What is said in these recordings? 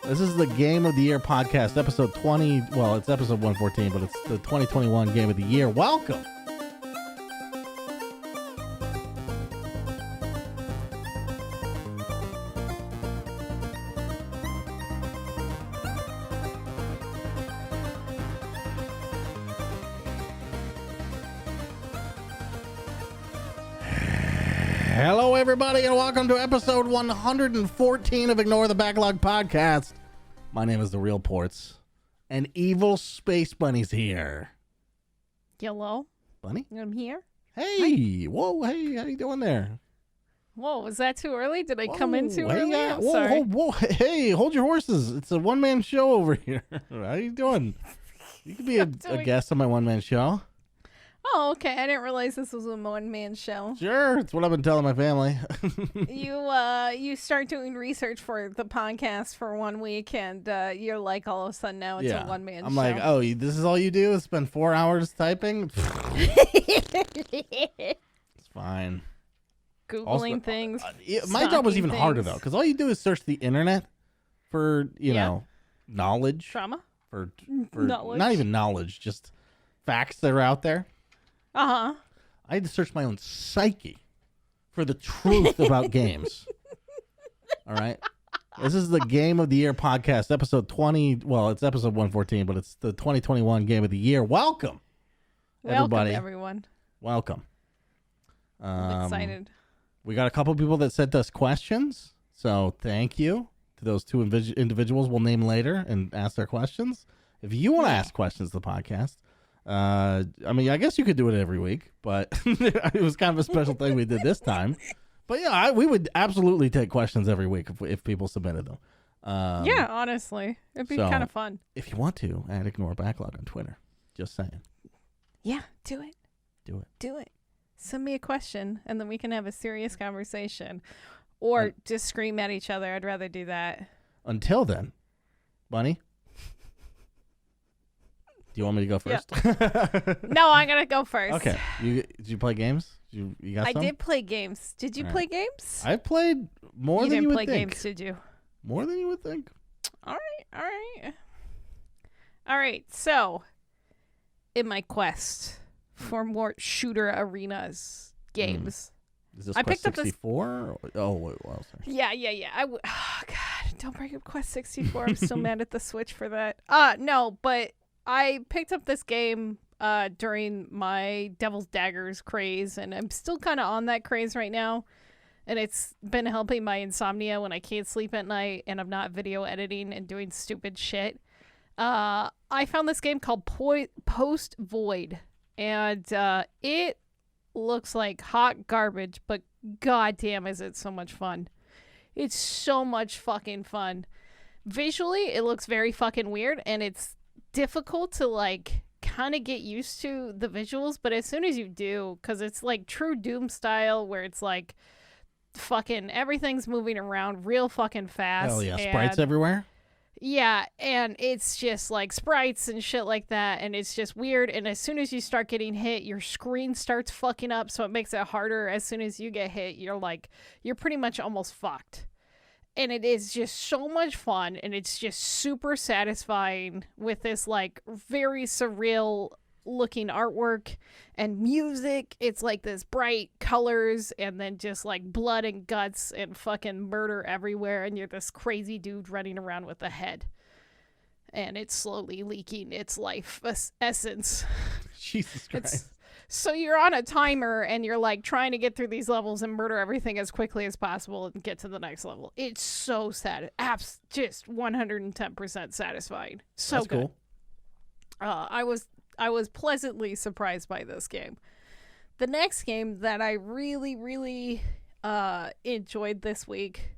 This is the Game of the Year podcast, episode 20. Well, it's episode 114, but it's the 2021 Game of the Year. Welcome. Hello, everybody, and welcome to episode 114 of Ignore the Backlog podcast. My name is TheRealPortz, and EvilSpaceBunny's here. Hello. Bunny? I'm here. Hey. Hi. Whoa, hey, how you doing there? Whoa, was that too early? Did I come in too early? I'm whoa, sorry. whoa, hey, hold your horses. It's a one-man show over here. How you doing? You could be a guest on my one-man show. Oh, okay. I didn't realize this was a one-man show. Sure, it's what I've been telling my family. You start doing research for the podcast for 1 week, and you're like, all of a sudden now it's a one-man show. I'm like, oh, this is all you do is spend 4 hours typing? It's fine. Googling things. My job was even things. harder, though, because all you do is search the internet for, you know, knowledge. Trauma? For knowledge. Not even knowledge, just facts that are out there. Uh-huh. I had to search my own psyche for the truth about games. All right? This is the Game of the Year podcast, episode 20. Well, it's episode 114, but it's the 2021 Game of the Year. Welcome, everybody. Welcome, everyone. Welcome. I'm excited. We got a couple people that sent us questions, so thank you to those two individuals we'll name later and ask their questions. If you want to ask questions to the podcast, I mean, I guess you could do it every week, but it was kind of a special thing we did this time. But yeah, we would absolutely take questions every week if people submitted them. Yeah, honestly, it'd be kind of fun. If you want to, add Ignore Backlog on Twitter. Just saying. Yeah, do it. Do it. Do it. Send me a question, and then we can have a serious conversation, or just scream at each other. I'd rather do that. Until then, Bunny. Do you want me to go first? Yeah. No, I'm going to go first. Okay. Did you play games? You got some? I did play games. Did you play games? I played more than you would think. You didn't play games, did you? More than you would think. All right. So, in my quest for more shooter arenas games. Is this Quest 64? Oh, wait, well, sorry. Yeah. Oh, God. Don't bring up Quest 64. I'm still mad at the Switch for that. No, but I picked up this game during my Devil's Daggers craze, and I'm still kind of on that craze right now. And it's been helping my insomnia when I can't sleep at night and I'm not video editing and doing stupid shit. I found this game called Post Void, and it looks like hot garbage, but goddamn is it so much fun. It's so much fucking fun. Visually, it looks very fucking weird, and it's difficult to like kind of get used to the visuals, but as soon as you do, because it's like true Doom style where it's like fucking everything's moving around real fucking fast. Hell yeah, sprites everywhere. Yeah, and it's just like sprites and shit like that, and it's just weird, and as soon as you start getting hit, your screen starts fucking up, so it makes it harder. As soon as you get hit, you're pretty much almost fucked. And it is just so much fun, and it's just super satisfying with this, like, very surreal looking artwork and music. It's like this bright colors and then just like blood and guts and fucking murder everywhere, and you're this crazy dude running around with a head. And it's slowly leaking its life essence. Jesus Christ. So you're on a timer and you're like trying to get through these levels and murder everything as quickly as possible and get to the next level. It's so sad. Just 110% satisfying. So That's good. Cool. I was pleasantly surprised by this game. The next game that I really, really enjoyed this week,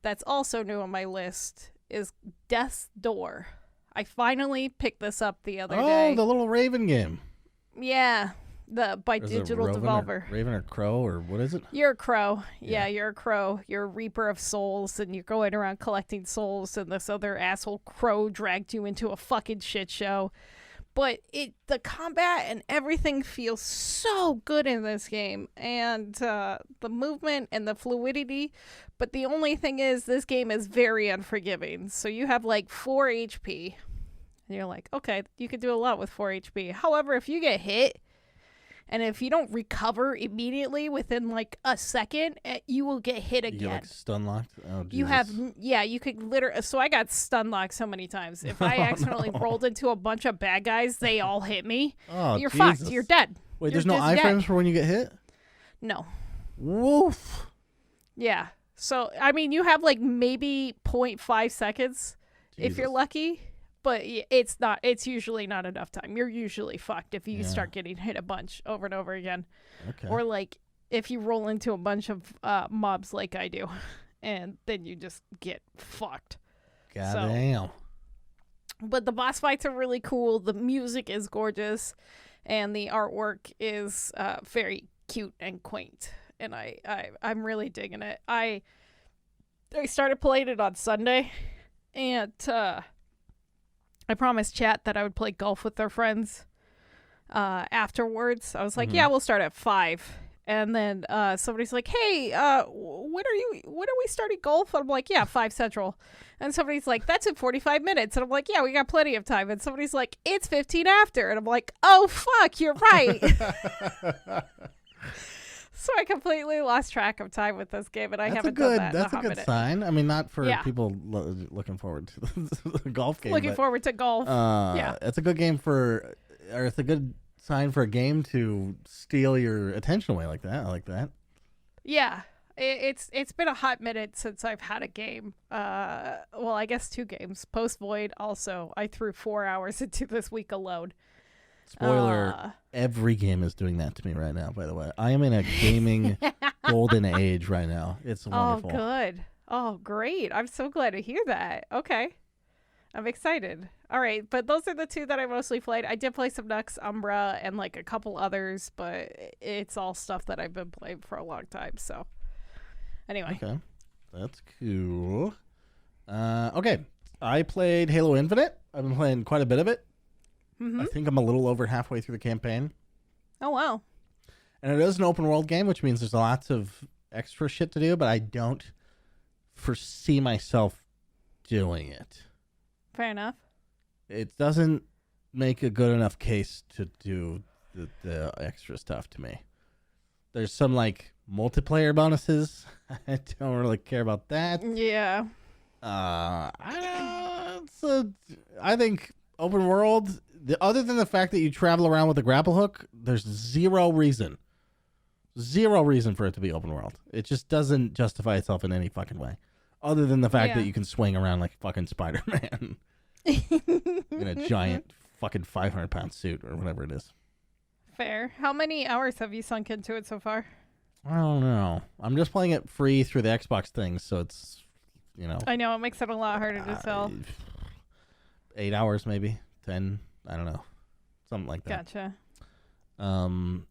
that's also new on my list, is Death's Door. I finally picked this up the other day. Oh, the little Raven game. Yeah, by Digital Devolver. Raven or Crow, or what is it? You're a crow. Yeah, you're a crow. You're a reaper of souls, and you're going around collecting souls, and this other asshole crow dragged you into a fucking shit show. But the combat and everything feels so good in this game, and the movement and the fluidity. But the only thing is, this game is very unforgiving. So you have like 4 HP, and you're like, okay, you could do a lot with 4 HP. However, if you get hit, and if you don't recover immediately within like a second, you will get hit again. You're like stun locked? Oh, Jesus. You have, you could literally. So I got stun locked so many times. If I accidentally rolled into a bunch of bad guys, they all hit me. Oh, you're Jesus. fucked. You're dead. Wait, You're there's no iframes for when you get hit? No. Woof. Yeah. So, I mean, you have like maybe 0.5 seconds if you're lucky. But it's usually not enough time. You're usually fucked if you start getting hit a bunch over and over again. Okay. Or like if you roll into a bunch of mobs like I do, and then you just get fucked. Goddamn. But the boss fights are really cool. The music is gorgeous, and the artwork is very cute and quaint. And I'm really digging it. I started playing it on Sunday, and I promised chat that I would play golf with their friends afterwards. I was like, yeah, we'll start at 5. And then somebody's like, hey, when are we starting golf? And I'm like, yeah, 5 Central. And somebody's like, that's in 45 minutes. And I'm like, yeah, we got plenty of time. And somebody's like, it's 15 after. And I'm like, oh, fuck, you're right. So I completely lost track of time with this game, and I haven't done that in a hot minute. That's a good sign. I mean, not for people looking forward to the golf game. Looking forward to golf. It's a good game or it's a good sign for a game to steal your attention away like that. I like that. Yeah, it's been a hot minute since I've had a game. Well, I guess 2 games. Post Void also. I threw 4 hours into this week alone. Spoiler, every game is doing that to me right now, by the way. I am in a gaming golden age right now. It's wonderful. Oh, good. Oh, great. I'm so glad to hear that. Okay. I'm excited. All right, but those are the 2 that I mostly played. I did play some Nux, Umbra, and like a couple others, but it's all stuff that I've been playing for a long time, so. Anyway. Okay. That's cool. Okay. I played Halo Infinite. I've been playing quite a bit of it. I think I'm a little over halfway through the campaign. Oh, wow. And it is an open world game, which means there's lots of extra shit to do, but I don't foresee myself doing it. Fair enough. It doesn't make a good enough case to do the extra stuff to me. There's some like multiplayer bonuses. I don't really care about that. Yeah. I think open world, other than the fact that you travel around with a grapple hook, there's zero reason for it to be open world. It just doesn't justify itself in any fucking way, other than the fact that you can swing around like fucking Spider-Man in a giant fucking 500-pound suit or whatever it is. Fair. How many hours have you sunk into it so far? I don't know. I'm just playing it free through the Xbox thing, so it's, I know, it makes it a lot harder to sell. 8 hours maybe, 10, I don't know. Something like that. Gotcha. I'm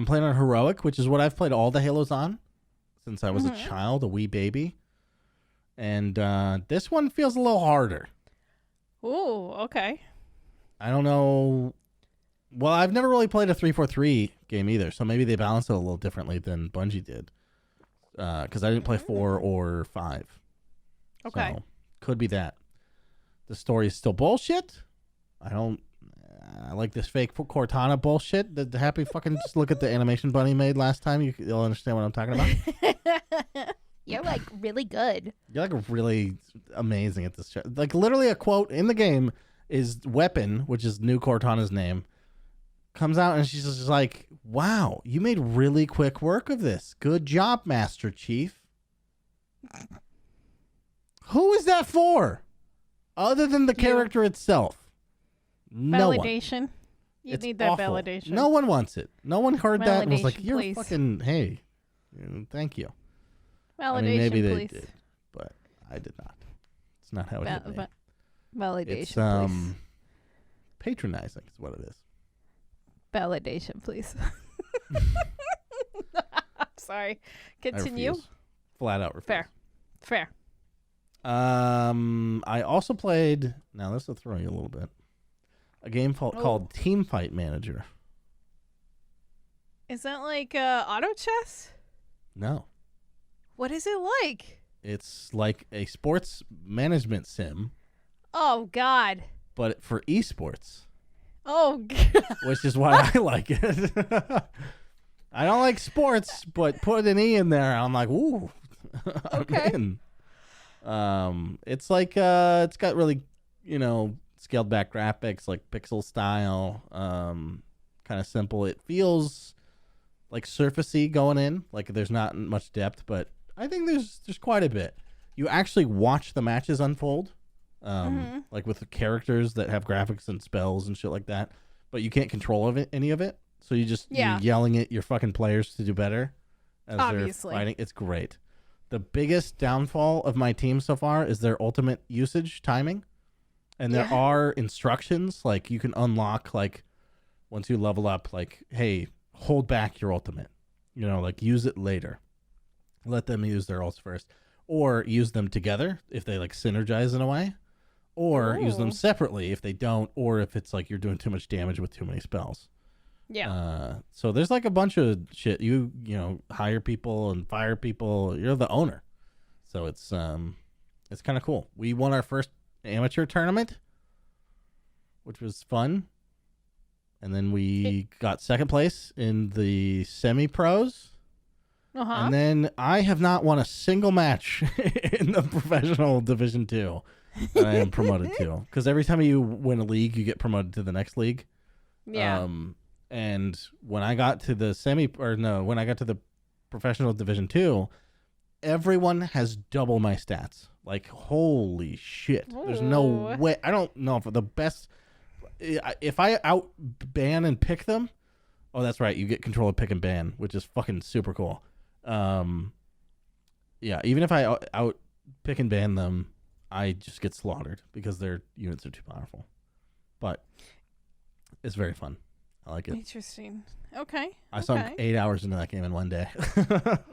playing on Heroic, which is what I've played all the Halos on since I was a child, a wee baby. And this one feels a little harder. Ooh, okay. I don't know. Well, I've never really played a 343 game either, so maybe they balance it a little differently than Bungie did. Because I didn't play 4 or 5. Okay. So, could be that. The story is still bullshit. I like this fake Cortana bullshit. The happy fucking just look at the animation Bunny made last time. You'll understand what I'm talking about. You're like really good. You're like really amazing at this shit. Like literally a quote in the game is Weapon, which is new Cortana's name, comes out and she's just like, wow, you made really quick work of this. Good job, Master Chief. Who is that for? Other than the character itself. No validation. One. You It's need that awful. validation. No one wants it. No one heard that and was like, Validation, you're please. fucking, hey, thank you. Validation, I mean, maybe they please. did, but I did not. It's not how it hit me. Validation, It's please. patronizing is what it is. Validation, please. I'm sorry. Continue. I refuse. Flat out refuse. Fair. I also played. Now this will throw you a little bit. a game called Teamfight Manager. Is that like auto chess? No. What is it like? It's like a sports management sim. Oh, God. But for esports. Oh, God. Which is why I like it. I don't like sports, but put an E in there, I'm like, ooh. Okay. It's like it's got really, scaled back graphics, like pixel style, kind of simple. It feels like surfacey going in, like there's not much depth, but I think there's quite a bit. You actually watch the matches unfold, like with the characters that have graphics and spells and shit like that, but you can't control any of it. So you're yelling at your fucking players to do better as Obviously. they're fighting. It's great. The biggest downfall of my team so far is their ultimate usage timing. And there are instructions, like you can unlock, like once you level up, like, hey, hold back your ultimate. Like use it later. Let them use their ults first. Or use them together if they like synergize in a way. Or use them separately if they don't, or if it's like you're doing too much damage with too many spells. Yeah. So there's like a bunch of shit. You hire people and fire people. You're the owner. So it's kind of cool. We won our first amateur tournament, which was fun. And then we got second place in the semi-pros. And then I have not won a single match in the professional Division 2 that I am promoted to. Because every time you win a league, you get promoted to the next league. Yeah. And when I got to the when I got to the professional Division 2, everyone has double my stats. Like, holy shit. There's no way. I don't know if the best... If I out-ban and pick them... Oh, that's right. You get control of pick and ban, which is fucking super cool. Even if I out pick and ban them, I just get slaughtered because their units are too powerful. But it's very fun. I like it. Interesting. Okay. I sunk 8 hours into that game in one day.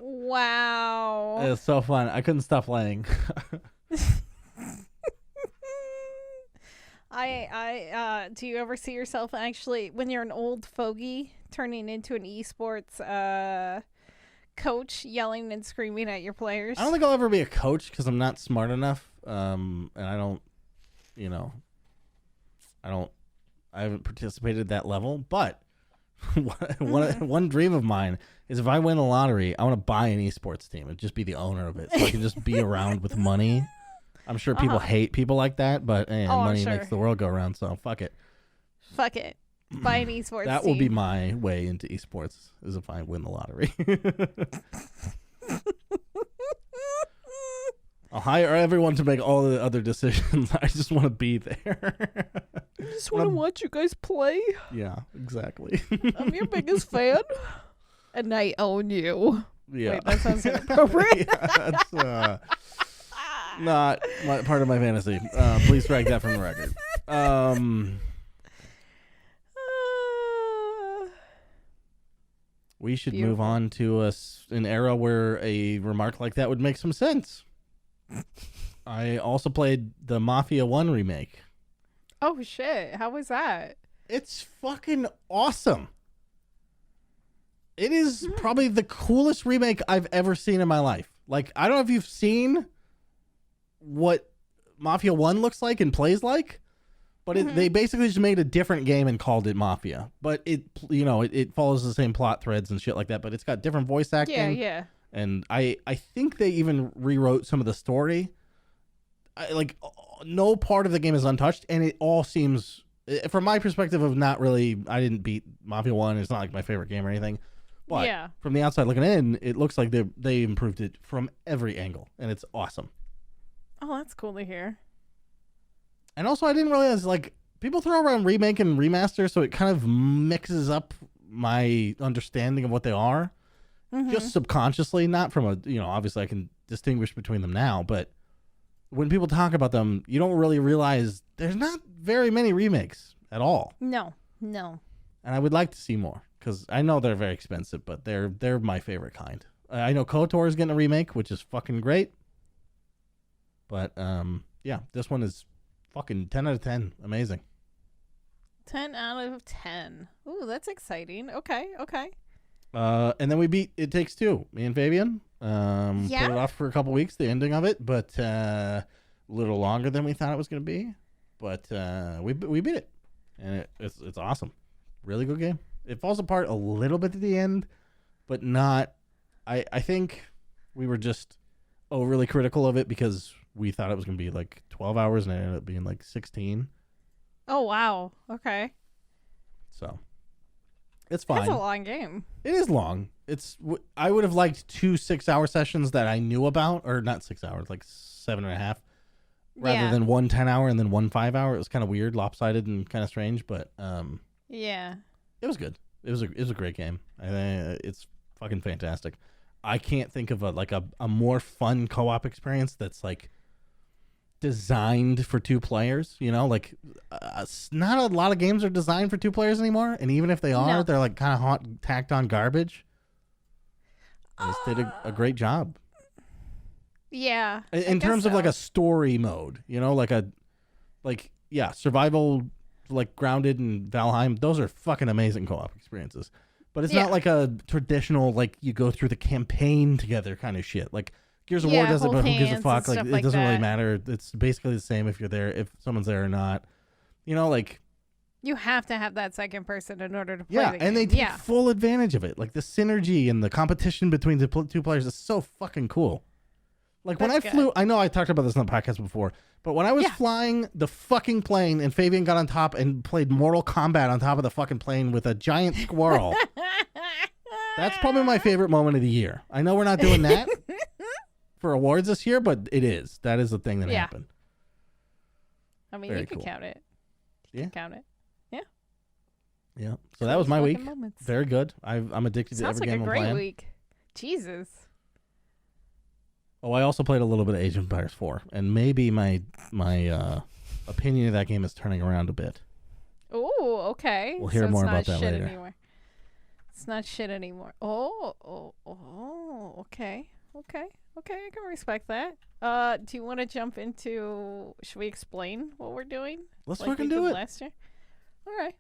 Wow. It was so fun. I couldn't stop playing. Do you ever see yourself actually, when you're an old fogey, turning into an esports coach, yelling and screaming at your players? I don't think I'll ever be a coach because I'm not smart enough. And I don't, I haven't participated at that level. But one dream of mine is if I win the lottery, I want to buy an esports team and just be the owner of it, so I can just be around with money. I'm sure people hate people like that, but money makes the world go around, so fuck it. Fuck it. Buy an esports That team. will be my way into esports, is if I win the lottery. I'll hire everyone to make all the other decisions. I just want to be there. I just want to watch you guys play. Yeah, exactly. I'm your biggest fan. And I own you. Yeah. Wait, that sounds inappropriate. That's not part of my fantasy. Please strike that from the record. We should move on to an era where a remark like that would make some sense. I also played the Mafia 1 remake. Oh, shit. How was that? It's fucking awesome. It is probably the coolest remake I've ever seen in my life. Like, I don't know if you've seen what Mafia 1 looks like and plays like, but they basically just made a different game and called it Mafia. But it follows the same plot threads and shit like that, but it's got different voice acting. Yeah. And I think they even rewrote some of the story. No part of the game is untouched, and it all seems, from my perspective of not really, I didn't beat Mafia 1. It's not like my favorite game or anything. But from the outside looking in, it looks like they improved it from every angle, and it's awesome. Oh, that's cool to hear. And also, I didn't realize, people throw around remake and remaster, so it kind of mixes up my understanding of what they are. Just subconsciously, not from obviously I can distinguish between them now, but when people talk about them, you don't really realize there's not very many remakes at all. No. And I would like to see more, because I know they're very expensive, but they're my favorite kind. I know KOTOR is getting a remake, which is fucking great. But, this one is fucking 10 out of 10. Amazing. 10 out of 10. Ooh, that's exciting. Okay. And then we beat It Takes Two. Me and Fabian. Put it off for a couple weeks, the ending of it, but a little longer than we thought it was going to be. But we beat it, and it's awesome. Really good game. It falls apart a little bit at the end, but not. I think we were just overly critical of it because we thought it was going to be like 12 hours, and it ended up being like 16. Oh, wow. Okay. So it's fine. That's a long game. It is long. I would have liked 2 6-hour sessions that I knew about, or not 6 hours, like 7.5, rather than 1 10-hour and then 1 5-hour. It was kind of weird, lopsided, and kind of strange, but yeah, it was good. It was a great game. It's fucking fantastic. I can't think of a more fun co-op experience that's like designed for 2 players. You know, like not a lot of games are designed for 2 players anymore, and even if they are, they're like kind of tacked on garbage. They just did a great job. Yeah. In terms of like a story mode, you know, survival, like Grounded and Valheim, those are fucking amazing co-op experiences. But it's not like a traditional, like, you go through the campaign together kind of shit. Like, Gears of War does it, but who gives a fuck? Like, it doesn't really matter. It's basically the same if you're there, if someone's there or not. You know, like... You have to have that second person in order to play the game. And they take full advantage of it. Like, the synergy and the competition between the 2 players is so fucking cool. Like, when I flew... I know I talked about this on the podcast before, but when I was flying the fucking plane and Fabian got on top and played Mortal Kombat on top of the fucking plane with a giant squirrel... That's probably my favorite moment of the year. I know we're not doing that for awards this year, but it is. That is the thing that happened. I mean, you can count it. You can count it. Yeah. Yeah. So that was my week. Moments. Very good. I'm addicted to every game I'm playing. Sounds like a great week. Jesus. Oh, I also played a little bit of Age of Empires 4, and maybe my opinion of that game is turning around a bit. Oh, okay. We'll hear more about that later. Anymore. It's not shit anymore. Oh, okay. I can respect that. Do you want to jump into... Should we explain what we're doing? Let's fucking do it. Last year? All right.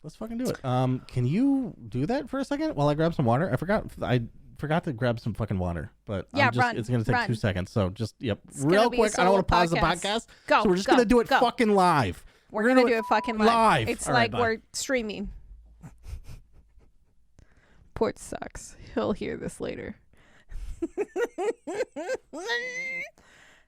Let's fucking do it. Can you do that for a second while I grab some water? I forgot to grab some fucking water, but it's going to take 2 seconds. So just, real quick. I don't want to pause the podcast. So we're just going to do it fucking live. We're going to do it fucking live. It's all like we're streaming. Portz sucks. He'll hear this later.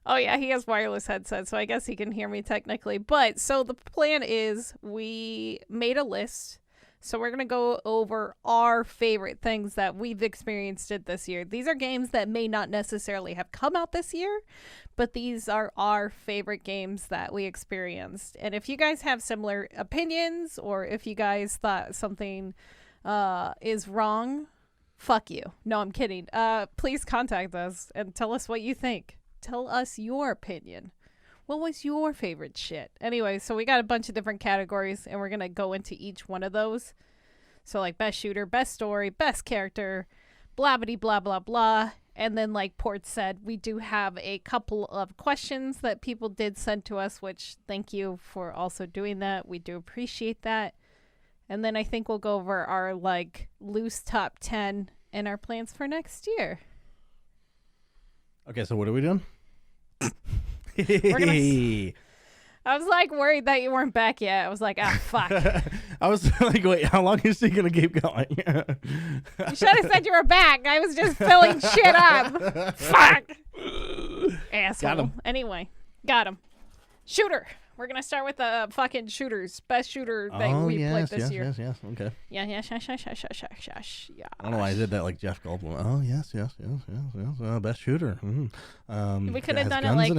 Oh yeah, he has wireless headset, so I guess he can hear me technically. But so the plan is we made a list. So we're going to go over our favorite things that we've experienced this year. These are games that may not necessarily have come out this year, but these are our favorite games that we experienced. And if you guys have similar opinions, or if you guys thought something is wrong, fuck you. No, I'm kidding. Please contact us and tell us what you think. Tell us your opinion. What was your favorite shit? Anyway, so we got a bunch of different categories, and we're going to go into each one of those. So, like, best shooter, best story, best character, blah-bitty, blah, blah, blah. And then, like Portz said, we do have a couple of questions that people did send to us, which thank you for also doing that. We do appreciate that. And then I think we'll go over our, like, loose top 10 and our plans for next year. Okay, so what are we doing? I was like worried that you weren't back yet. I was like, fuck. I was like, wait, how long is he gonna keep going? You should have said you were back. I was just filling shit up. Fuck. Asshole. Got him. Anyway, got him. Shooter. We're gonna start with the fucking shooters. Best shooter that we played this year. Yes. Okay. Yeah. I don't know why I did that like Jeff Goldblum. Oh yes. Best shooter. Mm-hmm. We could have done it like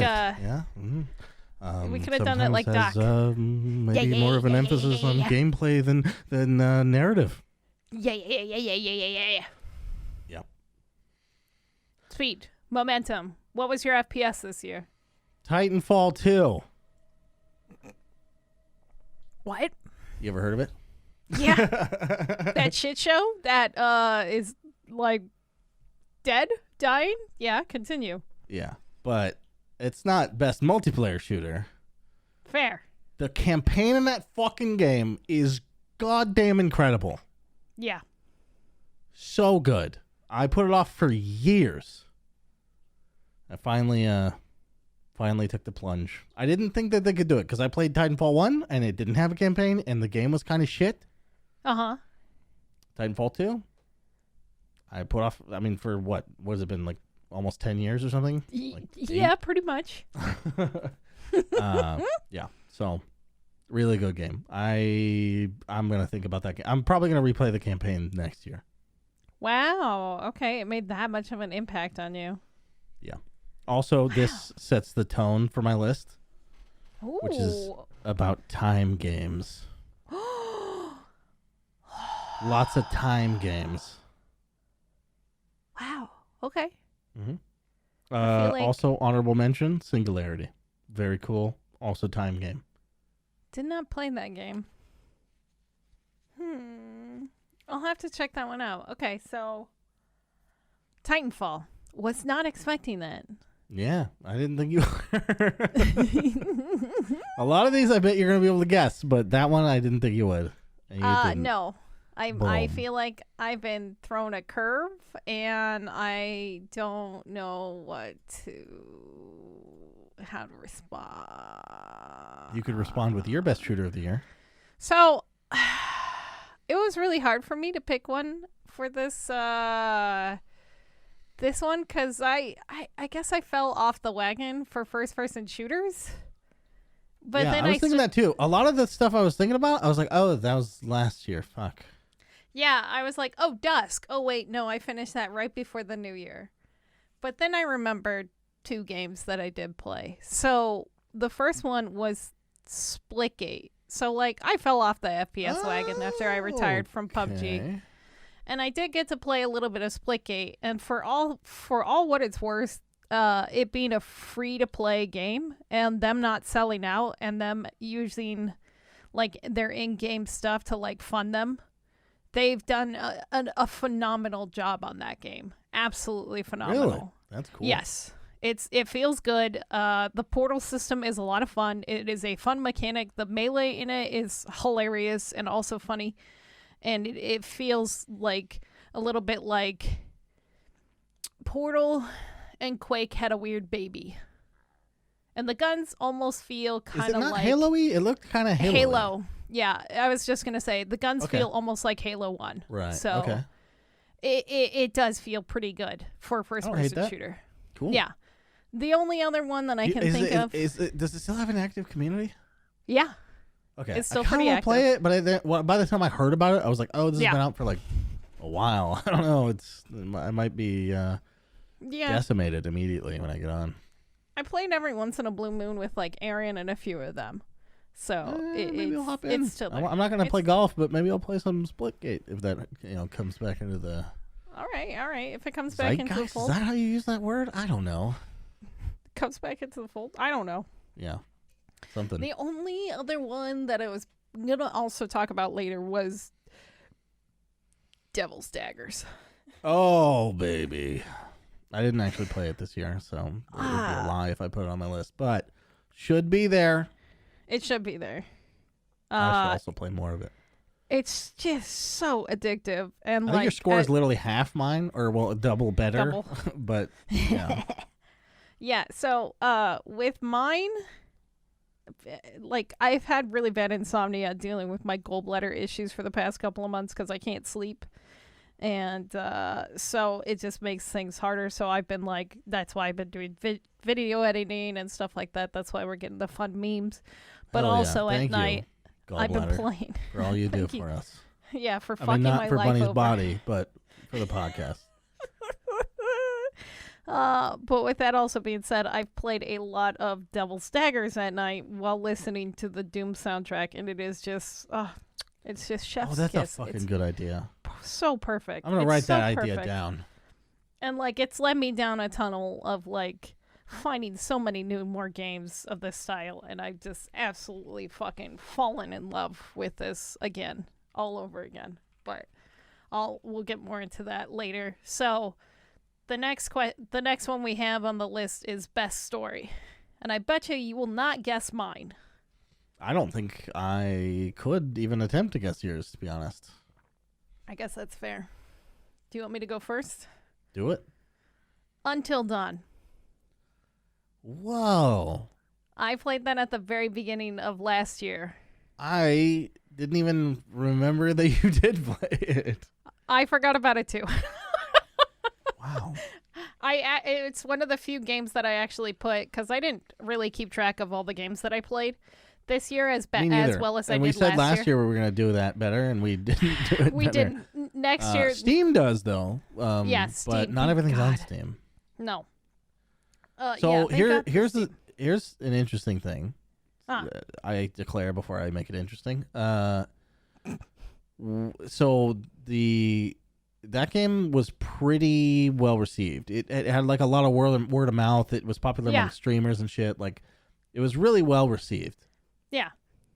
we could have done it like Doc. Maybe more of an emphasis on gameplay than narrative. Yeah. Yep. Sweet. Momentum. What was your FPS this year? Titanfall 2. What? You ever heard of it? Yeah. That shit show that is like dying? Yeah, continue. Yeah. But it's not best multiplayer shooter. Fair. The campaign in that fucking game is goddamn incredible. Yeah. So good. I put it off for years. I finally took the plunge. I didn't think that they could do it because I played Titanfall 1 and it didn't have a campaign and the game was kind of shit. Uh-huh. Titanfall 2, I put off, for what has it been, like almost 10 years or something? Like yeah, pretty much. Yeah, so really good game. I'm going to think about that game. I'm probably going to replay the campaign next year. Wow. Okay, it made that much of an impact on you. Yeah. Also, this sets the tone for my list, Ooh. which is about time games. Lots of time games. Wow. Okay. Mm-hmm. Like... Also, honorable mention, Singularity. Very cool. Also, time game. Did not play that game. I'll have to check that one out. Okay, so Titanfall. Was not expecting that. Yeah, I didn't think you were. A lot of these I bet you're going to be able to guess, but that one I didn't think you would. And you didn't. No. I feel like I've been thrown a curve and I don't know how to respond. You could respond with your best shooter of the year. So it was really hard for me to pick one for this one because I guess I fell off the wagon for first-person shooters. But yeah, then I was thinking that too. A lot of the stuff I was thinking about, I was like, oh, that was last year. Fuck. Yeah, I was like, oh, Dusk. Oh, wait, no, I finished that right before the new year. But then I remembered 2 games that I did play. So the first one was Splitgate. So, like, I fell off the FPS wagon after I retired from PUBG. And I did get to play a little bit of Splitgate. And for all what it's worth, it being a free-to-play game and them not selling out and them using, like, their in-game stuff to, like, fund them, they've done a phenomenal job on that game. Absolutely phenomenal. Really? That's cool. Yes. It feels good. The portal system is a lot of fun. It is a fun mechanic. The melee in it is hilarious and also funny. And it feels like a little bit like Portal and Quake had a weird baby. And the guns almost feel kind of like... Is it not Halo-y? It looked kind of Halo-y. Halo. Yeah, I was just going to say, the guns feel almost like Halo 1. Right, so okay. It does feel pretty good for a first-person shooter. Cool. Yeah. The only other one that I can think of... Does it still have an active community? Yeah. Okay. It's still pretty active. I kind of want to play it, but by the time I heard about it, I was like, oh, this has been out for like a while. I don't know. I might be decimated immediately when I get on. I played every once in a blue moon with like Aaron and a few of them. So maybe I'll hop in. It's still there. I'm not going to play golf, but maybe I'll play some Splitgate if that comes back into the... All right. If it comes back into the fold. Is that how you use that word? I don't know. Comes back into the fold? I don't know. Yeah. Something. The only other one that I was going to also talk about later was Devil's Daggers. Oh, baby. I didn't actually play it this year, so it would be a lie if I put it on my list, but should be there. It should be there. I should also play more of it. It's just so addictive. And I think your score is literally half mine, or double better. Double. But yeah. Yeah, so with mine, like, I've had really bad insomnia dealing with my gallbladder issues for the past couple of months because I can't sleep. And so it just makes things harder. So I've been like, that's why I've been doing video editing and stuff like that. That's why we're getting the fun memes. But also at night, I've been playing. For all you do for us. Yeah, for fucking my life over. Not for Bunny's body, but for the podcast. But with that also being said, I've played a lot of Devil's Daggers at night while listening to the Doom soundtrack, and it is just, it's just chef's kiss. Oh, that's a fucking good idea. So perfect. I'm going to write that idea down. And, like, it's led me down a tunnel of, like, finding so many more games of this style, and I've just absolutely fucking fallen in love with this again, all over again. But we'll get more into that later. So the next one we have on the list is Best Story. And I bet you will not guess mine. I don't think I could even attempt to guess yours, to be honest. I guess that's fair. Do you want me to go first? Do it. Until Dawn. Whoa. I played that at the very beginning of last year. I didn't even remember that you did play it. I forgot about it too. Wow. It's one of the few games that I actually put, because I didn't really keep track of all the games that I played this year as well as I did last year. And we said last year we were going to do that better, and we didn't do it We better. didn't. Next year. Steam does, though. Yeah, Steam. But not everything's on Steam. No. So yeah, here's an interesting thing. Ah. I declare before I make it interesting. So that game was pretty well received. It had like a lot of word of mouth. It was popular among streamers and shit. Like, it was really well received. Yeah.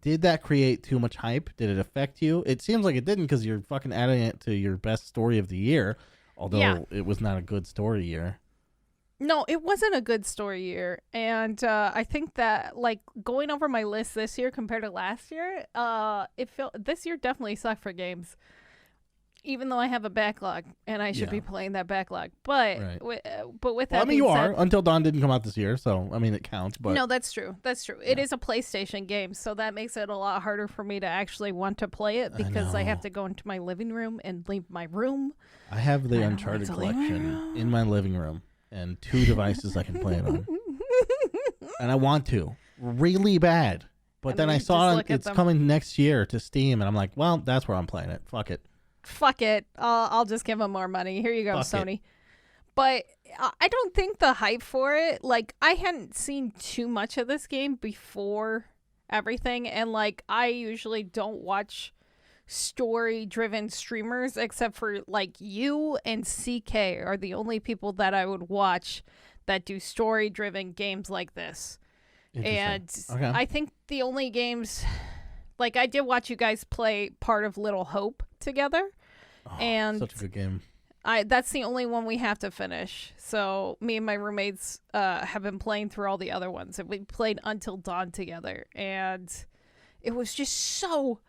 Did that create too much hype? Did it affect you? It seems like it didn't, because you're fucking adding it to your best story of the year. Although it was not a good story year. No, it wasn't a good story year. And I think that, like, going over my list this year compared to last year, this year definitely sucked for games. Even though I have a backlog, and I should be playing that backlog. But with that being you said, are. Until Dawn didn't come out this year, so, I mean, it counts. But no, that's true. That's true. It is a PlayStation game, so that makes it a lot harder for me to actually want to play it, because I have to go into my living room and leave my room. I have the Uncharted collection in my living room, and 2 devices I can play it on. And I want to. Really bad. But then I saw it's coming next year to Steam, and I'm like, well, that's where I'm playing it. Fuck it. Fuck it. I'll just give them more money. Here you go, Sony. But I don't think the hype for it, like, I hadn't seen too much of this game before everything. And, like, I usually don't watch story-driven streamers, except for, like, you and CK are the only people that I would watch that do story-driven games like this. And I think the only games... Like, I did watch you guys play part of Little Hope together. Oh, and such a good game. That's the only one we have to finish. So me and my roommates have been playing through all the other ones. And we played Until Dawn together. And it was just so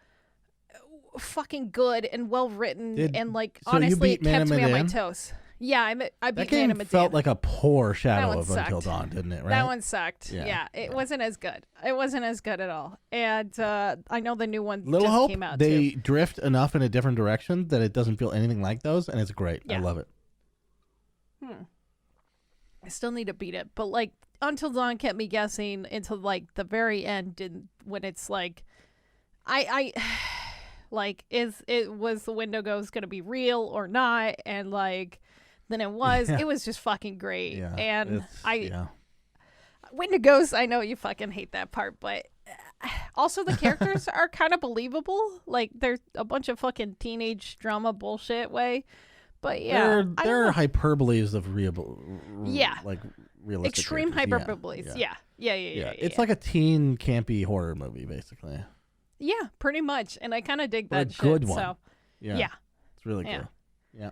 fucking good and well written. And, like, honestly, it kept me on my toes. Yeah, I beat that game felt like a poor shadow of Until Dawn, didn't it? Right? That one sucked. Yeah, it wasn't as good. It wasn't as good at all. And I know the new one just came out, they drift enough in a different direction that it doesn't feel anything like those, and it's great. I love it. I still need to beat it, but, like, Until Dawn kept me guessing until, like, the very end, and when it's like, I like, was the Window Ghost gonna be real or not? And, like, then it was. It was just fucking great. Yeah, and Window Ghost, I know you fucking hate that part, but also the characters are kind of believable. Like, they're a bunch of fucking teenage drama bullshit way. But yeah, there are hyperboles of like realistic extreme hyperboles. Yeah. It's like a teen campy horror movie, basically. Yeah, pretty much. And I kind of dig that shit. Good one. So, yeah, it's really cool. Yeah.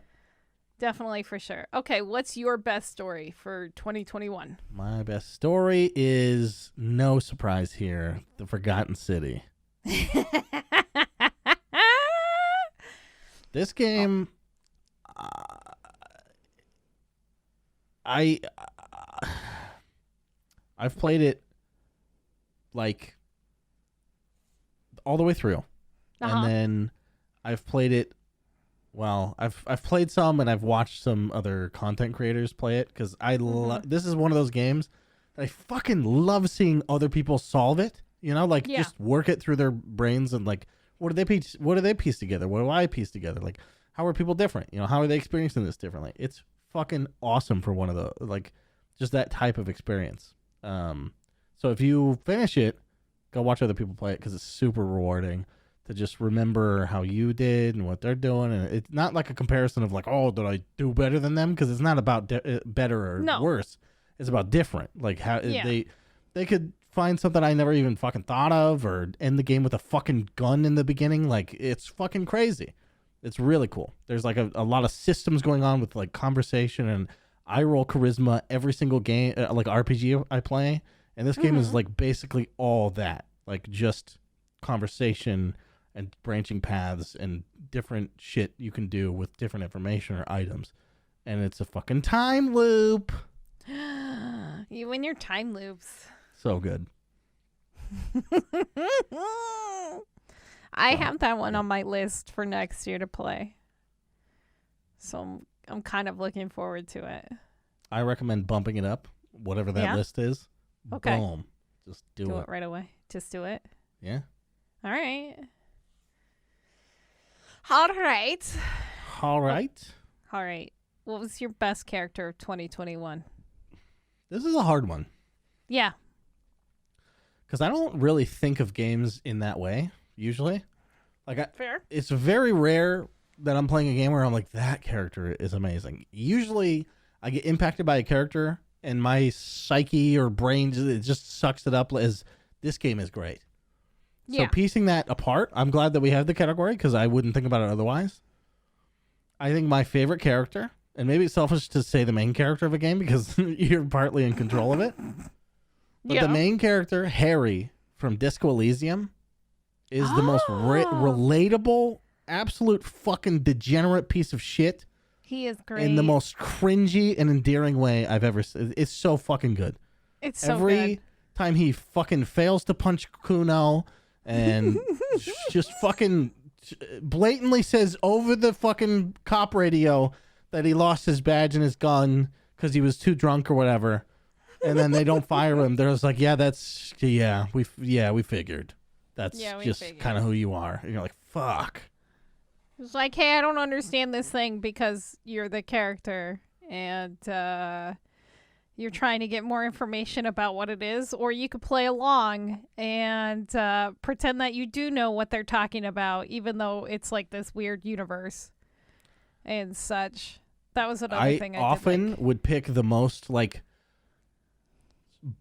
Definitely, for sure. Okay, what's your best story for 2021? My best story is, no surprise here, The Forgotten City. This game, I've played it, like, all the way through. And then I've played it. Well, I've played some, and I've watched some other content creators play it, because this is one of those games that I fucking love seeing other people solve it. You know, like, just work it through their brains, and, like, what do they piece together? What do I piece together? Like, how are people different? You know, how are they experiencing this differently? It's fucking awesome for one of the, like, just that type of experience. So if you finish it, go watch other people play it, because it's super rewarding to just remember how you did and what they're doing. And it's not like a comparison of, like, oh, did I do better than them? Because it's not about better or worse. It's about different. Like, how they could find something I never even fucking thought of, or end the game with a fucking gun in the beginning. Like, it's fucking crazy. It's really cool. There's, like, a lot of systems going on with, like, conversation, and I roll charisma every single game, like, RPG I play. And this game is, like, basically all that. like just conversation and branching paths and different shit you can do with different information or items. And it's a fucking time loop. You and your time loops. So good. I have that one on my list for next year to play. So I'm kind of looking forward to it. I recommend bumping it up, whatever that list is. Okay. Boom. Just do it. Right away. Just do it. Yeah. All right. All right. All right. All right. What was your best character of 2021? This is a hard one. Yeah. Because I don't really think of games in that way, usually. Fair. It's very rare that I'm playing a game where I'm like, that character is amazing. Usually, I get impacted by a character, and my psyche or brain, it just sucks it up as, this game is great. Yeah. So piecing that apart, I'm glad that we have the category, because I wouldn't think about it otherwise. I think my favorite character, and maybe it's selfish to say the main character of a game, because you're partly in control of it. But the main character, Harry, from Disco Elysium, is the most relatable, absolute fucking degenerate piece of shit. He is great. In the most cringy and endearing way I've ever seen. It's so fucking good. It's so Every time he fucking fails to punch Kuno and just fucking blatantly says over the fucking cop radio that he lost his badge and his gun because he was too drunk or whatever. And then they don't fire him. They're just like, we figured. That's just kind of who you are. And you're like, fuck. It's like, hey, I don't understand this thing because you're the character and you're trying to get more information about what it is, or you could play along and pretend that you do know what they're talking about, even though it's like this weird universe and such. That was another thing I often would pick the most like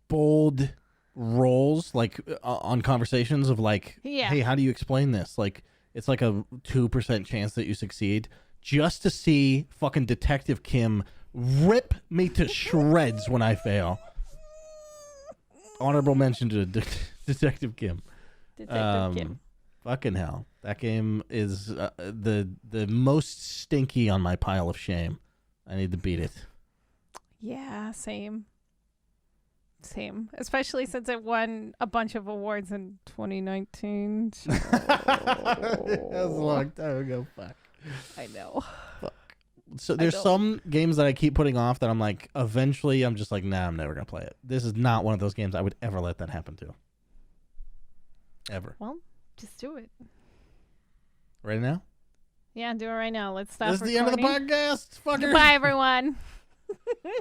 bold roles like on conversations of like, hey, how do you explain this? Like, it's like a 2% chance that you succeed, just to see fucking Detective Kim rip me to shreds when I fail. Honorable mention to Detective Kim. Detective Kim. Fucking hell. That game is the most stinky on my pile of shame. I need to beat it. Yeah, same. Especially since it won a bunch of awards in 2019. So... That was a long time ago. Fuck. I know. Fuck. So there's some games that I keep putting off that I'm like, eventually I'm just like, nah, I'm never going to play it. This is not one of those games I would ever let that happen to. Ever. Well, just do it. Right now? Yeah, do it right now. Let's stop This is recording. the end of the podcast, fucker. Goodbye, everyone. Yeah.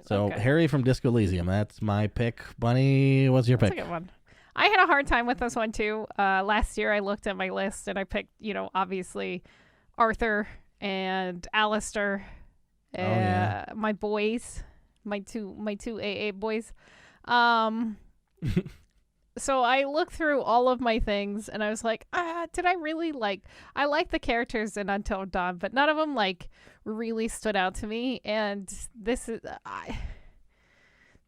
So Harry from Disco Elysium, that's my pick. Bunny, what's your pick? That's a good one. I had a hard time with this one too. Last year I looked at my list and I picked, obviously Arthur and Alistair, my boys, my two AA boys. So I looked through all of my things and I was like, did I really I like the characters in Until Dawn, but none of them really stood out to me. And this is,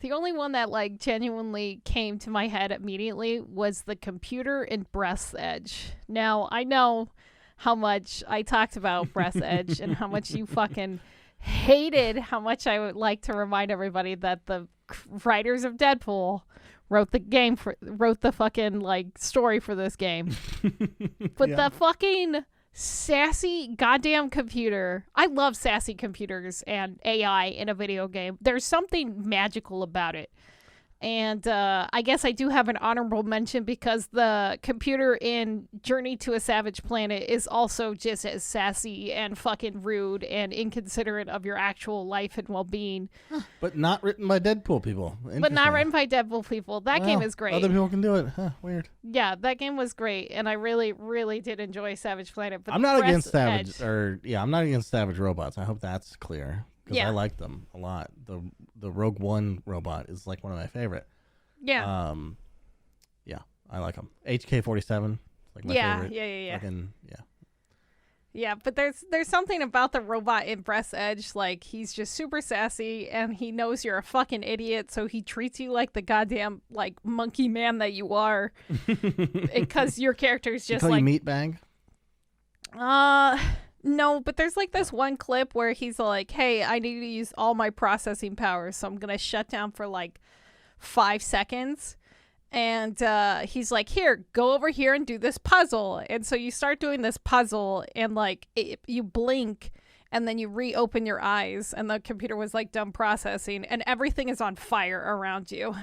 the only one that genuinely came to my head immediately was the computer in Breath's Edge. Now I know how much I talked about Breath's Edge and how much you fucking hated how much I would like to remind everybody that the writers of Deadpool wrote the fucking story for this game. But the fucking sassy goddamn computer. I love sassy computers and AI in a video game. There's something magical about it. And I guess I do have an honorable mention because the computer in Journey to a Savage Planet is also just as sassy and fucking rude and inconsiderate of your actual life and well-being. But not written by Deadpool people. But not written by Deadpool people. That game is great. Other people can do it. Huh, weird. Yeah, that game was great, and I really, really did enjoy Savage Planet. But I'm not against Savage, I'm not against Savage robots. I hope that's clear. Because I like them a lot. The Rogue One robot is one of my favorite. Yeah. Yeah, I like them. HK-47, my favorite. Yeah. Fucking, Yeah, but there's something about the robot in Breast Edge, like he's just super sassy and he knows you're a fucking idiot, so he treats you like the goddamn like monkey man that you are, because your character's just call like you meatbag. No, but there's like this one clip where he's like, "Hey, I need to use all my processing powers, so I'm gonna shut down for like 5 seconds." And he's like, "Here, go over here and do this puzzle." And so you start doing this puzzle, and like you blink, and then you reopen your eyes, and the computer was like done processing, and everything is on fire around you.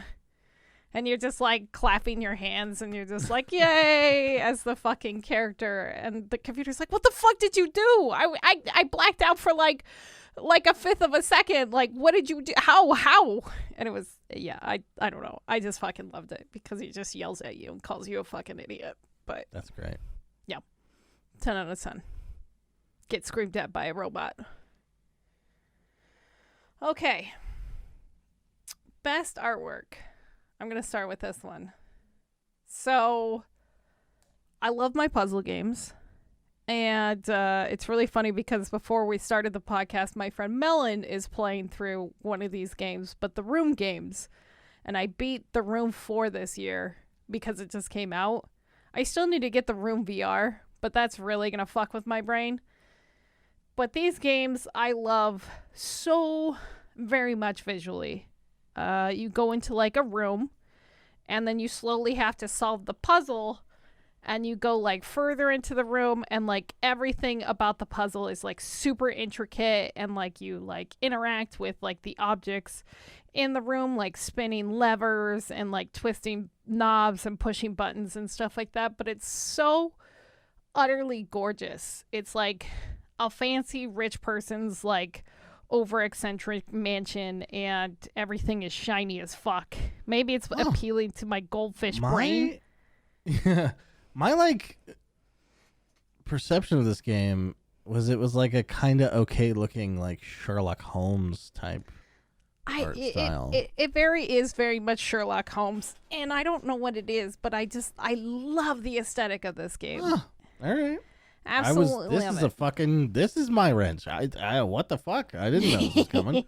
And you're just like clapping your hands, and you're just like, "Yay!" as the fucking character. And the computer's like, "What the fuck did you do? I blacked out for like a fifth of a second. Like, what did you do? How?" And it was, yeah, I don't know. I just fucking loved it because he just yells at you and calls you a fucking idiot. But That's great. yeah, 10 out of 10. Get screamed at by a robot. Okay. Best artwork. I'm going to start with this one. So, I love my puzzle games. And it's really funny because before we started the podcast, my friend Melon is playing through one of these games, but the Room games. And I beat the Room 4 this year because it just came out. I still need to get the Room VR, but that's really going to fuck with my brain. But these games I love so very much visually. You go into like a room, and then you slowly have to solve the puzzle, and you go like further into the room, and like everything about the puzzle is like super intricate, and like you like interact with like the objects in the room, like spinning levers and like twisting knobs and pushing buttons and stuff like that. But it's so utterly gorgeous. It's like a fancy rich person's like over eccentric mansion, and everything is shiny as fuck. Maybe it's appealing to my goldfish brain. Yeah, my like perception of this game was it was like a kind of okay looking like Sherlock Holmes type art style. It is very much Sherlock Holmes, and I don't know what it is, but I love the aesthetic of this game. All right. Absolutely. This is my wrench. I what the fuck? I didn't know this was coming.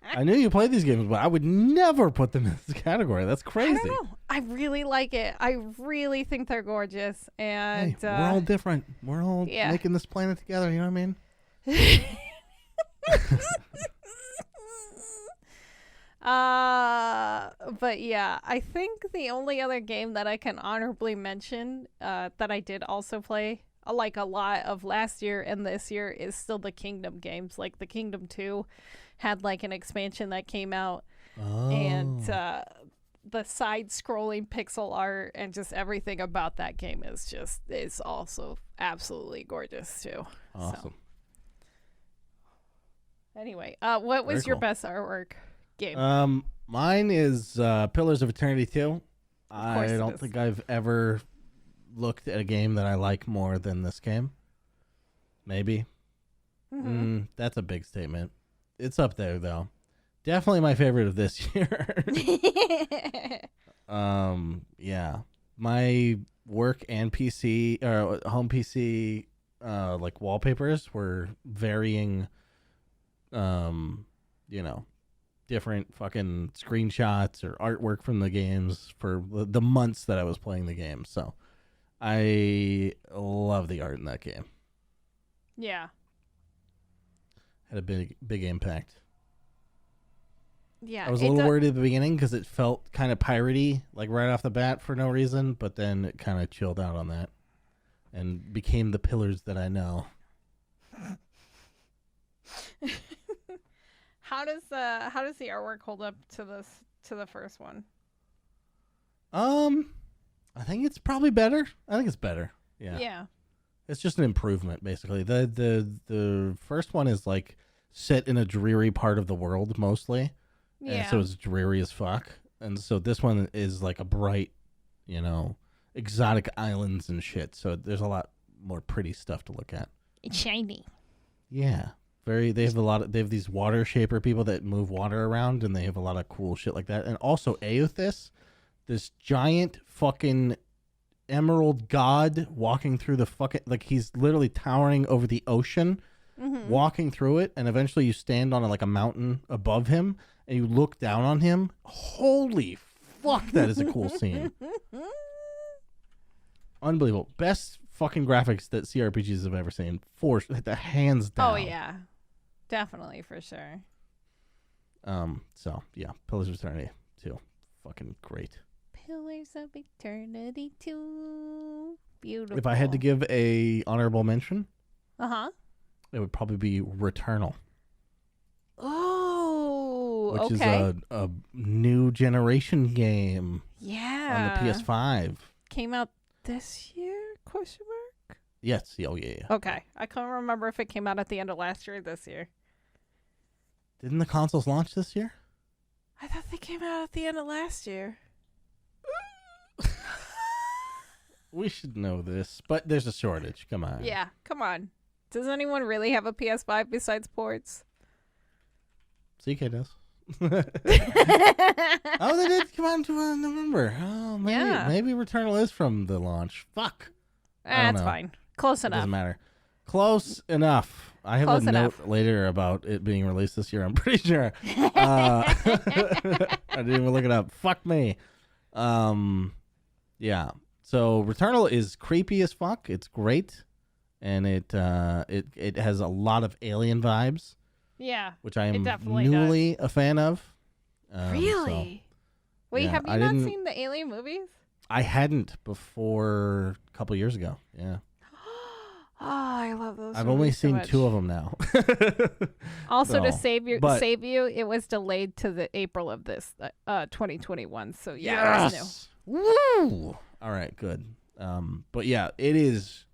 I knew you played these games, but I would never put them in this category. That's crazy. I don't know. I really like it. I really think they're gorgeous. And hey, we're all different. We're all making this planet together. You know what I mean? But yeah, I think the only other game that I can honorably mention that I did also play like a lot of last year and this year is still the Kingdom games. Like the Kingdom 2 had like an expansion that came out, and the side-scrolling pixel art and just everything about that game is also absolutely gorgeous too. Awesome. So. Anyway, what was your best artwork game? Mine is Pillars of Eternity 2. I don't think I've ever looked at a game that I like more than this game. Maybe. That's a big statement. It's up there though. Definitely my favorite of this year. Yeah. My work and PC or home PC like wallpapers were varying different fucking screenshots or artwork from the games for the months that I was playing the game. So I love the art in that game. Yeah. Had a big impact. Yeah. I was a little worried at the beginning because it felt kind of piratey, like right off the bat for no reason, but then it kind of chilled out on that and became the pillars that I know. How does the artwork hold up to the first one? I think it's probably better. I think it's better. Yeah. Yeah. It's just an improvement, basically. The first one is like set in a dreary part of the world mostly. Yeah. And so it's dreary as fuck. And so this one is like a bright, exotic islands and shit. So there's a lot more pretty stuff to look at. It's shiny. Yeah. They have these water shaper people that move water around, and they have a lot of cool shit like that. And also Aothis, this giant fucking emerald god walking through the fucking, like he's literally towering over the ocean, walking through it, and eventually you stand on like a mountain above him and you look down on him. Holy fuck, that is a cool scene. Unbelievable. Best fucking graphics that CRPGs have ever seen. For the hands down. Oh yeah. Definitely, for sure. So yeah, Pillars of Eternity 2. Fucking great. Pillars of Eternity 2. Beautiful. If I had to give a honorable mention, it would probably be Returnal. Oh, which okay. is a new generation game. Yeah. On the PS5. Came out this year? Question mark? Yes. Oh yeah. Okay. I can't remember if it came out at the end of last year or this year. Didn't the consoles launch this year? I thought they came out at the end of last year. We should know this, but there's a shortage. Come on. Yeah, come on. Does anyone really have a PS5 besides ports? CK does. Oh, they did come out in November. Oh, maybe Returnal is from the launch. Fuck. That's fine. Close enough. Doesn't matter. Close enough. I have a note later about it being released this year. I'm pretty sure. I didn't even look it up. Fuck me. Yeah. So Returnal is creepy as fuck. It's great, and it has a lot of Alien vibes. Yeah, which I am newly a fan of. Really? So, wait, have you not seen the Alien movies? I hadn't before a couple years ago. Yeah. Oh, I love those. I've only seen 2 of them now. Also, to save you, it was delayed to the April of this 2021. So yeah, yes! Woo! All right, good. But yeah, it is.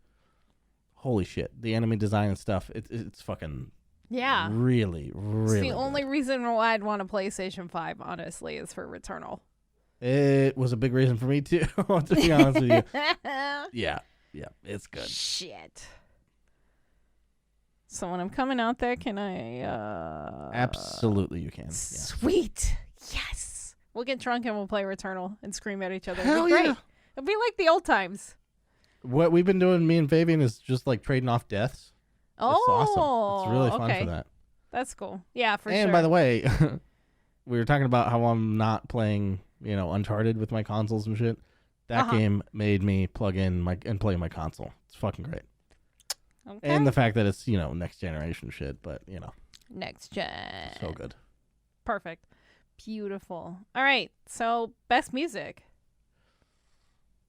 Holy shit! The enemy design and stuff. It's fucking. Yeah. Really, really. It's the only reason why I'd want a PlayStation 5, honestly, is for Returnal. It was a big reason for me too, to be honest with you. Yeah, it's good. Shit. So when I'm coming out there, can I? Absolutely, you can. Yeah. Sweet. Yes. We'll get drunk and we'll play Returnal and scream at each other. Hell It'll be great. yeah. It'll be like the old times. What we've been doing, me and Fabian, is just like trading off deaths. Oh, it's awesome. It's really fun for that. That's cool. Yeah, for sure. And by the way, we were talking about how I'm not playing, Uncharted with my consoles and shit. That game made me plug in and play my console. It's fucking great. Okay. And the fact that it's, next generation shit, but, Next gen. So good. Perfect. Beautiful. All right. So, best music.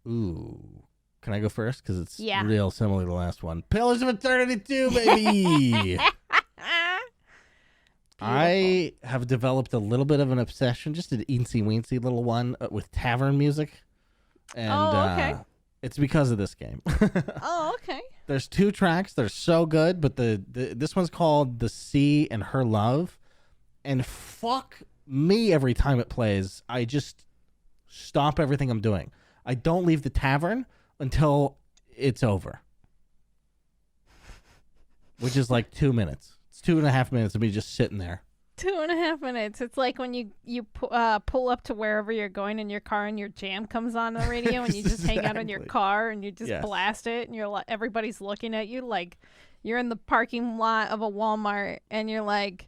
Ooh. Can I go first? Because it's real similar to the last one. Pillars of Eternity 2, baby! I have developed a little bit of an obsession, just an eensy-weensy little one, with tavern music. And it's because of this game. Oh, okay. There's 2 tracks. They're so good, but this one's called The Sea and Her Love. And fuck me every time it plays. I just stop everything I'm doing. I don't leave the tavern until it's over, which is like 2 minutes. It's 2.5 minutes of me just sitting there. 2.5 minutes. It's like when you pull up to wherever you're going in your car and your jam comes on the radio and you just hang out in your car and you just blast it and everybody's looking at you like you're in the parking lot of a Walmart and you're like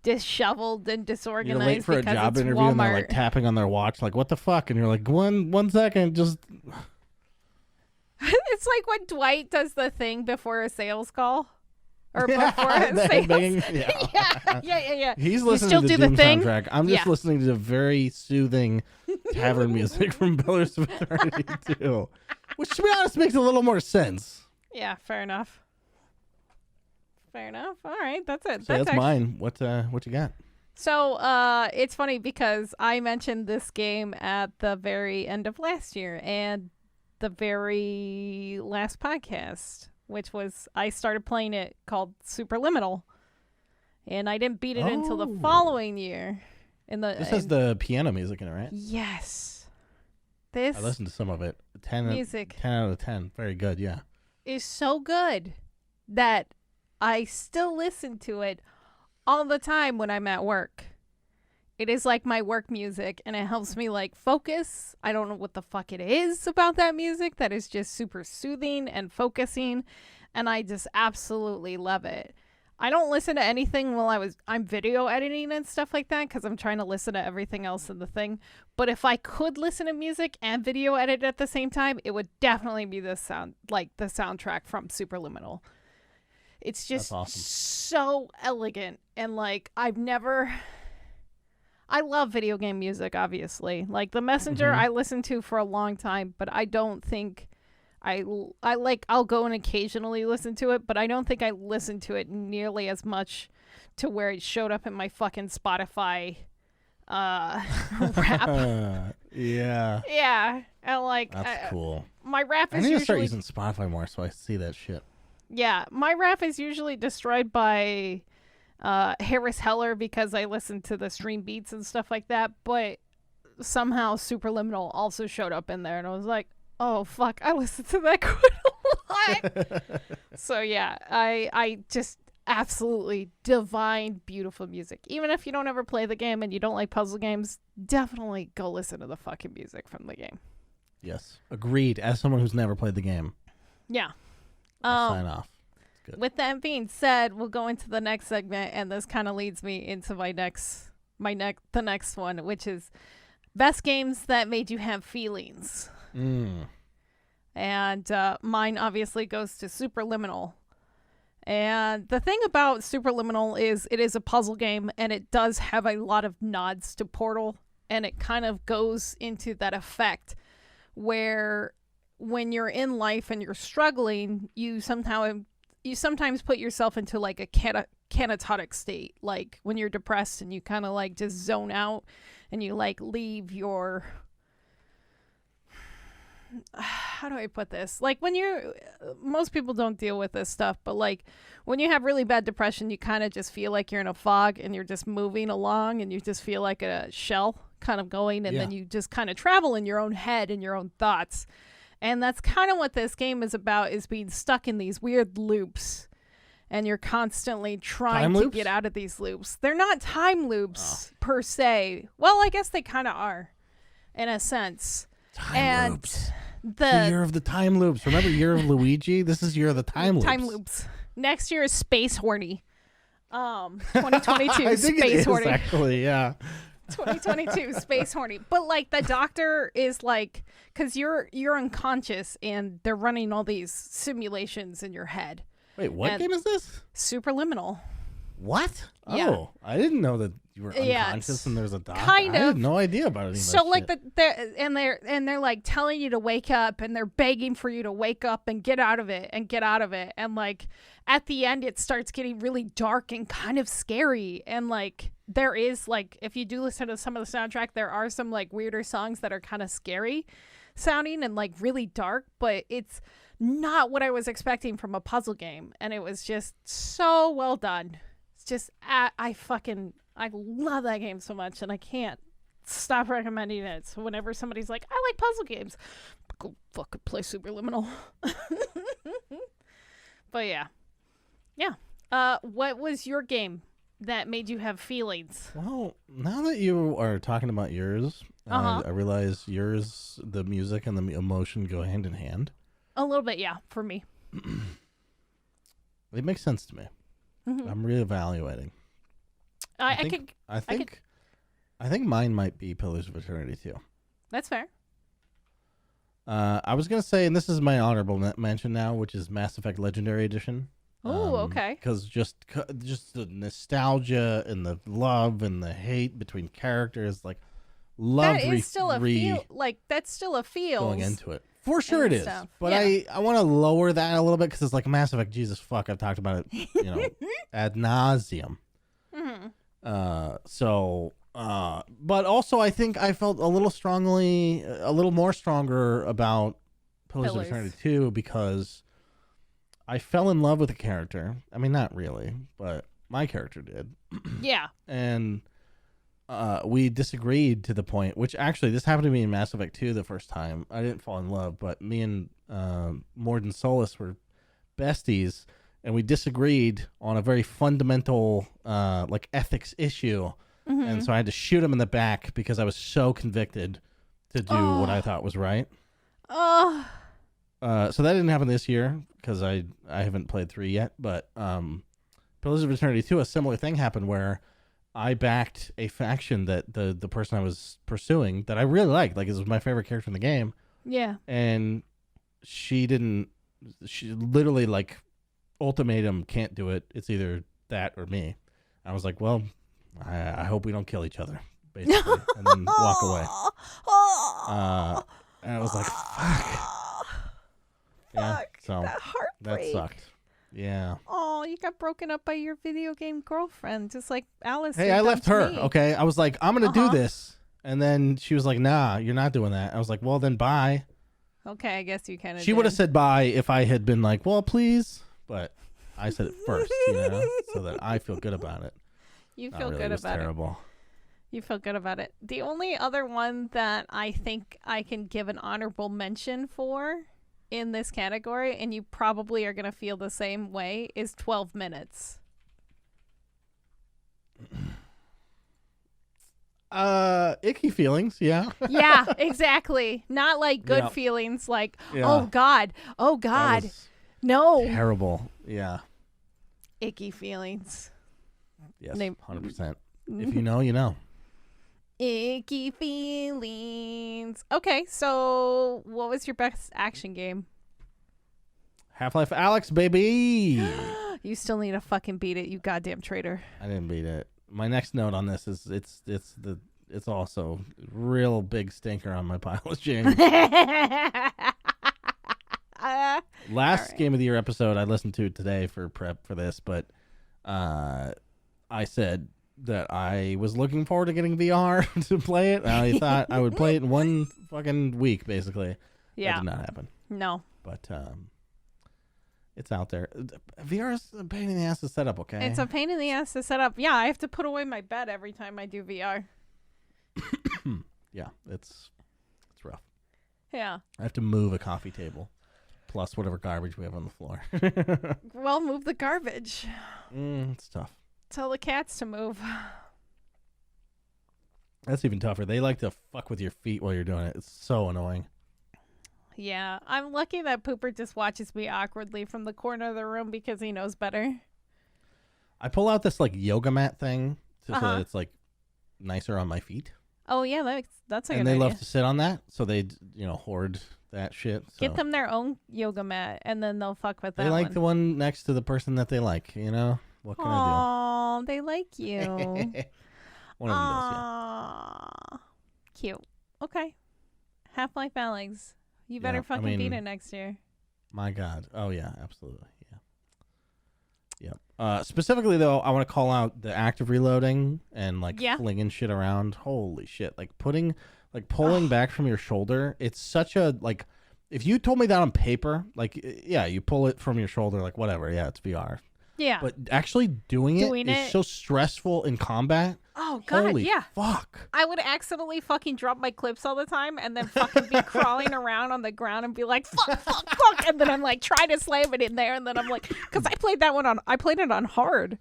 disheveled and disorganized. You're late for a job interview Walmart. And they're like tapping on their watch like, what the fuck? And you're like, one second, just... It's like when Dwight does the thing before a sales call. Or before a sales. Yeah. He's listening to the Doom soundtrack. I'm just listening to the very soothing tavern music from Pillars of Eternity 2. Which, to be honest, makes a little more sense. Yeah, fair enough. All right, that's it. So that's mine. What you got? So it's funny because I mentioned this game at the very end of last year and the very last podcast, which was I started playing it called Superliminal, and I didn't beat it until the following year. This has the piano music in it, right? Yes. I listened to some of it. 10 out of 10. Very good, yeah. Is so good that I still listen to it all the time when I'm at work. It is like my work music, and it helps me like focus. I don't know what the fuck it is about that music that is just super soothing and focusing, and I just absolutely love it. I don't listen to anything while I'm video editing and stuff like that because I'm trying to listen to everything else in the thing. But if I could listen to music and video edit at the same time, it would definitely be the soundtrack from Superliminal. It's just awesome. So elegant, and like I love video game music, obviously. Like The Messenger, I listened to for a long time, but I don't think I'll go and occasionally listen to it, but I don't think I listened to it nearly as much to where it showed up in my fucking Spotify rap. Yeah. Yeah, and like that's cool. My rap is I need usually to start using Spotify more so I see that shit. Yeah, my rap is usually destroyed by Harris Heller because I listen to the stream beats and stuff like that, but somehow Superliminal also showed up in there, and I was like, oh fuck, I listen to that quite a lot. So yeah, I just absolutely divine, beautiful music. Even if you don't ever play the game and you don't like puzzle games, definitely go listen to the fucking music from the game. Yes, agreed. As someone who's never played the game, yeah. Sign off. Good. With that being said, we'll go into the next segment, and this kind of leads me into the next one, which is best games that made you have feelings. And mine obviously goes to Superliminal. And the thing about Superliminal is it is a puzzle game, and it does have a lot of nods to Portal, and it kind of goes into that effect where when you're in life and you're struggling, you sometimes put yourself into like a catatonic state, like when you're depressed and you kind of like just zone out and you like leave your, how do I put this? Like when most people don't deal with this stuff, but like when you have really bad depression, you kind of just feel like you're in a fog and you're just moving along and you just feel like a shell kind of going, and then you just kind of travel in your own head and your own thoughts. And that's kind of what this game is about, is being stuck in these weird loops. And you're constantly trying to get out of these loops. They're not time loops per se. Well, I guess they kind of are, in a sense. Time loops. The year of the time loops. Remember Year of Luigi? This is Year of the time loops. Time loops. Next year is Space Horny. 2022 I think Space it is, Horny. actually, yeah. 2022 Space Horny. But like the doctor is like, because you're unconscious and they're running all these simulations in your head. Wait, what game is this? Superliminal. What? Yeah. Oh, I didn't know that you were unconscious and there's a doctor. Kind of. I had no idea about any of so that like shit. they're like telling you to wake up, and they're begging for you to wake up and get out of it and like at the end it starts getting really dark and kind of scary, and like there is like, if you do listen to some of the soundtrack, there are some like weirder songs that are kind of scary sounding and like really dark, but it's not what I was expecting from a puzzle game, and it was just so well done. It's just I love that game so much, and I can't stop recommending it. So whenever somebody's like, I like puzzle games, go fucking play Superliminal. But yeah. What was your game that made you have feelings? Well, now that you are talking about yours, I realize yours, the music and the emotion go hand in hand. A little bit, yeah, for me. It makes sense to me. Mm-hmm. I'm reevaluating. I think mine might be Pillars of Eternity too. That's fair. I was gonna say, and this is my honorable mention now, which is Mass Effect Legendary Edition. Oh, okay. Because just the nostalgia and the love and the hate between characters, like love. That is still a feel. Like that's still a feel going into it. For sure it is. Stuff. But I want to lower that a little bit because it's like Mass Effect. Jesus fuck, I've talked about it, ad nauseum. Mm-hmm. But also I think I felt a little more stronger about Pillars of Eternity 2 because I fell in love with the character. I mean, not really, but my character did. Yeah. And we disagreed to the point, which actually this happened to me in Mass Effect 2 the first time. I didn't fall in love, but me and Morden Solis were besties, and we disagreed on a very fundamental like ethics issue And so I had to shoot him in the back because I was so convicted to do what I thought was right. Oh. So that didn't happen this year because I haven't played 3 yet. But Pillars of Eternity 2, a similar thing happened where I backed a faction that the person I was pursuing that I really liked. Like, it was my favorite character in the game. Yeah. And she literally, like, ultimatum, can't do it. It's either that or me. I was like, well, I hope we don't kill each other, basically, and then walk away. And I was like, fuck. Yeah, so that heartbreak. that sucked. Yeah. Oh, you got broken up by your video game girlfriend, just like Alice. Hey, I left her. Okay, I was like, I'm gonna do this, and then she was like, nah, you're not doing that. I was like, well, then bye. Okay, I guess you kind of. She would have said bye if I had been like, well, please, but I said it first, so that I feel good about it. You feel good about terrible. You feel good about it. The only other one that I think I can give an honorable mention for in this category, and you probably are going to feel the same way, is 12 minutes. Icky feelings, yeah. Yeah, exactly. Not like good feelings like, oh God, no. Terrible, yeah. Icky feelings. Yes, 100%. If you know, you know. Icky feelings. Okay, so what was your best action game? Half-Life Alyx, baby. You still need to fucking beat it, you goddamn traitor. I didn't beat it. My next note on this is it's also real big stinker on my pile of shame. Last Game of the Year episode I listened to today for prep for this, but I said that I was looking forward to getting VR to play it. I thought I would play it in one fucking week, basically. Yeah. That did not happen. No. But it's out there. VR is a pain in the ass to set up, okay? It's a pain in the ass to set up. Yeah, I have to put away my bed every time I do VR. Yeah, it's rough. Yeah. I have to move a coffee table, plus whatever garbage we have on the floor. Well, move the garbage. It's tough. Tell the cats to move. That's even tougher. They like to fuck with your feet while you're doing it. It's so annoying. Yeah, I'm lucky that Pooper just watches me awkwardly from the corner of the room because he knows better. I pull out this like yoga mat thing so that it's like nicer on my feet. Oh yeah, that's a good idea. And they love to sit on that, so they hoard that shit. So. Get them their own yoga mat, and then they'll fuck with that. They like the one next to the person that they like. What can I do? They like you. One of them does, yeah. Cute. Okay. Half-Life Alyx. You better fucking beat it next year. My God. Oh, yeah, absolutely. Yeah. Yep. Specifically, though, I want to call out the active reloading and, flinging shit around. Holy shit. Pulling back from your shoulder. It's such a, if you told me that on paper, you pull it from your shoulder, whatever. Yeah, it's VR. Yeah. But actually doing it is so stressful in combat. Oh, God, Holy fuck. I would accidentally fucking drop my clips all the time and then fucking be crawling around on the ground and be like, fuck. And then I'm trying to slam it in there. And then I'm like, because I played it on hard.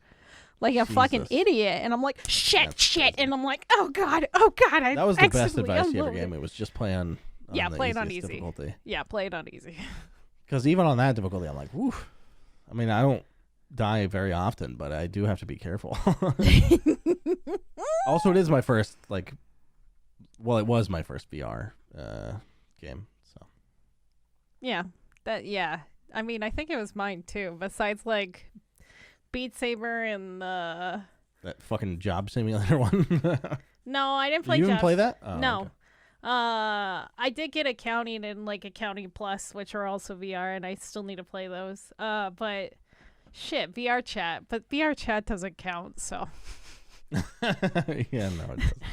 Like a fucking idiot. And I'm like, shit. Crazy. And I'm like, oh, God. That was the best advice you ever gave me, was just play on play it on easy. Difficulty. Yeah, play it on easy. Because even on that difficulty, I'm like, woof. I mean, I don't die very often, but I do have to be careful. Also, it is my first it was my first VR game, so yeah, I mean, I think it was mine too, besides Beat Saber and that fucking job simulator one. No, I didn't play. You didn't play that? Oh, no. Okay. I did get Accounting and Accounting Plus, which are also VR, and I still need to play those. But shit, VR chat. But VR chat doesn't count, so. Yeah, no, it doesn't.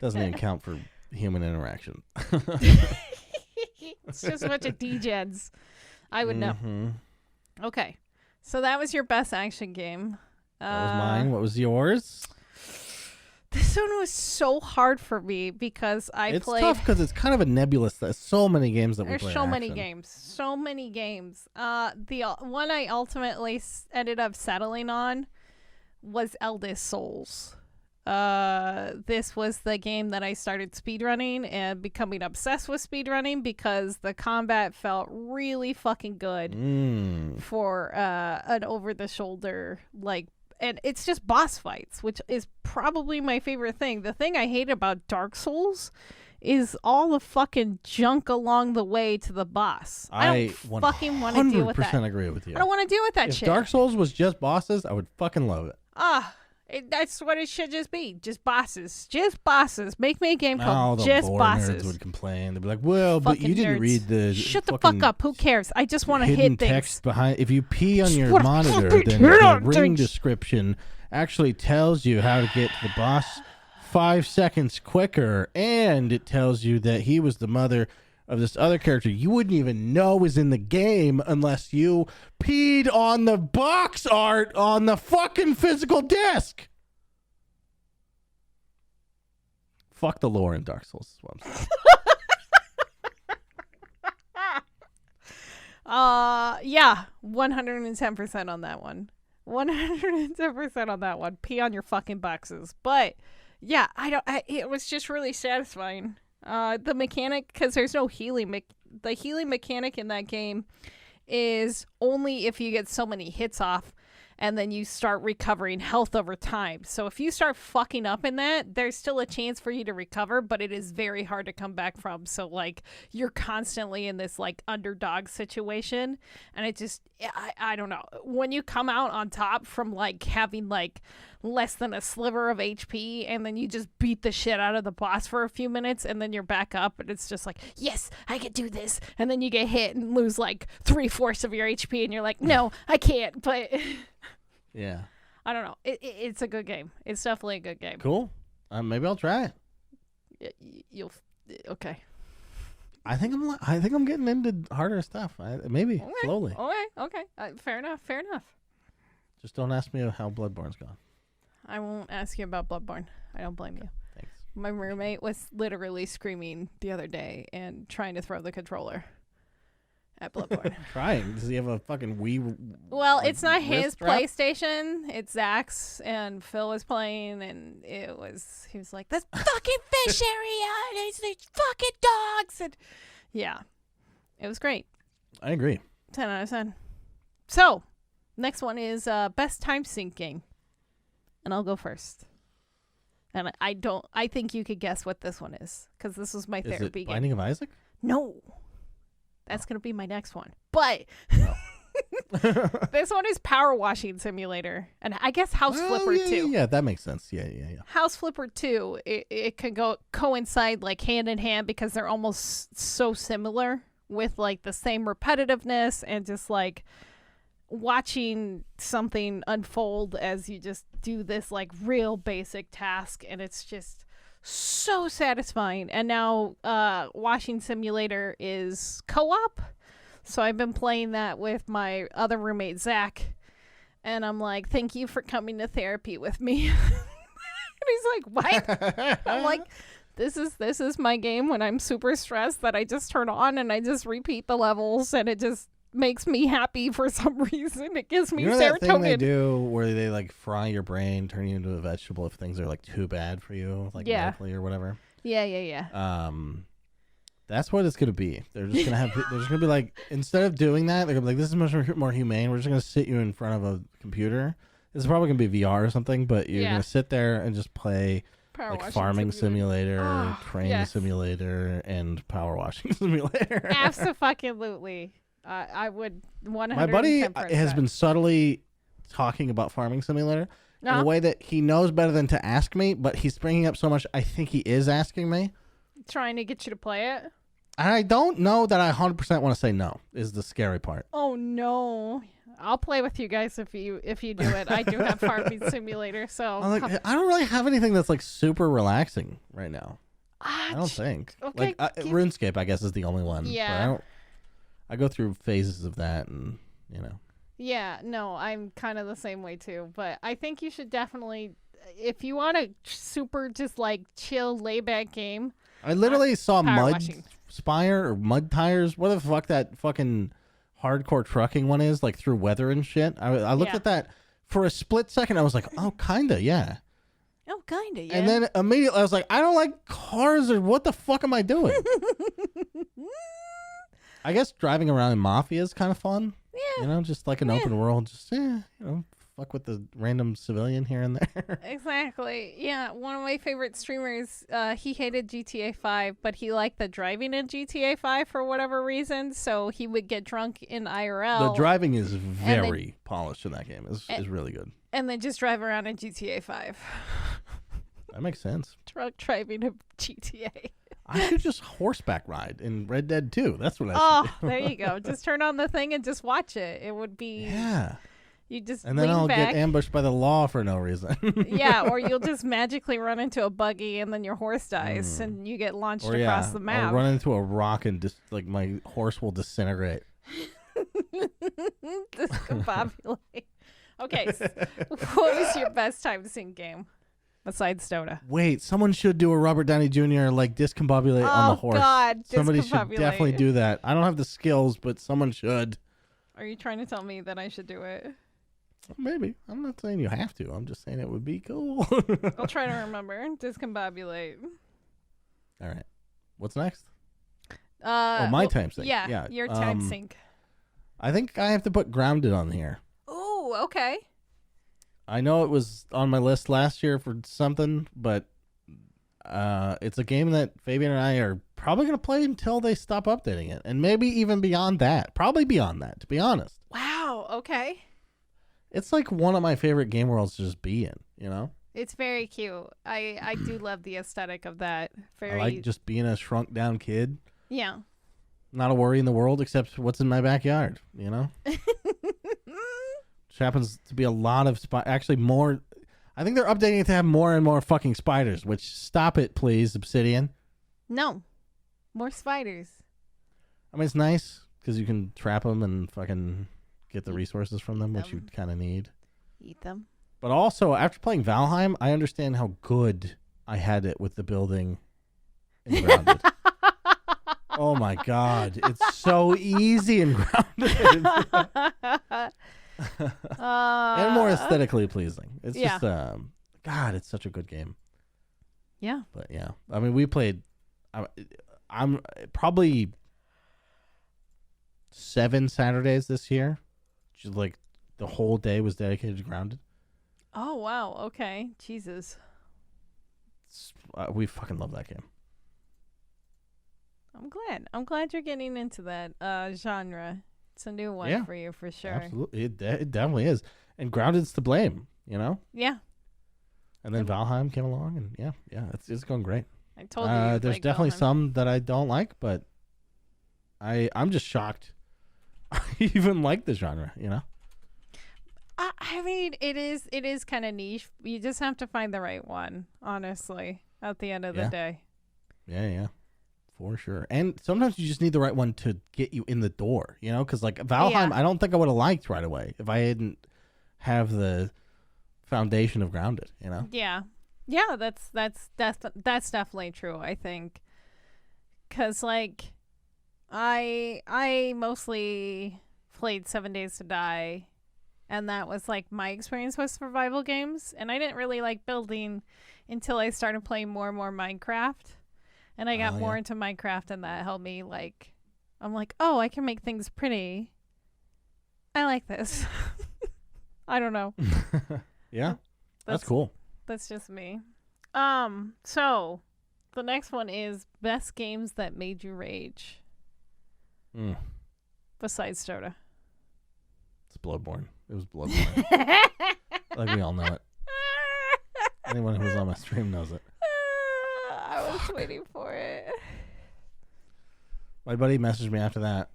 Doesn't even count for human interaction. It's just a bunch of degens. I would know. Mm-hmm. Okay, so that was your best action game. That was mine. What was yours? This one was so hard for me because it's tough because it's kind of a nebulous. There's so many games that we play. There's so many games. The one I ultimately ended up settling on was Eldest Souls. this was the game that I started speedrunning and becoming obsessed with speedrunning because the combat felt really fucking good for an over-the-shoulder, like, and it's just boss fights, which is probably my favorite thing. The thing I hate about Dark Souls is all the fucking junk along the way to the boss. I don't fucking want to deal with that. 100% agree with you. I don't want to deal with that shit. If Dark Souls was just bosses, I would fucking love it. That's what it should just be. Just bosses. Just bosses. Make me a game called the Just lore Bosses. Nerds would complain. They'd be like, well, but Fucking you didn't nerds. read the Shut the fuck up. Who cares? I just want to hidden hit things. text behind. If you pee on your What monitor, fucking then hit the on ring things. description actually tells you how to get to the boss 5 seconds quicker, and it tells you that he was the mother of this other character you wouldn't even know is in the game unless you peed on the box art on the fucking physical disc. Fuck the lore in Dark Souls. Is what I'm saying. Yeah, 110% on that one. 110% on that one. Pee on your fucking boxes. But yeah, it was just really satisfying. The mechanic, because there's no healing. The healing mechanic in that game is only if you get so many hits off, and then you start recovering health over time. So if you start fucking up in that, there's still a chance for you to recover, but it is very hard to come back from. So, like, you're constantly in this, like, underdog situation. And it just, I don't know. When you come out on top from, like, having, like, less than a sliver of HP, and then you just beat the shit out of the boss for a few minutes, and then you're back up, and it's just like, yes, I can do this. And then you get hit and lose, like, 3/4 of your HP, and you're like, no, I can't, but... Yeah. I don't know. It's a good game. It's definitely a good game. Cool. Maybe I'll try it. You'll okay. I think I'm getting into harder stuff. Maybe slowly. Okay. Fair enough. Just don't ask me how Bloodborne's gone. I won't ask you about Bloodborne. I don't blame you. Thanks. My roommate was literally screaming the other day and trying to throw the controller at Bloodborne. Trying. Does he have a fucking Wii? Well, it's not his strap? PlayStation. It's Zach's, and Phil was playing, and he was like, "This fucking fish area, and these fucking dogs," and yeah, it was great. I agree. 10 out of 10. So, next one is best time sync game, and I'll go first. And I think you could guess what this one is, because this was my therapy game. game. Binding of Isaac? No. That's going to be my next one. But this one is Power Washing Simulator. And I guess House Flipper 2. Yeah, that makes sense. Yeah. House Flipper 2, it can coincide like hand in hand because they're almost so similar with like the same repetitiveness and just like watching something unfold as you just do this like real basic task, and it's just so satisfying. And now Washing Simulator is co-op, so I've been playing that with my other roommate Zach, and I'm like, thank you for coming to therapy with me. And he's like, what? I'm like, this is my game when I'm super stressed that I just turn on and I just repeat the levels, and it just makes me happy for some reason. It gives me serotonin. That thing they do where they like fry your brain, turn you into a vegetable if things are like too bad for you, like medically or whatever. Yeah. That's what it's gonna be. They're just gonna be like, instead of doing that, they're gonna be like, this is much more humane. We're just gonna sit you in front of a computer. This is probably gonna be VR or something, but you're gonna sit there and just play like farming simulator, train simulator, and power washing simulator. Absolutely. I would 100%. My buddy has been subtly talking about farming simulator in a way that he knows better than to ask me, but he's bringing up so much. I think he is asking me, trying to get you to play it. I don't know that I 100% want to say no. Is the scary part. Oh no. I'll play with you guys if you do it. I do have farming simulator, so I don't really have anything that's like super relaxing right now. I don't think. Okay, RuneScape, I guess, is the only one. Yeah. But I go through phases of that, and Yeah, no, I'm kind of the same way too. But I think you should definitely, if you want a super just like chill layback game. I literally saw Mud Spire or Mud Tires. What the fuck that fucking hardcore trucking one is, like through weather and shit. I looked at that for a split second. I was like, oh, kinda, yeah. Oh, Kinda, yeah. And then immediately I was like, I don't like cars, or what the fuck am I doing? I guess driving around in Mafia is kind of fun. Yeah. You know, just like an open world, just, you know, fuck with the random civilian here and there. Exactly. Yeah, one of my favorite streamers, he hated GTA 5, but he liked the driving in GTA 5 for whatever reason, so he would get drunk in IRL. The driving is very polished in that game. It's really good. And then just drive around in GTA 5. That makes sense. Drunk driving in GTA. I should just horseback ride in Red Dead 2. That's what I should do. Oh, there you go. Just turn on the thing and just watch it. It would be... Yeah. You just and then lean I'll back. get ambushed by the law for no reason. Yeah, or you'll just magically run into a buggy and then your horse dies and you get launched across the map. I'll run into a rock and just like my horse will disintegrate. Discombobulate. Okay, so what was your best time sync game besides Dota? Wait, someone should do a Robert Downey Jr. like discombobulate on the horse. Oh God, somebody should definitely do that. I don't have the skills, but someone should. Are you trying to tell me that I should do it? Maybe. I'm not saying you have to. I'm just saying it would be cool. I'll try to remember. Discombobulate. All right. What's next? My time sync. Yeah, your time sync. I think I have to put Grounded on here. Oh, okay. I know it was on my list last year for something, but it's a game that Fabian and I are probably going to play until they stop updating it. And maybe even beyond that. Probably beyond that, to be honest. Wow, okay. It's like one of my favorite game worlds to just be in, you know? It's very cute. I do love the aesthetic of that. I like just being a shrunk down kid. Yeah. Not a worry in the world except what's in my backyard, you know? Which happens to be a lot of actually more. I think they're updating it to have more and more fucking spiders, which stop it, please, Obsidian. No. More spiders. I mean, it's nice because you can trap them and fucking get the resources from them, which you kind of need. Eat them. But also, after playing Valheim, I understand how good I had it with the building in Grounded. Oh my God. It's so easy in Grounded. And more aesthetically pleasing. It's just, God, it's such a good game. Yeah. But yeah, I mean, we played, I'm probably 7 Saturdays this year. Just like the whole day was dedicated to Grounded. Oh, wow. Okay. Jesus. We fucking love that game. I'm glad you're getting into that genre. It's a new one for you for sure. Absolutely. It definitely is. And Grounded's to blame, you know? Yeah. And then Valheim came along, and it's going great. I told you. There's definitely some that I don't like, but I'm just shocked I even like the genre, you know? I mean, it is kind of niche. You just have to find the right one, honestly, at the end of the day. Yeah. For sure. And sometimes you just need the right one to get you in the door, you know? Because like Valheim, I don't think I would have liked right away if I didn't have the foundation of Grounded, you know? Yeah, that's definitely true. I think because like I mostly played 7 Days to Die, and that was like my experience with survival games, and I didn't really like building until I started playing more and more Minecraft, and I got more into Minecraft, and that helped me like I'm like, oh, I can make things pretty. I like this. I don't know. Yeah. That's cool. That's just me. So the next one is best games that made you rage. Besides Dota. It's Bloodborne. It was Bloodborne. Like we all know it. Anyone who was on my stream knows it. I was waiting for it. My buddy messaged me after that,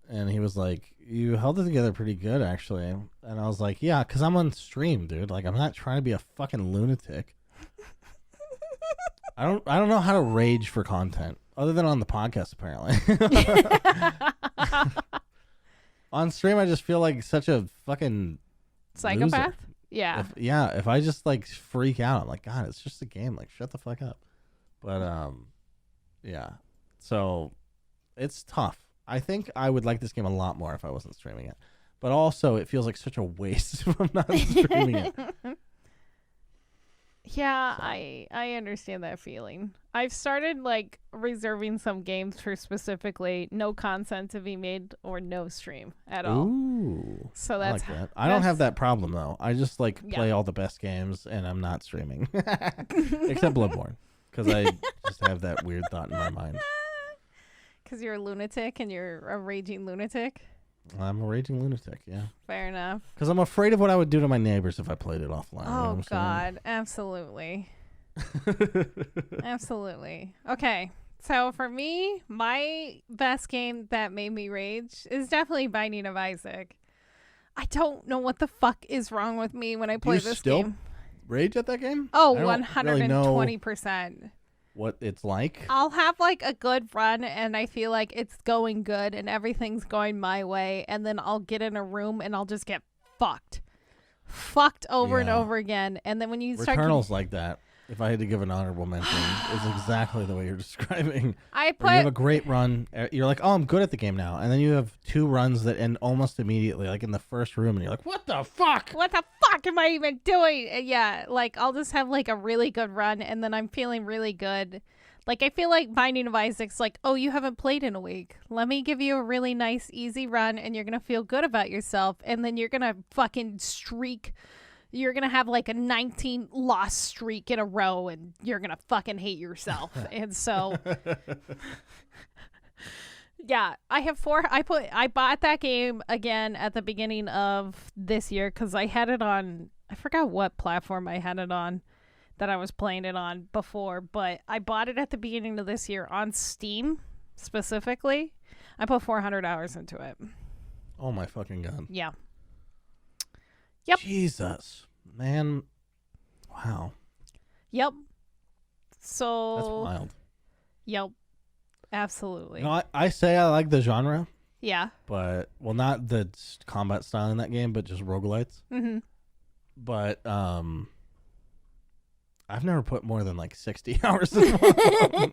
and he was like, you held it together pretty good, actually. And I was like, yeah, because I'm on stream, dude. Like, I'm not trying to be a fucking lunatic. I don't know how to rage for content, other than on the podcast, apparently. On stream, I just feel like such a fucking psychopath. Loser. Yeah. If I just like freak out, I'm like, God, it's just a game. Like, shut the fuck up. But yeah. So it's tough. I think I would like this game a lot more if I wasn't streaming it. But also, it feels like such a waste if I'm not streaming it. Yeah, I understand that feeling. I've started like reserving some games for specifically no content to be made or no stream at all. Ooh, So I that's like that. I don't have that problem though. I just like Yeah. play all the best games, and I'm not streaming except Bloodborne, because I just have that weird thought in my mind. Because you're a lunatic and you're a raging lunatic. I'm a raging lunatic, yeah. Fair enough. Because I'm afraid of what I would do to my neighbors if I played it offline. You know Oh, what I'm saying? God. Absolutely. Absolutely. Okay. So for me, my best game that made me rage is definitely Binding of Isaac. I don't know what the fuck is wrong with me when I play this game. Rage at that game? Oh, I don't really know 120%. what it's like. I'll have like a good run and I feel like it's going good and everything's going my way, and then I'll get in a room and I'll just get fucked over and Yeah. over again. And then when you start Returnal's like that. If I had to give an honorable mention, it's exactly the way you're describing. I Where you have a put great run. You're like, oh, I'm good at the game now. And then you have 2 runs that end almost immediately, like in the first room. And you're like, what the fuck? what the fuck am I even doing? And yeah, like I'll just have like a really good run and then I'm feeling really good. Like I feel like Binding of Isaac's like, oh, you haven't played in a week. Let me give you a really nice, easy run and you're going to feel good about yourself. And then you're going to fucking streak. You're going to have like a 19 loss streak in a row and you're going to fucking hate yourself. And so, yeah, I have 4. I bought that game again at the beginning of this year because I had it on, I forgot what platform I had it on that I was playing it on before, but I bought it at the beginning of this year on Steam specifically. I put 400 hours into it. Oh, my fucking God. Yeah. Yep. Jesus. Man. Wow. Yep. So. That's wild. Yep. Absolutely. You know, I say I like the genre, Yeah. but, well, not the combat style in that game, but just roguelites. Mm-hmm. But, I've never put more than like 60 hours in one.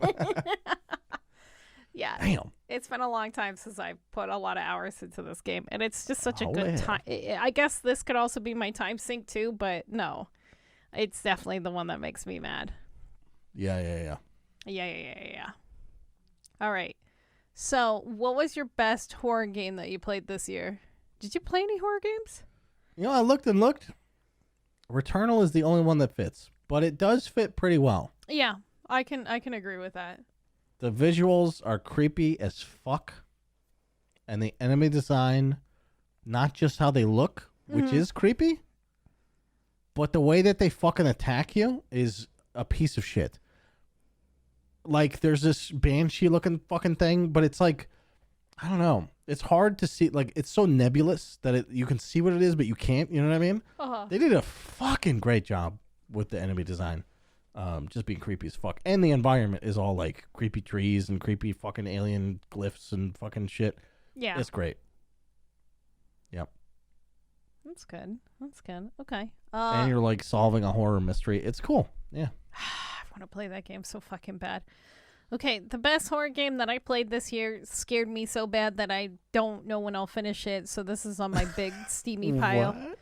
Yeah. Damn. It's been a long time since I put a lot of hours into this game, and it's just such a Oh, good yeah. time. I guess this could also be my time sink too, but no. It's definitely the one that makes me mad. Yeah. Yeah. All right. So, what was your best horror game that you played this year? Did you play any horror games? You know, I looked and looked. Returnal is the only one that fits, but it does fit pretty well. Yeah, I can agree with that. The visuals are creepy as fuck, and the enemy design, not just how they look, which is creepy, but the way that they fucking attack you is a piece of shit. Like, there's this banshee-looking fucking thing, but it's like, I don't know. It's hard to see. Like, it's so nebulous that you can see what it is, but you can't. You know what I mean? Uh-huh. They did a fucking great job with the enemy design. Just being creepy as fuck. And the environment is all like creepy trees and creepy fucking alien glyphs and fucking shit. Yeah. It's great. Yep. That's good. Okay. And you're like solving a horror mystery. It's cool. Yeah. I want to play that game so fucking bad. Okay, the best horror game that I played this year scared me so bad that I don't know when I'll finish it. So this is on my big steamy pile. What?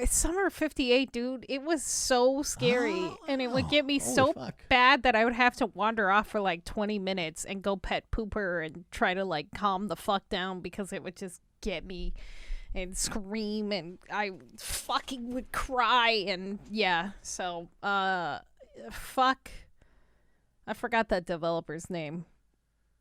It's Summer of 58, dude. It was so scary. And it would get me Holy so fuck. bad that I would have to wander off for like 20 minutes and go pet pooper and try to like calm the fuck down because it would just get me and scream and I fucking would cry and yeah. So, fuck. I forgot that developer's name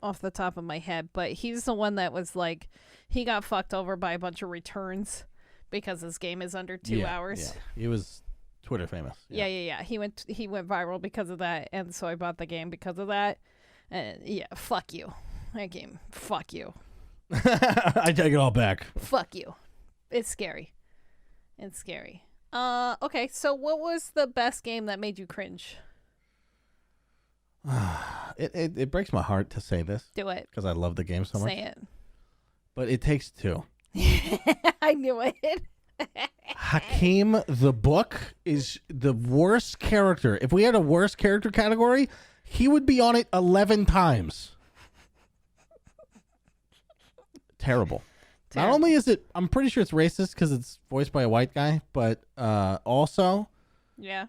off the top of my head, but he's the one that was like, he got fucked over by a bunch of returns because his game is under 2 hours. Yeah. He was Twitter famous. Yeah. He went viral because of that, and so I bought the game because of that. And yeah, fuck you. That game, fuck you. I take it all back. Fuck you. It's scary. Okay, so what was the best game that made you cringe? It breaks my heart to say this Do it. because I love the game so much. Say it. But It Takes Two. I knew it. Hakeem the Book is the worst character. If we had a worst character category, he would be on it 11 times. Terrible. Not only is it, I'm pretty sure it's racist because it's voiced by a white guy, but also, Yeah.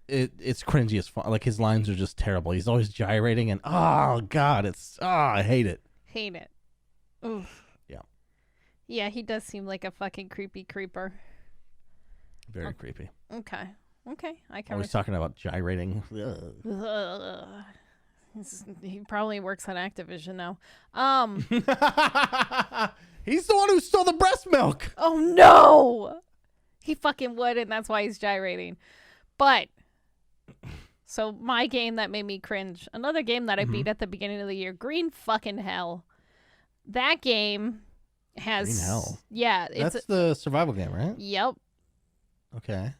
it's cringy as fuck. Like his lines are just terrible. He's always gyrating and oh god, I hate it. Hate it. Oof. Yeah. Yeah, he does seem like a fucking creepy creeper. Very creepy. Okay. I can. Always talking about gyrating. Ugh. He probably works on Activision now. He's the one who stole the breast milk. Oh no! He fucking would, and that's why he's gyrating. But so my game that made me cringe, another game that I beat at the beginning of the year, Green fucking Hell. That game has Green Hell. Yeah, That's the survival game, right? Yep. Okay.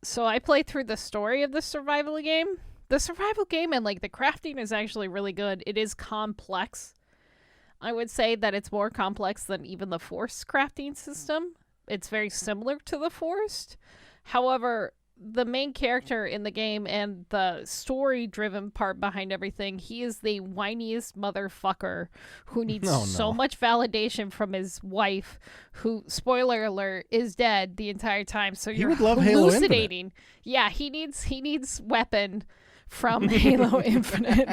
So I played through the story of the survival game. The survival game and like the crafting is actually really good. It is complex. I would say that it's more complex than even the Forest crafting system. It's very similar to the Forest. However, the main character in the game and the story-driven part behind everything, he is the whiniest motherfucker who needs so much validation from his wife, who, spoiler alert, is dead the entire time. So you're hallucinating. Yeah, he needs weapon from Halo Infinite.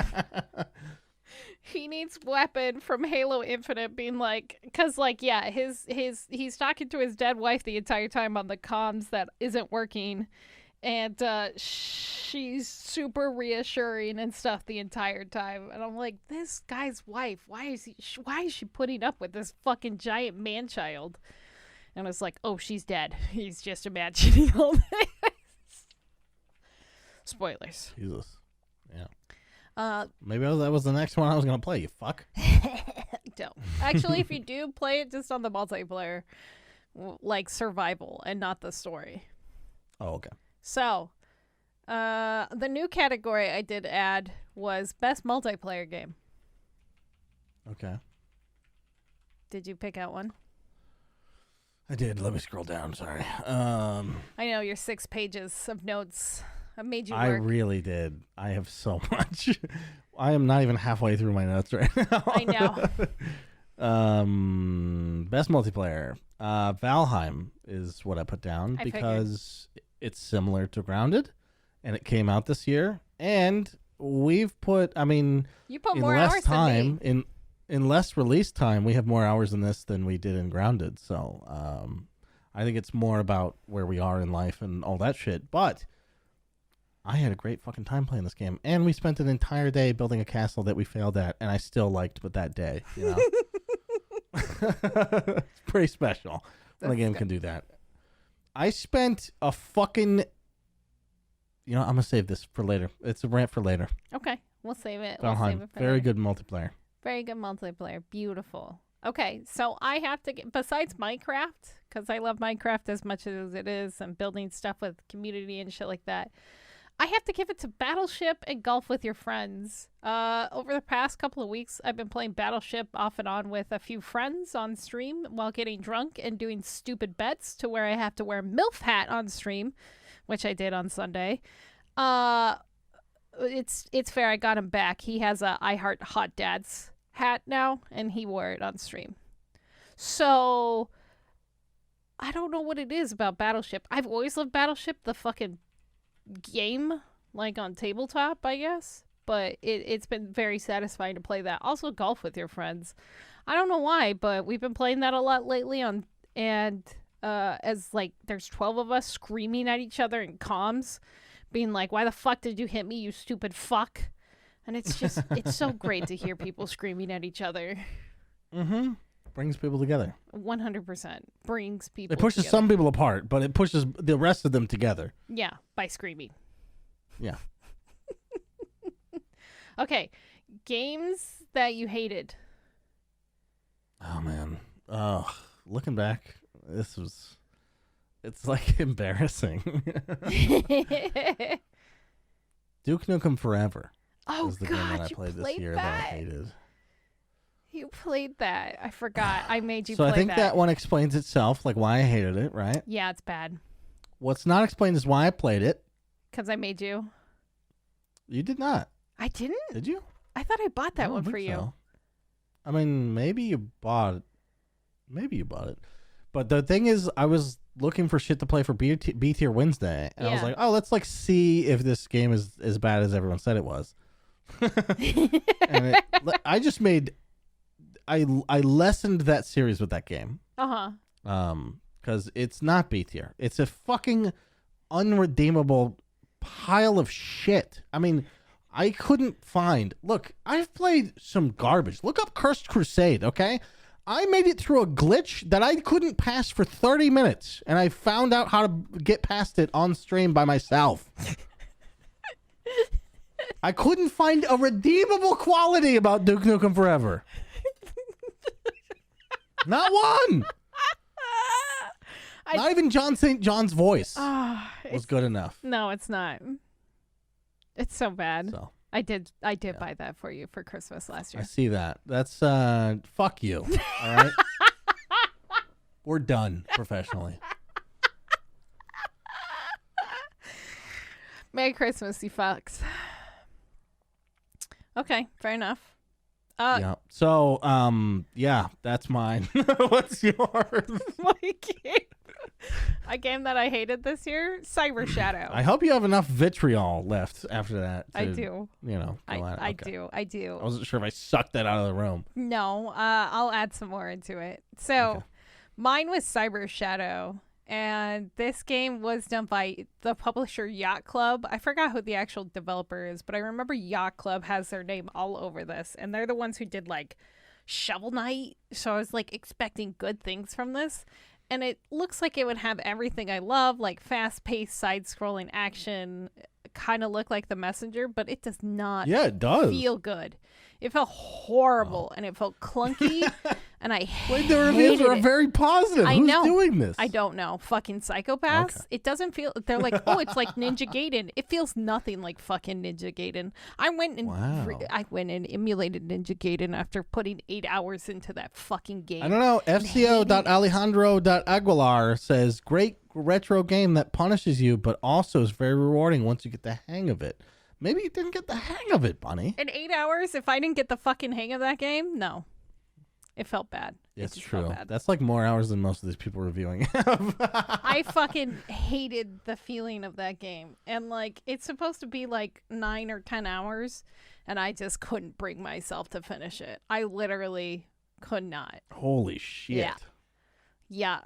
He needs weapon from Halo Infinite being like, because like, yeah, he's talking to his dead wife the entire time on the comms that isn't working. And she's super reassuring and stuff the entire time. And I'm like, this guy's wife, why is she putting up with this fucking giant man-child? And it's like, oh, she's dead. He's just imagining all this. Spoilers. Jesus. Yeah. Maybe that was the next one I was going to play, you fuck. Don't. Actually, if you do, play it just on the multiplayer, like survival and not the story. Oh, okay. So, the new category I did add was best multiplayer game. Okay. Did you pick out one? I did. Let me scroll down. Sorry. I know your 6 pages of notes. I made you work. I really did. I have so much. I am not even halfway through my notes right now. I know. Best multiplayer. Valheim is what I put down because it's similar to Grounded, and it came out this year. And we've put, you put more hours than me. In less release time, we have more hours in this than we did in Grounded. So I think it's more about where we are in life and all that shit. But I had a great fucking time playing this game, and we spent an entire day building a castle that we failed at, and I still liked but that day. You know? It's pretty special when a game can do that. I spent a fucking... I'm going to save this for later. It's a rant for later. Okay, we'll save it. Very good multiplayer. Very good multiplayer. Beautiful. Okay, so I have to get... Besides Minecraft, because I love Minecraft as much as it is, and building stuff with community and shit like that, I have to give it to Battleship and Golf with Your Friends. Over the past couple of weeks, I've been playing Battleship off and on with a few friends on stream while getting drunk and doing stupid bets to where I have to wear MILF hat on stream, which I did on Sunday. It's fair. I got him back. He has a I Heart Hot Dads hat now, and he wore it on stream. So I don't know what it is about Battleship. I've always loved Battleship, the fucking game, like on tabletop, I guess, but it's been very satisfying to play that. Also, Golf with Your Friends. I don't know why, but we've been playing that a lot lately as like there's 12 of us screaming at each other in comms, being like, why the fuck did you hit me, you stupid fuck? And it's just it's so great to hear people screaming at each other. Brings people together. 100% brings people It pushes together. some people apart, but it pushes the rest of them together. Yeah, by screaming. Yeah. Okay, games that you hated. Oh, man. Looking back, it's like embarrassing. Duke Nukem Forever. Oh, was the God, game that I you played this played year that? that I hated. You played that. I forgot. I made you so play that. So I think that one explains itself, like why I hated it, right? Yeah, it's bad. What's not explained is why I played it. Because I made you. You did not. I didn't? Did you? I thought I bought that one for you. So. Maybe you bought it. But the thing is, I was looking for shit to play for B tier Wednesday, and I was Yeah. like, oh, let's like see if this game is as bad as everyone said it was. And I just made I lessened that series with that game. Because it's not B tier. It's a fucking unredeemable pile of shit. I mean, I couldn't find. Look, I've played some garbage. Look up Cursed Crusade, okay? I made it through a glitch that I couldn't pass for 30 minutes, and I found out how to get past it on stream by myself. I couldn't find a redeemable quality about Duke Nukem Forever. Not one. Not even John St. John's voice was good enough. No, it's not. It's so bad. So I did buy that for you for Christmas last year. I see that. That's fuck you. All right. We're done professionally. Merry Christmas, you fucks. Okay, fair enough. Yeah. So, yeah, that's mine. What's yours? My game. A game that I hated this year, Cyber Shadow. I hope you have enough vitriol left after that. I do. You know, go at it. I Okay. do. I do. I wasn't sure if I sucked that out of the room. No, I'll add some more into it. So, Okay. mine was Cyber Shadow, and this game was done by the publisher Yacht Club. I forgot who the actual developer is, but I remember Yacht Club has their name all over this, and they're the ones who did like Shovel Knight. So I was like expecting good things from this. And it looks like it would have everything I love, like fast-paced, side-scrolling action, kind of look like The Messenger, but it does not Yeah, it does. feel good. It felt horrible, and it felt clunky, and I Wait, the reviews hated are it. very positive. I Who's know. doing this? I don't know. Fucking psychopaths. Okay. It doesn't feel. They're like, oh, it's like Ninja Gaiden. It feels nothing like fucking Ninja Gaiden. I went and Wow. I went and emulated Ninja Gaiden after putting 8 hours into that fucking game. I don't know. FCO.Alejandro.Aguilar says, great retro game that punishes you, but also is very rewarding once you get the hang of it. Maybe you didn't get the hang of it, Bunny. In 8 hours, if I didn't get the fucking hang of that game, no. It felt bad. It's just felt true. bad. That's like more hours than most of these people reviewing have. I fucking hated the feeling of that game. And like, it's supposed to be like 9 or 10 hours, and I just couldn't bring myself to finish it. I literally could not. Holy shit. Yeah. Yeah.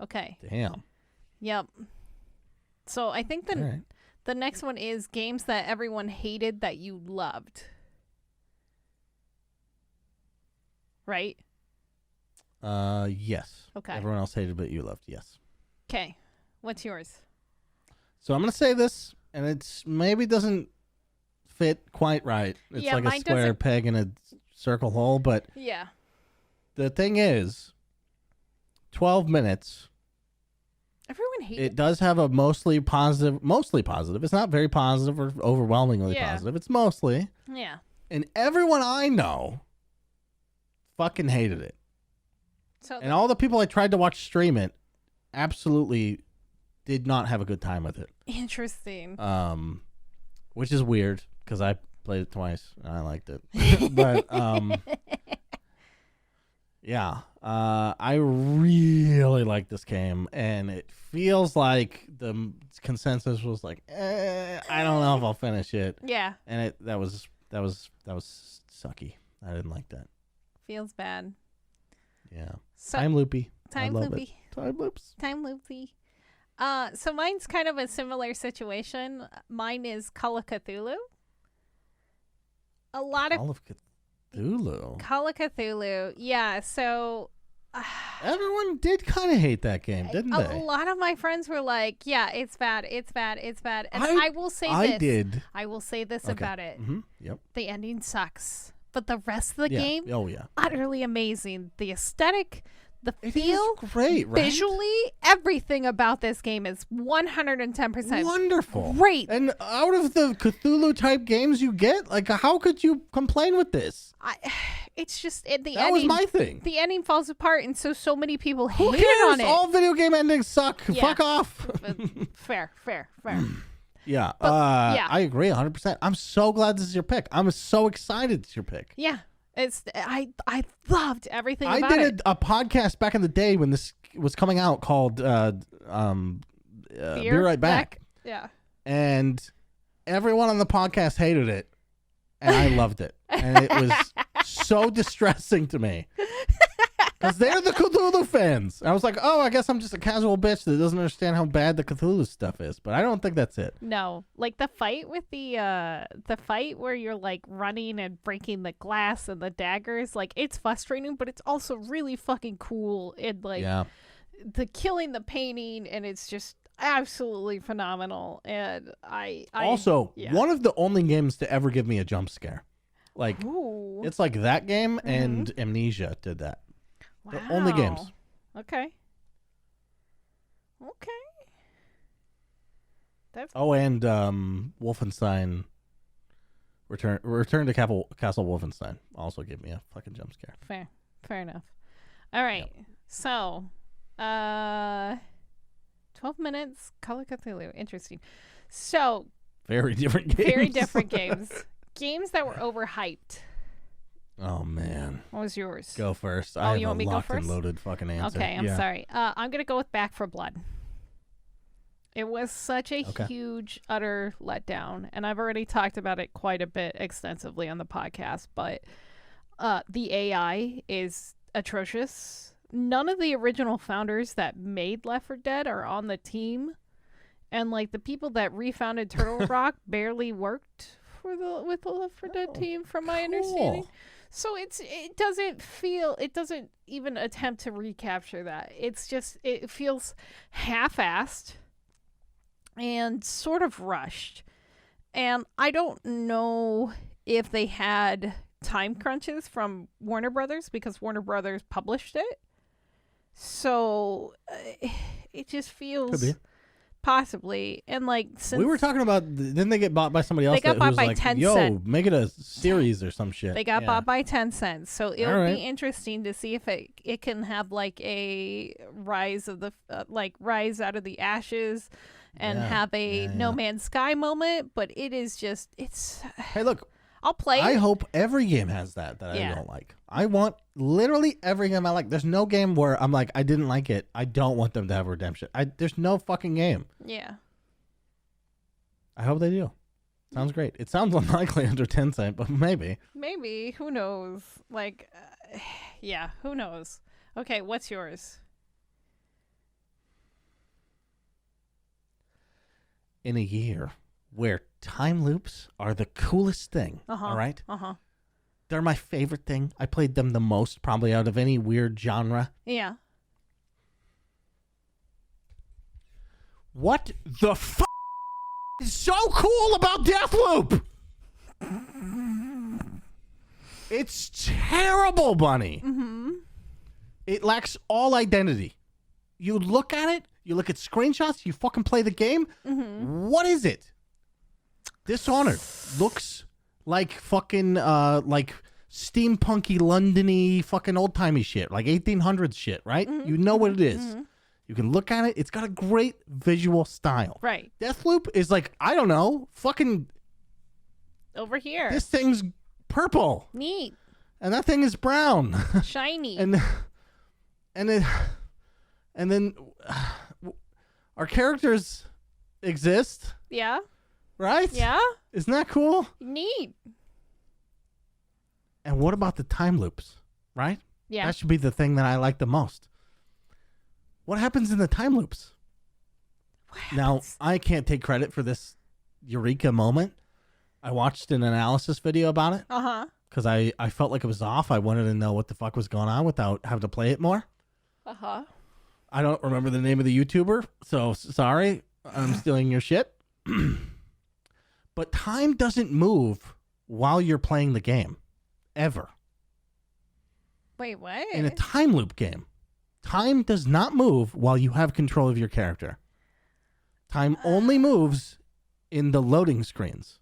Okay. Damn. Yep. So I think All right. the next one is games that everyone hated that you loved. Right? Yes. Okay. Everyone else hated, but you loved. Yes. Okay. What's yours? So I'm gonna say this, and it's maybe doesn't fit quite right. It's Yeah, like a mine square doesn't- peg in a circle hole. But Yeah. the thing is, 12 minutes. Everyone hated It does have a mostly positive. It's not very positive or overwhelmingly Yeah. positive. It's mostly, Yeah. and everyone I know fucking hated it. So And all the people I tried to watch stream it absolutely did not have a good time with it. interesting. Which is weird because I played it twice and I liked it. But yeah, I really like this game, and it feels like the consensus was like, I don't know if I'll finish it, Yeah. and that was sucky. I didn't like that. Feels bad. Yeah, So time loopy. I time love loopy. it. Time loops. Time loopy. So mine's kind of a similar situation. Mine is Call of Cthulhu. A lot of Call of Cthulhu. Call of Cthulhu. Yeah, so Everyone did kind of hate that game, didn't a they? lot of my friends were like, yeah, it's bad, it's bad, it's bad. And I- I will say I this. did. I will say this Okay. about it. Mm-hmm. Yep. The ending sucks. But the rest of the Yeah. game, Oh yeah. utterly amazing. The aesthetic, the It feel, is great, right? visually, everything about this game is 110% Wonderful. great. And out of the Cthulhu type games you get, like, how could you complain with this? It's just the That was ending. my thing. The ending falls apart, and so many people Who hated cares? on it. All video game endings suck. Yeah. Fuck off. Fair. Yeah. yeah. I agree 100%. I'm so glad this is your pick. I'm so excited it's your pick. Yeah, it's I loved everything I about did it. a podcast back in the day when this was coming out called Be Right Back. Yeah. And everyone on the podcast hated it, and I loved it. And it was so distressing to me. Because they're the Cthulhu fans. I was like, oh, I guess I'm just a casual bitch that doesn't understand how bad the Cthulhu stuff is. But I don't think that's it. No. Like the fight with the fight where you're like running and breaking the glass and the daggers, like it's frustrating, but it's also really fucking cool. And like the killing the painting, and it's just absolutely phenomenal. And I also one of the only games to ever give me a jump scare. Like it's like that game and Amnesia did that. Wow. The only games. Okay. That's and Wolfenstein Return to Castle Wolfenstein also gave me a fucking jump scare. Fair enough. All right. Yep. So 12 minutes, Call of Cthulhu. Interesting. So very different games. Very different games. Games that were overhyped. Oh man. What was yours? Go first. Oh, I have you want me a to go locked and first? loaded fucking answer. Okay, I'm sorry. I'm gonna go with Back 4 Blood. It was such a huge, utter letdown, and I've already talked about it quite a bit extensively on the podcast, but the AI is atrocious. None of the original founders that made Left 4 Dead are on the team, and like the people that refounded Turtle Rock barely worked with the Left 4 Dead team, from my understanding. So it doesn't even attempt to recapture that. It's just, it feels half-assed and sort of rushed. And I don't know if they had time crunches from Warner Brothers, because Warner Brothers published it. So it just feels... Could be. Possibly. And like, since we were talking about, didn't they get bought by somebody else? They got bought by like, Tencent. Make it a series or some shit. They got bought by Tencent, so it'll be interesting to see if it can have like a rise of the rise out of the ashes and have a No Man's Sky moment. But it is just, it's. Hey, look. I'll play it. I hope every game has that I don't like. I want literally every game I like. There's no game where I'm like, I didn't like it. I don't want them to have redemption. There's no fucking game. Yeah. I hope they do. Sounds great. It sounds unlikely under Tencent, but maybe. Maybe. Who knows? Like, yeah, who knows? Okay, what's yours? In a year where time loops are the coolest thing, all right? They're my favorite thing. I played them the most, probably out of any weird genre. Yeah. What the fuck is so cool about Deathloop? It's terrible, Bunny. It lacks all identity. You look at it, you look at screenshots, you fucking play the game. What is it? Dishonored looks like fucking like steampunky Londony fucking old timey shit, like 1800s shit, right? You know what it is. You can look at it. It's got a great visual style. Right. Deathloop is like, I don't know, fucking over here. This thing's purple. Neat. And that thing is brown. Shiny. and then our characters exist. Yeah. Right? Yeah. Isn't that cool? Neat. And what about the time loops? Right? Yeah. That should be the thing that I like the most. What happens in the time loops? Now, I can't take credit for this eureka moment. I watched an analysis video about it. Because I felt like it was off. I wanted to know what the fuck was going on without having to play it more. I don't remember the name of the YouTuber, so sorry. I'm stealing your shit. But time doesn't move while you're playing the game. Ever. Wait, what? In a time loop game, time does not move while you have control of your character. Time only moves in the loading screens.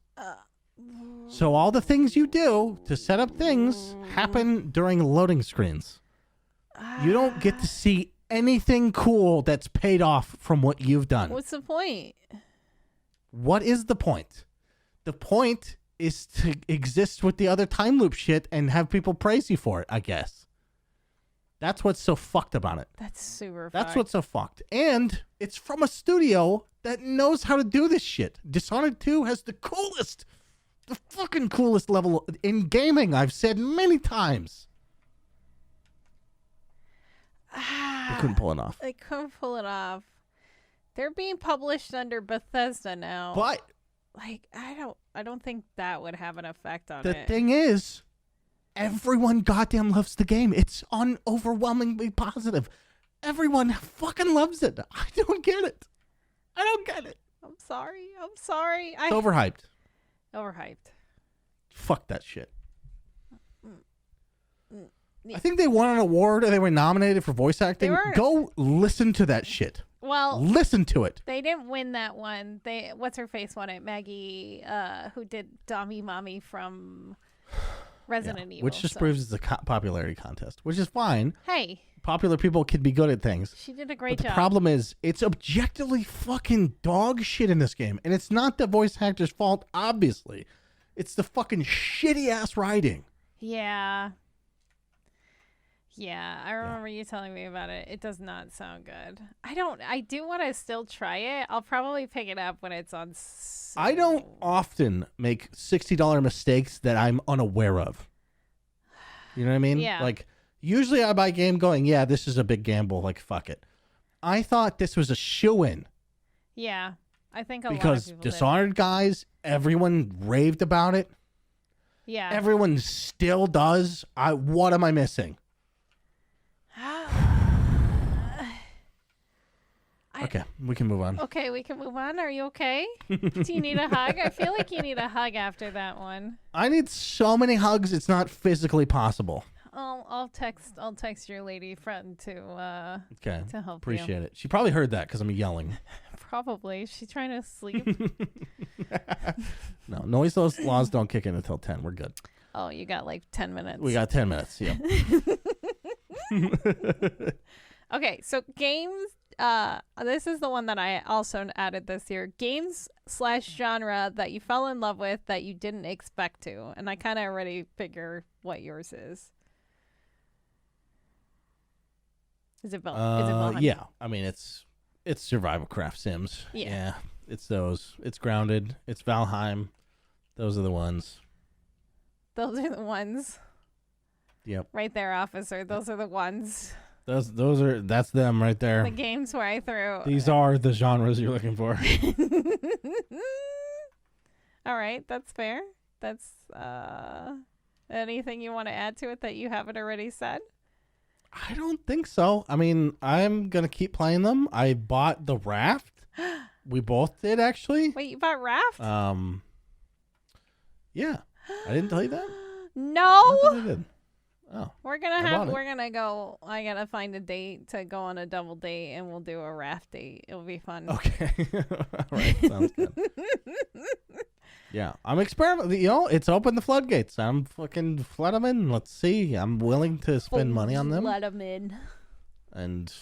So all the things you do to set up things happen during loading screens. You don't get to see anything cool that's paid off from what you've done. What's the point? What is the point? The point is to exist with the other time loop shit and have people praise you for it, I guess. That's what's so fucked about it. That's super That's fucked. what's so fucked. And it's from a studio that knows how to do this shit. Dishonored 2 has the fucking coolest level in gaming, I've said many times. They couldn't pull it off. They couldn't pull it off. They're being published under Bethesda now. But like, I don't think that would have an effect on the it. thing is, everyone goddamn loves the game. It's overwhelmingly positive. Everyone fucking loves it. I don't get it. I'm sorry. It's overhyped. Overhyped. Fuck that shit. I think they won an award or they were nominated for voice acting. Go listen to that shit. Well, listen to it. They didn't win that one. What's her face won it? Maggie, who did Dami Mommy from Resident Evil. Which just proves it's a popularity contest, which is fine. Hey. Popular people can be good at things. She did a great job. The problem is, it's objectively fucking dog shit in this game. And it's not the voice actor's fault, obviously. It's the fucking shitty ass writing. Yeah. Yeah, I remember you telling me about it. It does not sound good. I do want to still try it. I'll probably pick it up when it's on sale. I don't often make $60 mistakes that I'm unaware of. You know what I mean? Yeah. Like, usually I buy a game going, yeah, this is a big gamble. Like, fuck it. I thought this was a shoo-in. Yeah, I think a lot of because people Dishonored guys, everyone raved about it. Yeah. Everyone still does. What am I missing? Okay, we can move on. Okay, we can move on. Are you okay? Do you need a hug? I feel like you need a hug after that one. I need so many hugs, it's not physically possible. I'll text your lady friend to help Appreciate it. She probably heard that because I'm yelling. Probably. She's trying to sleep. No, noise laws don't kick in until 10. We're good. Oh, you got like 10 minutes. We got 10 minutes. Yeah. Okay, so games. This is the one that I also added this year. Games/genre that you fell in love with that you didn't expect to, and I kind of already figure what yours is. Is it Valheim? Yeah, I mean it's survival craft sims. Yeah, it's those. It's Grounded. It's Valheim. Those are the ones. Those are the ones. Yep. Right there, officer. Those are the ones. That's them right there. The games where I threw. These are the genres you're looking for. All right, that's fair. That's anything you want to add to it that you haven't already said? I don't think so. I mean, I'm gonna keep playing them. I bought the Raft. We both did, actually. Wait, you bought Raft? Yeah. I didn't tell you that? No. I thought I did. Oh. We're gonna go. I gotta find a date to go on a double date, and we'll do a Raft date. It'll be fun. Okay. All right. Sounds good. Yeah, I'm experimenting. You know, it's open the floodgates. I'm fucking flood them in. Let's see. I'm willing to spend money on them. Let them in. And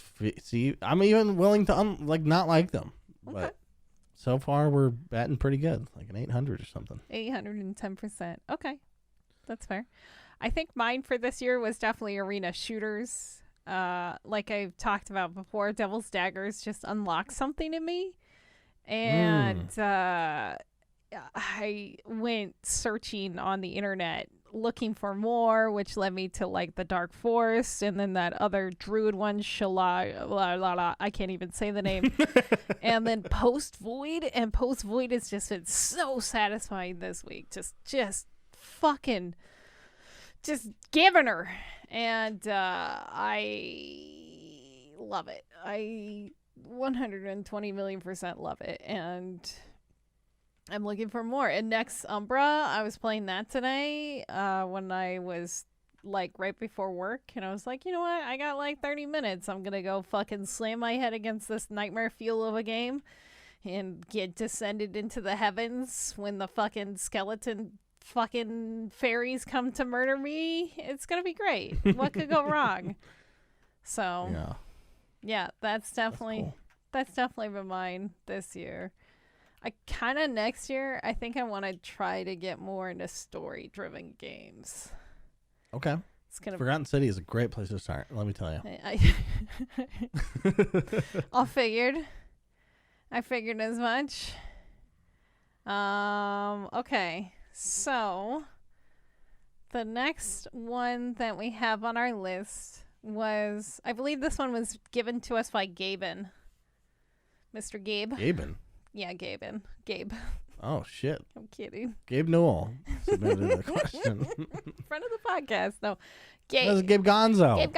see, I'm even willing to not like them. Okay. But so far, we're batting pretty good, like an 800 or something. 810%. Okay, that's fair. I think mine for this year was definitely arena shooters. Like I've talked about before, Devil's Daggers just unlocked something in me, and I went searching on the internet looking for more, which led me to like the Dark Forest and then that other druid one, I can't even say the name, and then Post Void, and Post Void has just been so satisfying this week. Just fucking just giving her, and I love it. I 120 million% love it, and I'm looking for more. And next Umbra, I was playing that today when I was like right before work, and I was like, you know what, I got like 30 minutes. I'm gonna go fucking slam my head against this nightmare fuel of a game and get descended into the heavens when the fucking skeleton fucking fairies come to murder me. It's gonna be great. What could go wrong? So yeah, that's definitely been mine this year. I kind of next year, I think I want to try to get more into story-driven games. Okay. It's gonna. Forgotten City is a great place to start. Let me tell you. I figured as much. Okay, so the next one that we have on our list was, I believe this one was given to us by Gaben. Mr. Gabe. Gaben? Yeah, Gaben. Gabe. Oh, shit. I'm kidding. Gabe Newell submitted a question. Friend of the podcast. No. Gabe. That was Gabe Gonzo. Gabe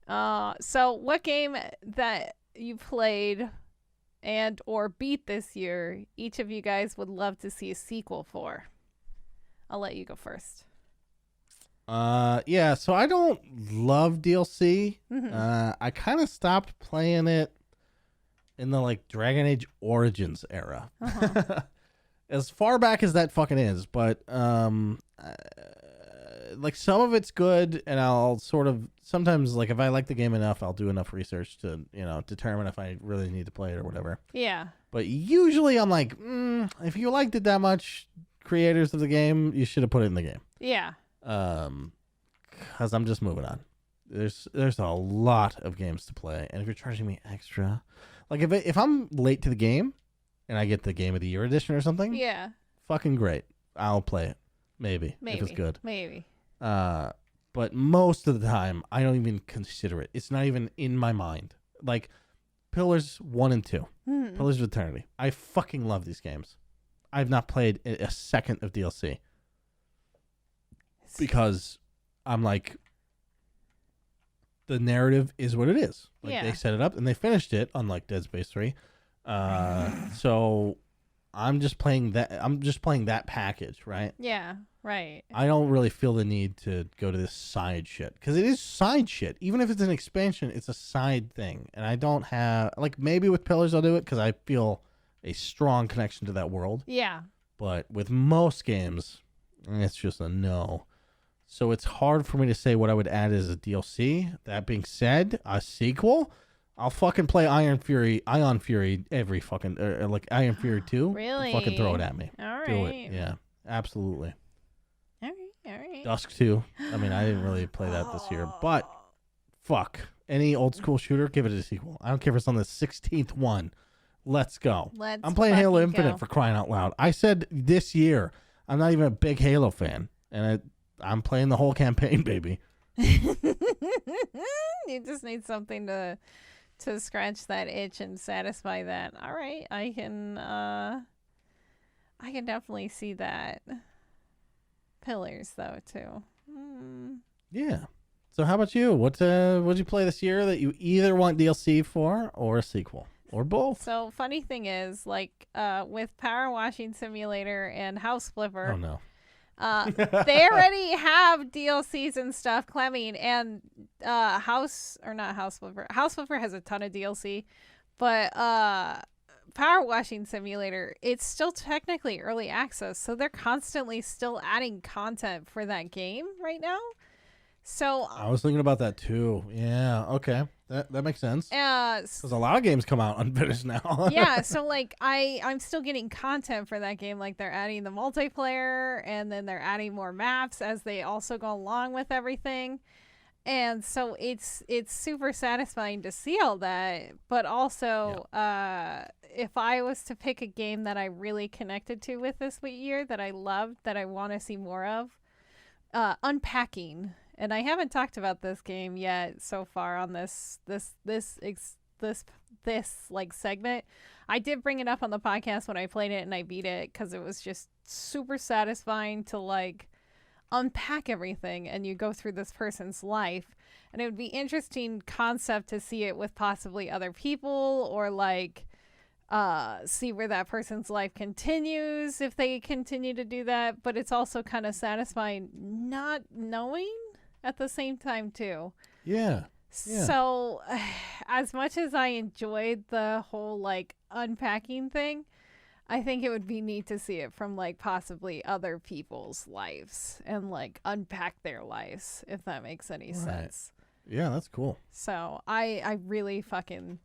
Gonzo. So what game that you played and or beat this year, each of you guys would love to see a sequel for? I'll let you go first. Yeah, so I don't love DLC. Mm-hmm. I kind of stopped playing it in the like Dragon Age Origins era. Uh-huh. As far back as that fucking is, but like some of it's good, and I'll sort of sometimes, like, if I like the game enough, I'll do enough research to, you know, determine if I really need to play it or whatever. Yeah. But usually I'm like, if you liked it that much, creators of the game, you should have put it in the game. Yeah. Because I'm just moving on. There's a lot of games to play, and if you're charging me extra, like if I'm late to the game and I get the Game of the Year edition or something, yeah, fucking great. I'll play it. Maybe if it's good. Maybe. But most of the time, I don't even consider it. It's not even in my mind. Like Pillars 1 and 2, Pillars of Eternity. I fucking love these games. I've not played a second of DLC because I'm like, the narrative is what it is. Like they set it up and they finished it, unlike Dead Space 3. So I'm just playing that package, right? Yeah, right. I don't really feel the need to go to this side shit, because it is side shit. Even if it's an expansion, it's a side thing, and I don't have, like, maybe with Pillars I'll do it because I feel a strong connection to that world. Yeah. But with most games, it's just a no. So it's hard for me to say what I would add as a DLC. That being said, a sequel, I'll fucking play Ion Fury every fucking, like Ion Fury 2. Really? Fucking throw it at me. All right. Do it. Yeah, absolutely. All right. Dusk 2. I mean, I didn't really play that this year, but fuck. Any old school shooter, give it a sequel. I don't care if it's on the 16th one. Let's go. I'm playing Halo Infinite for crying out loud. I said this year, I'm not even a big Halo fan, and I'm playing the whole campaign, baby. You just need something to scratch that itch and satisfy that. All right, I can definitely see that. Pillars though too. Yeah. So how about you? What'd you play this year that you either want DLC for or a sequel or both? So funny thing is, like, with Power Washing Simulator and House Flipper. Oh no. They already have DLCs and stuff clamming, and House Flipper has a ton of DLC, but Power Washing Simulator, it's still technically early access, so they're constantly still adding content for that game right now. So I was thinking about that too. Yeah, okay. That makes sense. Because a lot of games come out unfinished now. Yeah, so like I'm still getting content for that game. Like, they're adding the multiplayer, and then they're adding more maps as they also go along with everything. And so it's super satisfying to see all that. But also, if I was to pick a game that I really connected to with this year, that I loved, that I want to see more of, Unpacking. And I haven't talked about this game yet so far on this like segment. I did bring it up on the podcast when I played it and I beat it, because it was just super satisfying to like unpack everything, and you go through this person's life, and it would be interesting concept to see it with possibly other people, or like see where that person's life continues if they continue to do that. But it's also kind of satisfying not knowing at the same time too. Yeah. So as much as I enjoyed the whole like unpacking thing, I think it would be neat to see it from like possibly other people's lives and like unpack their lives, if that makes any sense. Yeah, that's cool. So I really fucking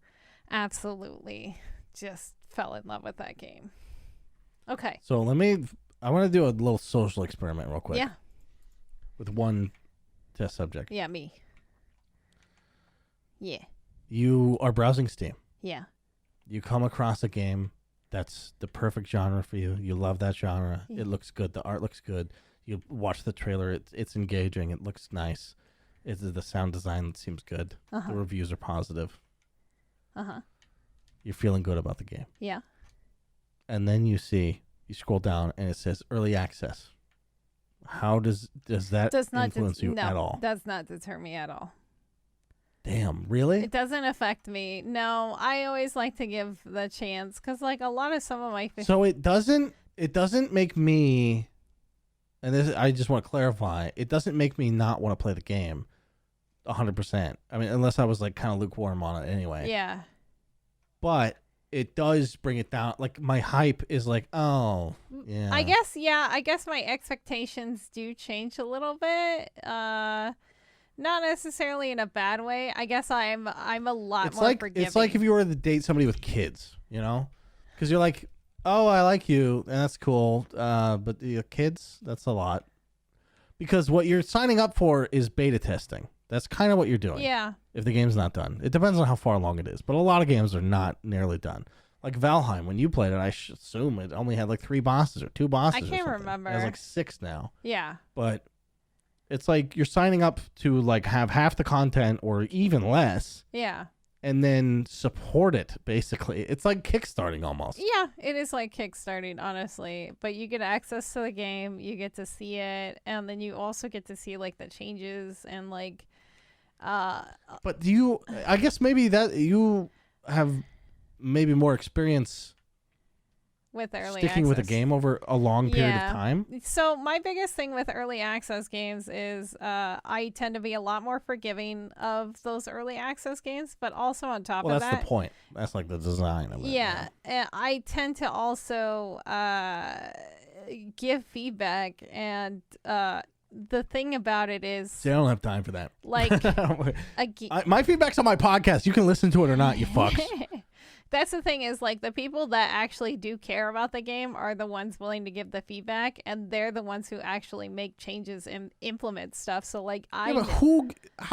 absolutely just fell in love with that game. Okay. So I want to do a little social experiment real quick. Yeah. with one test subject. Yeah, me. Yeah. You are browsing Steam. Yeah. You come across a game that's the perfect genre for you. You love that genre. Yeah. It looks good. The art looks good. You watch the trailer. It's engaging. It looks nice. It's the sound design seems good. The reviews are positive. You're feeling good about the game. Yeah. And then you scroll down and it says early access. How does that influence you at all? Does not deter me at all. Damn, really? It doesn't affect me. No, I always like to give the chance because, like, a lot of some of my. So it doesn't make me, and this I just want to clarify. It doesn't make me not want to play the game, 100%. I mean, unless I was like kind of lukewarm on it anyway. Yeah. But it does bring it down. Like my hype is like, oh, yeah. I guess my expectations do change a little bit. Not necessarily in a bad way. I guess I'm a lot more forgiving. It's like if you were to date somebody with kids, you know? Because you're like, oh, I like you, and that's cool. But the kids, that's a lot. Because what you're signing up for is beta testing. That's kind of what you're doing. Yeah. If the game's not done. It depends on how far along it is. But a lot of games are not nearly done. Like Valheim, when you played it, I assume it only had like 3 bosses or 2 bosses. I can't remember. It has like 6 now. Yeah. But it's like you're signing up to like have half the content or even less. Yeah. And then support it, basically. It's like kickstarting almost. Yeah, it is like kickstarting, honestly. But you get access to the game, you get to see it, and then you also get to see like the changes and like But I guess maybe that you have maybe more experience with early sticking access. with a game over a long period of time. So my biggest thing with early access games is I tend to be a lot more forgiving of those early access games, but also on top of that, that's the point. That's like the design of it. Yeah, I tend to also give feedback, and the thing about it is, see, I don't have time for that. Like, my feedback's on my podcast. You can listen to it or not, you fucks. That's the thing is, like, the people that actually do care about the game are the ones willing to give the feedback, and they're the ones who actually make changes and implement stuff. So, like, how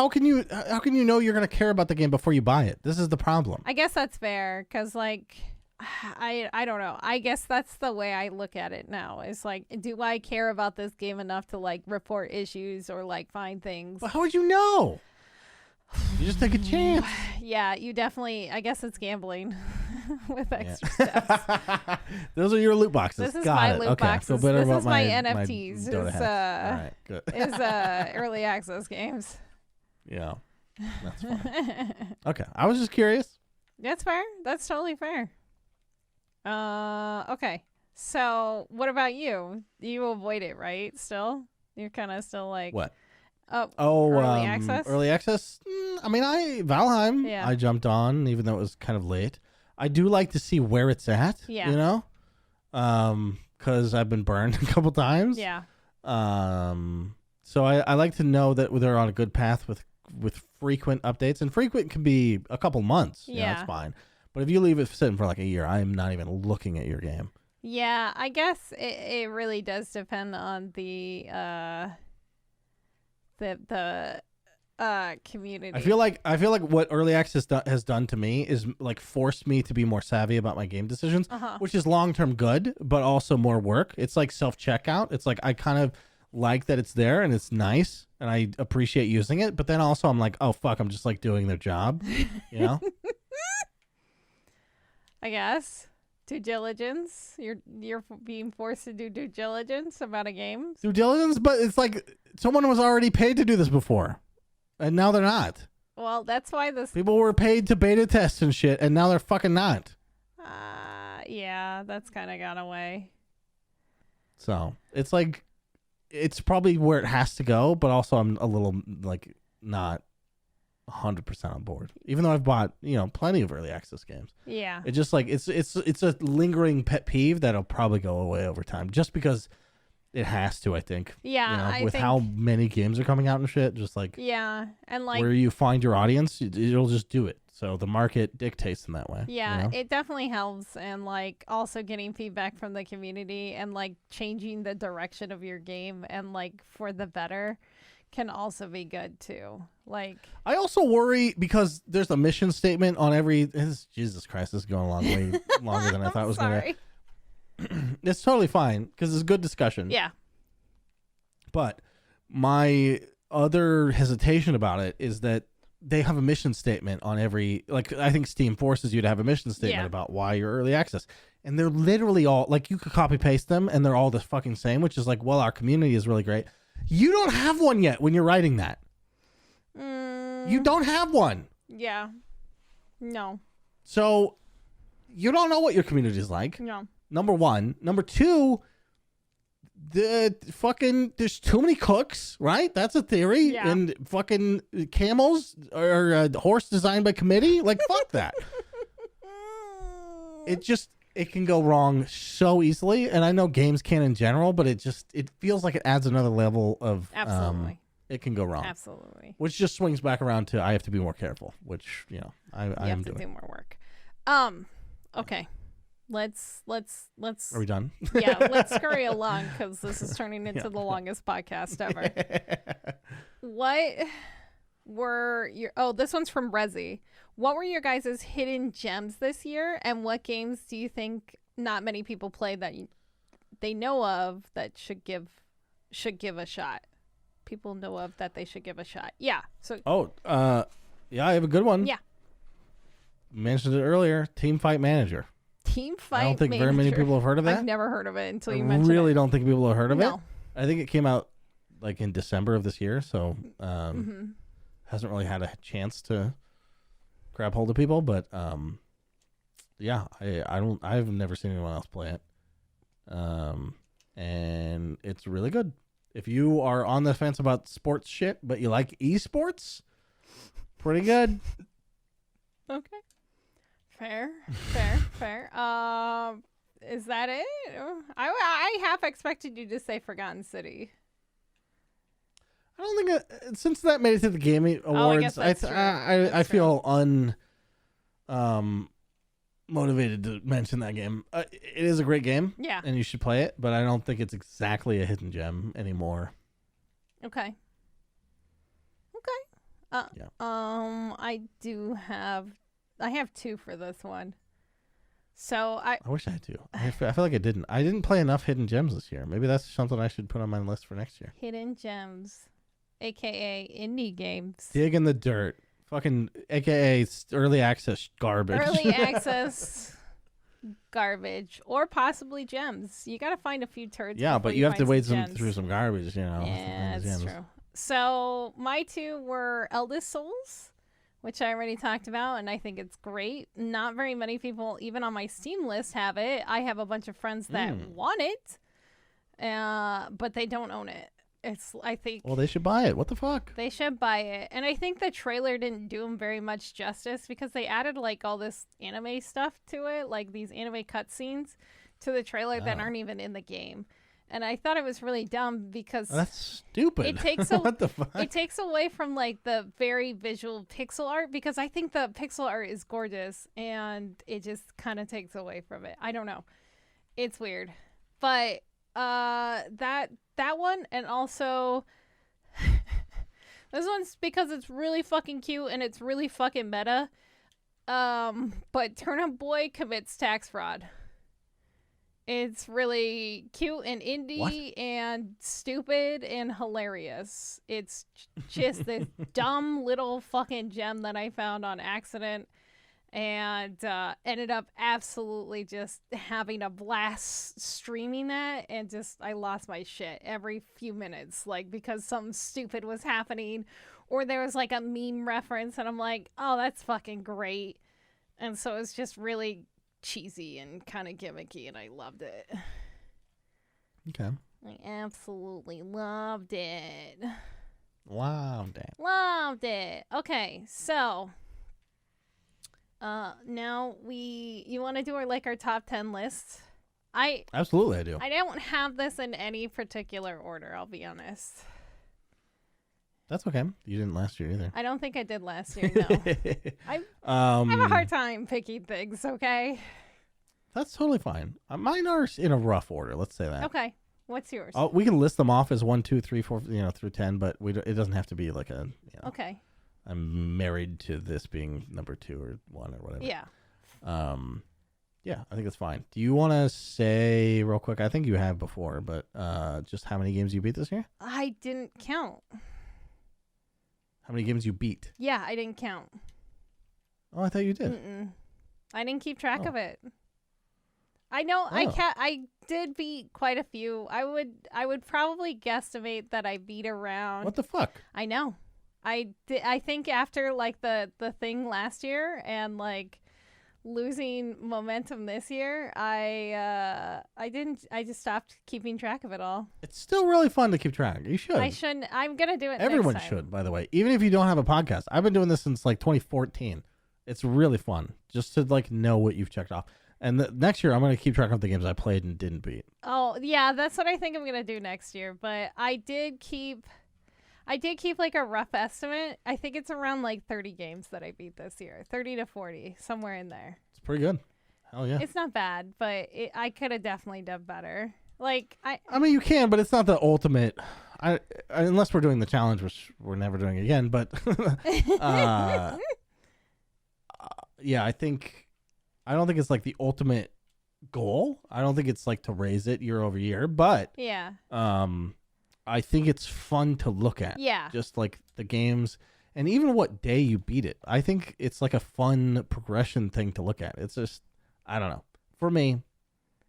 can you know you're gonna care about the game before you buy it? This is the problem. I guess that's fair, because, like, I don't know. I guess that's the way I look at it now. It's like, do I care about this game enough to, like, report issues or, like, find things? Well, how would you know? You just take a chance. Yeah, you definitely. I guess it's gambling with extra steps. Those are your loot boxes. This is my loot boxes. Feel better this about is my NFTs. All right, good. Is early access games. Yeah, that's fine. Okay, I was just curious. That's fair. That's totally fair. Okay. So, what about you? You avoid it, right? Still, you're kind of still like what? Early access? Early access? I mean, Valheim, Yeah. I jumped on, even though it was kind of late. I do like to see where it's at, Yeah. you know? Because I've been burned a couple times. Yeah. So I like to know that they're on a good path with frequent updates. And frequent can be a couple months. Yeah. That's fine. But if you leave it sitting for like a year, I am not even looking at your game. Yeah, I guess it really does depend on the community. I feel like what early access has done to me is like forced me to be more savvy about my game decisions, which is long-term good, but also more work. It's like self-checkout. It's like I kind of like that it's there and it's nice and I appreciate using it, but then also I'm like, oh fuck, I'm just like doing their job, you know? I guess. Due diligence. You're being forced to do due diligence about a game. Due diligence, but it's like someone was already paid to do this before, and now they're not. Well, that's why this people were paid to beta test and shit, and now they're fucking not. Yeah, that's kind of gone away. So it's like it's probably where it has to go, but also I'm a little like not 100% on board, even though I've bought plenty of early access games. Yeah, it's just like it's a lingering pet peeve that'll probably go away over time, just because it has to. I think. Yeah, with how many games are coming out and shit, just like and like where you find your audience, it'll just do it. So the market dictates in that way. Yeah, you know? it definitely helps, and like also getting feedback from the community and like changing the direction of your game and like for the better can also be good too. Like I also worry because there's a mission statement on every. Jesus Christ, this is going along way longer than I thought it was going to. It's totally fine because it's good discussion. Yeah. But my other hesitation about it is that they have a mission statement on every, like, I think Steam forces you to have a mission statement about why you're early access. And they're literally all, like, you could copy paste them and they're all the fucking same, which is like, well, our community is really great. You don't have one yet when you're writing that. You don't have one. Yeah. No. So you don't know what your community is like. No. Number one. Number two, there's too many cooks, right? That's a theory. Yeah. And fucking camels or a horse designed by committee. Like, fuck that. It can go wrong so easily. And I know games can in general, but it feels like it adds another level of, Absolutely. It can go wrong. Absolutely. Which just swings back around to I have to be more careful, which, you know, I am doing. You have to do more work. Okay. Let's Are we done? Yeah, let's scurry along because this is turning into the longest podcast ever. What were your this one's from Rezi. What were your guys' hidden gems this year, and what games do you think not many people play that they know of that should give a shot? People know of that they should give a shot. Yeah. So yeah, I have a good one. Yeah. Mentioned it earlier. Teamfight Manager. Teamfight Manager. I don't think very many people have heard of that. I've never heard of it until you mentioned it. I really don't think people have heard of it. No. I think it came out like in December of this year, so hasn't really had a chance to grab hold of people. But yeah, I've never seen anyone else play it, and it's really good. If you are on the fence about sports shit, but you like esports, pretty good. Okay. Fair. Is that it? I half expected you to say Forgotten City. I don't think since that made it to the Gaming Awards, I feel motivated to mention that game. It is a great game. Yeah. And you should play it, but I don't think it's exactly a hidden gem anymore. Okay. Yeah. I have two for this one. So I wish I had two. I feel like I didn't. I didn't play enough hidden gems this year. Maybe that's something I should put on my list for next year. Hidden gems, aka indie games. Dig in the dirt. Fucking aka early access garbage. Early access garbage, or possibly gems. You got to find a few turds. Yeah, but you have to wade through some garbage, you know. Yeah, that's true. So my two were Eldest Souls, which I already talked about, and I think it's great. Not very many people, even on my Steam list, have it. I have a bunch of friends that want it, but they don't own it. I think. Well, they should buy it. What the fuck? They should buy it. And I think the trailer didn't do them very much justice because they added like all this anime stuff to it, like these anime cutscenes to the trailer that aren't even in the game. And I thought it was really dumb because that's stupid. It takes what the fuck? It takes away from like the very visual pixel art because I think the pixel art is gorgeous and it just kind of takes away from it. I don't know. It's weird. But that one, and also this one's because it's really fucking cute and it's really fucking meta. But Turnip Boy commits tax fraud. It's really cute and indie and stupid and hilarious. It's just this dumb little fucking gem that I found on accident and ended up absolutely just having a blast streaming that, and just I lost my shit every few minutes, like because something stupid was happening or there was like a meme reference and I'm like, oh, that's fucking great. And so it's just really cheesy and kind of gimmicky, and I loved it. Okay. I absolutely loved it. Loved it. Okay, so now you want to do our top 10 list? Absolutely I do. I don't have this in any particular order, I'll be honest. That's okay. You didn't last year either. I don't think I did last year, no. I have a hard time picking things, okay? That's totally fine. Mine are in a rough order. Let's say that. Okay. What's yours? Oh, we can list them off as 1, 2, 3, 4, through 10, but it doesn't have to be like a. Okay. I'm married to this being number 2 or 1 or whatever. Yeah. Yeah, I think that's fine. Do you want to say real quick? I think you have before, but just how many games you beat this year? I didn't count. How many games you beat? Yeah, I didn't count. Oh, I thought you did. I didn't keep track of it. I know I did beat quite a few. I would probably guesstimate that I beat around. What the fuck? I know. I think after like the thing last year and like losing momentum this year, I just stopped keeping track of it all. It's still really fun to keep track. You should. I shouldn't. I'm gonna do it. Everyone next time. should, by the way. Even if you don't have a podcast, I've been doing this since like 2014. It's really fun just to like know what you've checked off. And next year, I'm gonna keep track of the games I played and didn't beat. Oh yeah, that's what I think I'm gonna do next year. But I did keep like a rough estimate. I think it's around like 30 games that I beat this year, 30 to 40, somewhere in there. It's pretty good. Hell yeah. It's not bad, but I could have definitely done better. Like I mean, you can, but it's not the ultimate. Unless we're doing the challenge, which we're never doing again. But yeah, I don't think it's like the ultimate goal. I don't think it's like to raise it year over year, but yeah. I think it's fun to look at. Yeah. Just like the games and even what day you beat it. I think it's like a fun progression thing to look at. It's just, I don't know. For me, it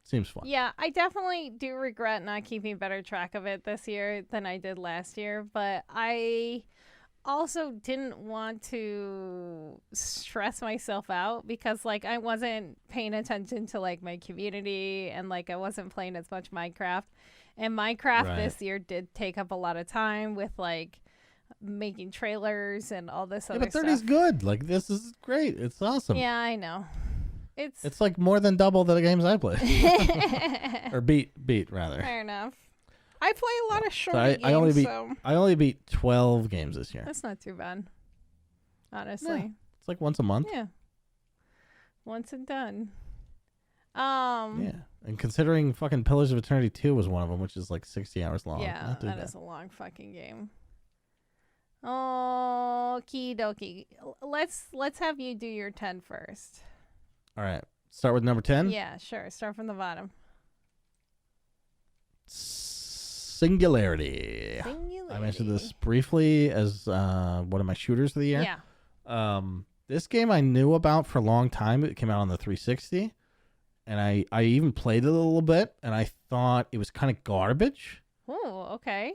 seems fun. Yeah, I definitely do regret not keeping better track of it this year than I did last year, but I also didn't want to stress myself out because like I wasn't paying attention to like my community and like I wasn't playing as much Minecraft. And Minecraft this year did take up a lot of time with like making trailers and all this other stuff. Yeah, but 30's stuff. good. Like this is great. It's awesome. Yeah, I know. It's like more than double the games I play. Or beat rather. Fair enough. I play a lot of short games. I only beat 12 games this year. That's not too bad. Honestly. Yeah, it's like once a month. Yeah. Once and done. Yeah. And considering fucking Pillars of Eternity 2 was one of them, which is like 60 hours long. Yeah, that is a long fucking game. Okie dokie. Let's have you do your 10 first. All right. Start with number 10? Yeah, sure. Start from the bottom. Singularity. I mentioned this briefly as one of my shooters of the year. Yeah. This game I knew about for a long time. It came out on the 360. And I even played it a little bit, and I thought it was kind of garbage. Oh, okay.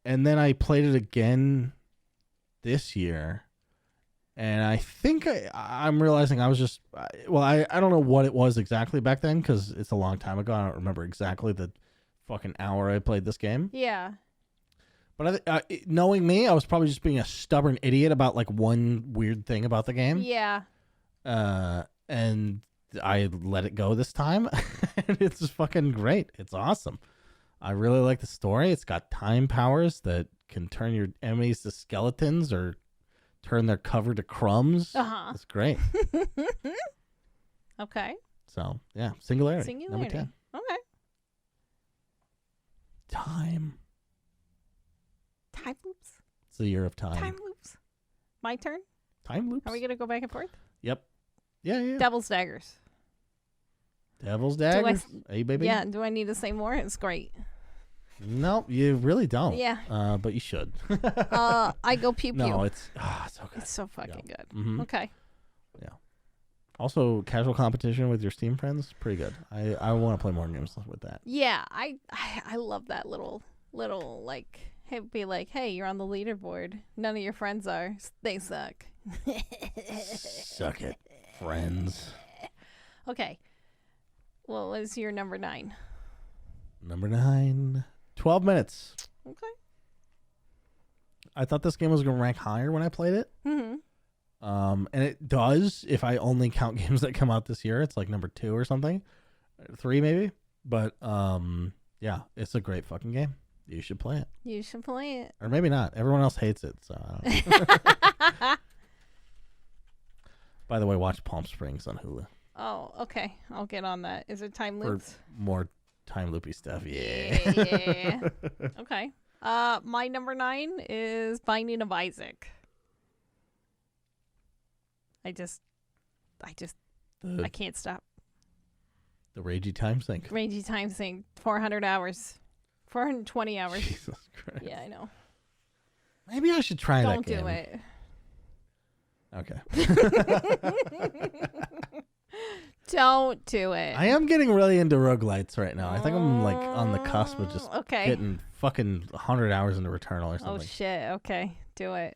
And then I played it again this year, and I think I'm realizing I was just... I don't know what it was exactly back then, because it's a long time ago. I don't remember exactly the fucking hour I played this game. Yeah. But knowing me, I was probably just being a stubborn idiot about like one weird thing about the game. Yeah. And I let it go this time, and it's fucking great. It's awesome. I really like the story. It's got time powers that can turn your enemies to skeletons or turn their cover to crumbs. It's great. Okay. So, yeah, Singularity. Number 10. Okay. Time loops. It's the year of time. Time loops. My turn? Time loops. Are we going to go back and forth? Yep. Yeah. Devil's Daggers. Devil's Daggers. Hey, baby. Yeah, do I need to say more? It's great. No, you really don't. Yeah. But you should. I go pew pew. No, it's so good. It's so fucking good. Mm-hmm. Okay. Yeah. Also, casual competition with your Steam friends, pretty good. I want to play more games with that. Yeah, I love that little like, hey, be like, hey, you're on the leaderboard. None of your friends are. They suck. Suck it, friends. Okay. What was your number 9? Number 9. 12 minutes. Okay. I thought this game was going to rank higher when I played it. Mm-hmm. And it does if I only count games that come out this year. It's like number 2 or something. 3 maybe. But yeah, it's a great fucking game. You should play it. You should play it. Or maybe not. Everyone else hates it, so I don't know. By the way, watch Palm Springs on Hulu. Oh, okay. I'll get on that. Is it time loops? For more time loopy stuff. Yeah. Yeah. Okay. My number 9 is Binding of Isaac. I can't stop. The Ragey Time Sink. Ragey Time Sink. 400 hours. 420 hours. Jesus Christ. Yeah, I know. Maybe I should try that game. Don't do it. Okay. Don't do it. I am getting really into roguelites right now. I think I'm like on the cusp of just getting fucking 100 hours into Returnal or something. Oh shit. Okay. Do it.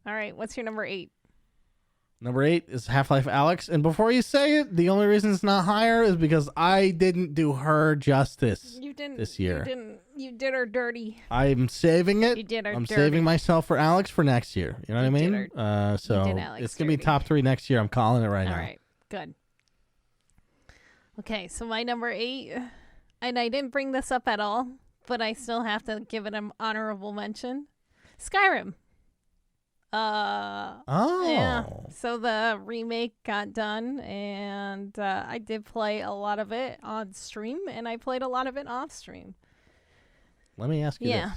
All right. What's your number 8? Number 8 is Half-Life Alyx. And before you say it, the only reason it's not higher is because I didn't do her justice this year. You did her dirty. I'm saving it. You did her I'm dirty. saving myself for Alyx for next year. You know what I mean? So it's going to be top 3 next year. I'm calling it right now. All right. Good. Okay. So my number 8, and I didn't bring this up at all, but I still have to give it an honorable mention. Skyrim. Yeah. So the remake got done, and I did play a lot of it on stream, and I played a lot of it off stream. Let me ask you this.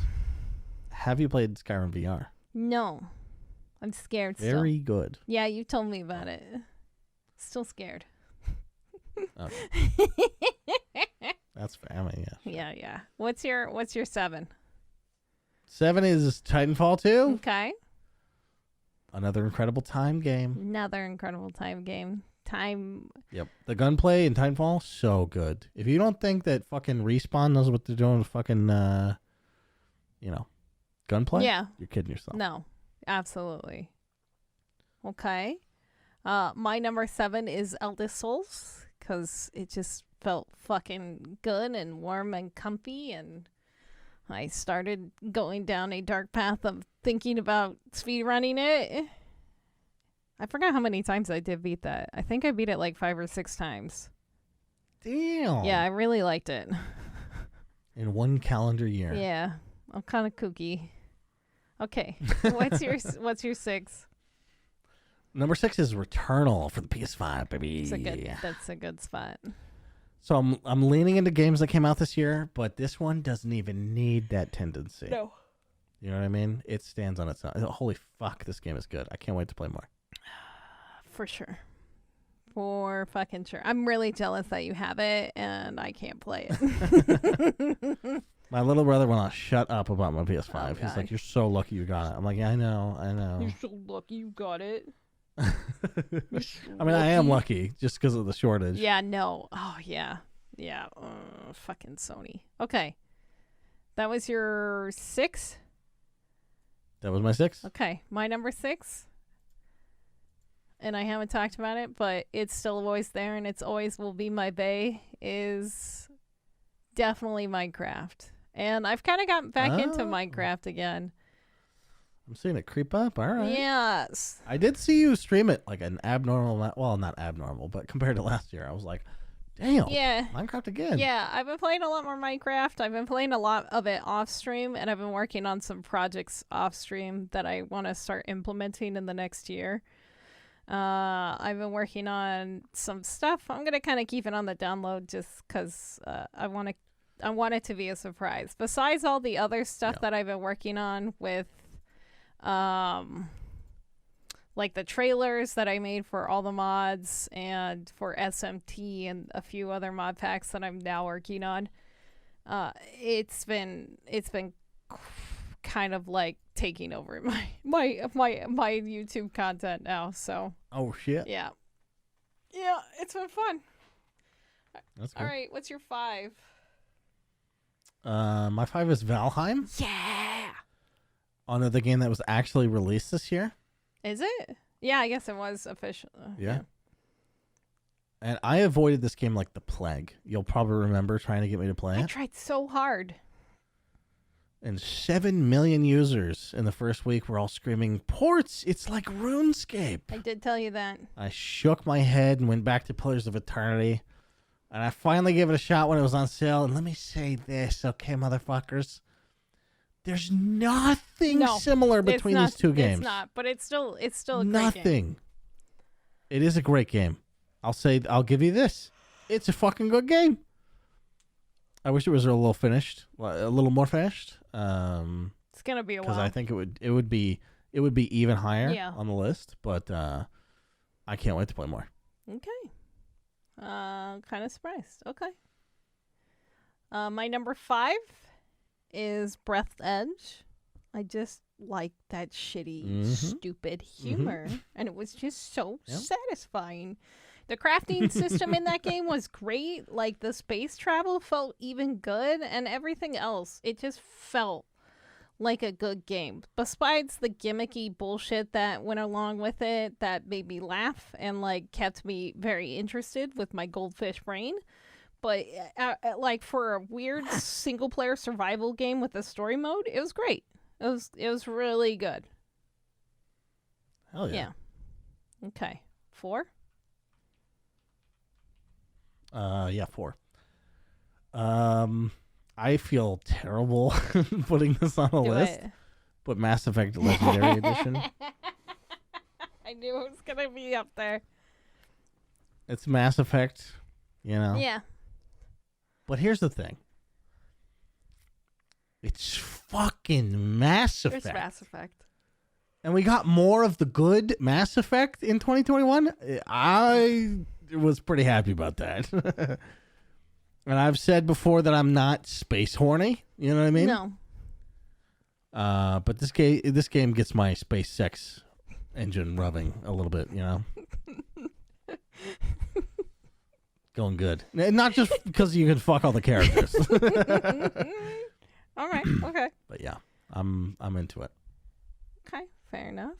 Have you played Skyrim VR? No. I'm scared still. Very good. Yeah, you told me about it. Still scared. Okay. That's fair. I mean, yeah. Yeah. What's your 7? 7 is Titanfall 2. Okay. Another incredible time game. Another incredible time game. Yep. The gunplay in Titanfall, so good. If you don't think that fucking Respawn knows what they're doing with fucking, gunplay, you're kidding yourself. No, absolutely. Okay. My number 7 is Eldest Souls, because it just felt fucking good and warm and comfy, and I started going down a dark path of thinking about speedrunning it. I forgot how many times I did beat that. I think I beat it like 5 or 6 times. Damn. Yeah, I really liked it. In 1 calendar year. Yeah, I'm kind of kooky. Okay, what's your 6? Number 6 is Returnal for the PS5, baby. That's a good spot. So I'm leaning into games that came out this year, but this one doesn't even need that tendency. No. You know what I mean? It stands on its own. Holy fuck, this game is good. I can't wait to play more. For sure. For fucking sure. I'm really jealous that you have it and I can't play it. My little brother will not shut up about my PS5. Oh, he's like, "You're so lucky you got it." I'm like, "Yeah, I know. You're so lucky you got it. I mean, I am lucky just because of the shortage. Yeah, no. Oh, yeah. Yeah. Fucking Sony. Okay. That was your 6? That was my 6. Okay. My number 6. And I haven't talked about it, but it's still always there and it's always will be my bae, is definitely Minecraft. And I've kind of gotten back into Minecraft again. I'm seeing it creep up. All right. Yes. I did see you stream it like an abnormal, well, not abnormal, but compared to last year, I was like, damn. Yeah. Minecraft again. Yeah, I've been playing a lot more Minecraft. I've been playing a lot of it off stream, and I've been working on some projects off stream that I want to start implementing in the next year. I've been working on some stuff. I'm going to kind of keep it on the download just because I want it to be a surprise. Besides all the other stuff that I've been working on with like the trailers that I made for all the mods and for SMT and a few other mod packs that I'm now working on. It's been kind of like taking over my YouTube content now. So oh shit. Yeah, it's been fun. That's cool. All right, what's your 5? My 5 is Valheim. Yeah. Another game that was actually released this year. Is it? Yeah, I guess it was official. Yeah. And I avoided this game like the plague. You'll probably remember trying to get me to play it. I tried so hard. And 7 million users in the first week were all screaming, "Portz, it's like RuneScape." I did tell you that. I shook my head and went back to Pillars of Eternity. And I finally gave it a shot when it was on sale. And let me say this, okay, motherfuckers. There's nothing No, similar between these two games. It's not, but it's still a great Nothing. game. It is a great game. I'll give you this. It's a fucking good game. I wish it was a little more finished. It's gonna be a while. Because I think it would be even higher on the list. But I can't wait to play more. Okay. Kind of surprised. Okay. My number 5 is Breath's Edge. I just like that shitty, stupid humor, and it was just so satisfying. The crafting system in that game was great. Like, the space travel felt even good, and everything else, it just felt like a good game. Besides the gimmicky bullshit that went along with it that made me laugh and, like, kept me very interested with my goldfish brain. But, like, for a weird single-player survival game with a story mode, it was great. It was really good. Hell yeah. Yeah. Okay. 4? 4. I feel terrible putting this on a list, but Mass Effect Legendary Edition. I knew it was gonna be up there. It's Mass Effect, you know. Yeah. But here's the thing. It's fucking Mass Effect. There's Mass Effect. And we got more of the good Mass Effect in 2021. I was pretty happy about that. And I've said before that I'm not space horny. You know what I mean? No. But this game gets my space sex engine rubbing a little bit, you know? Going good. Not just because you can fuck all the characters. All right. Okay. But yeah, I'm into it. Okay. Fair enough.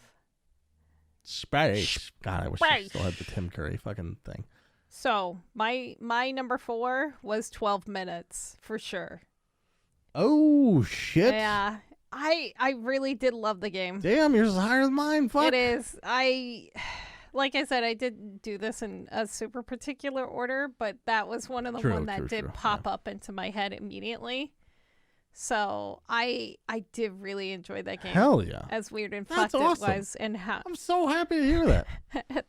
Space. God, I wish I still had the Tim Curry fucking thing. So my number 4 was 12 minutes for sure. Oh shit! Yeah, I really did love the game. Damn, yours is higher than mine. Fuck. It is. Like I said, I didn't do this in a super particular order, but that was one of the ones that did pop up into my head immediately. So I did really enjoy that game. Hell yeah! As weird and fucked it was, and how I'm so happy to hear that.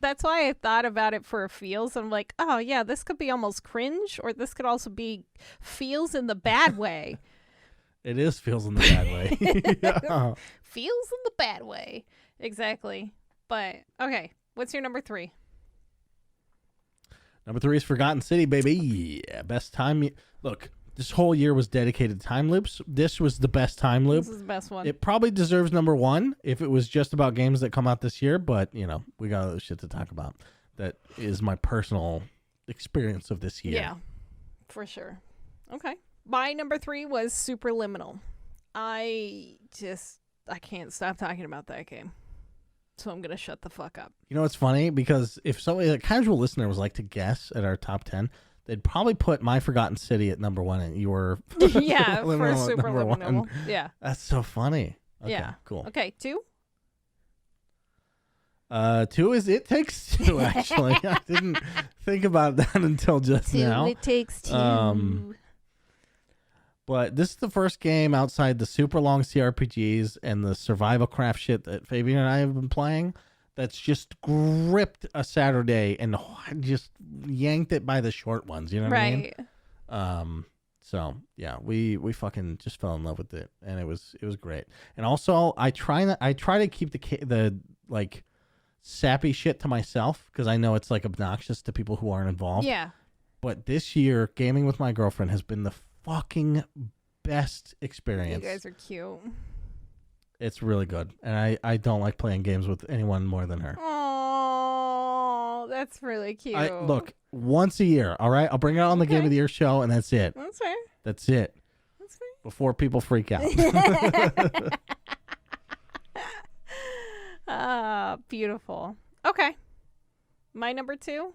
That's why I thought about it for feels. I'm like, oh yeah, this could be almost cringe, or this could also be feels in the bad way. It is feels in the bad way. Yeah. Feels in the bad way, exactly. But okay, what's your number 3? Number 3 is Forgotten City, baby. Yeah, best time. Look. This whole year was dedicated to time loops. This was the best time loop. This is the best one. It probably deserves number 1 if it was just about games that come out this year, but, you know, we got other shit to talk about. That is my personal experience of this year. Yeah, for sure. Okay. My number 3 was Superliminal. I can't stop talking about that game. So I'm going to shut the fuck up. You know what's funny? Because if somebody, a casual listener was like to guess at our top 10, they'd probably put My Forgotten City at number 1 and your yeah, for Superliminal. Yeah. That's so funny. Okay, yeah. Cool. Okay, 2? 2 is It Takes Two, actually. I didn't think about that until just now. It Takes Two. But this is the first game outside the super long CRPGs and the survival craft shit that Fabian and I have been playing that's just gripped a Saturday and just yanked it by the short ones. You know what I mean? So yeah, we fucking just fell in love with it, and it was great. And also, I try to keep the like sappy shit to myself because I know it's like obnoxious to people who aren't involved. Yeah. But this year, gaming with my girlfriend has been the fucking best experience. You guys are cute. It's really good. And I don't like playing games with anyone more than her. Oh, that's really cute. Look, once a year, all right? I'll bring it out on the Game of the Year show, and that's it. That's fair. That's it. That's fair. Before people freak out. Beautiful. Okay. My number 2,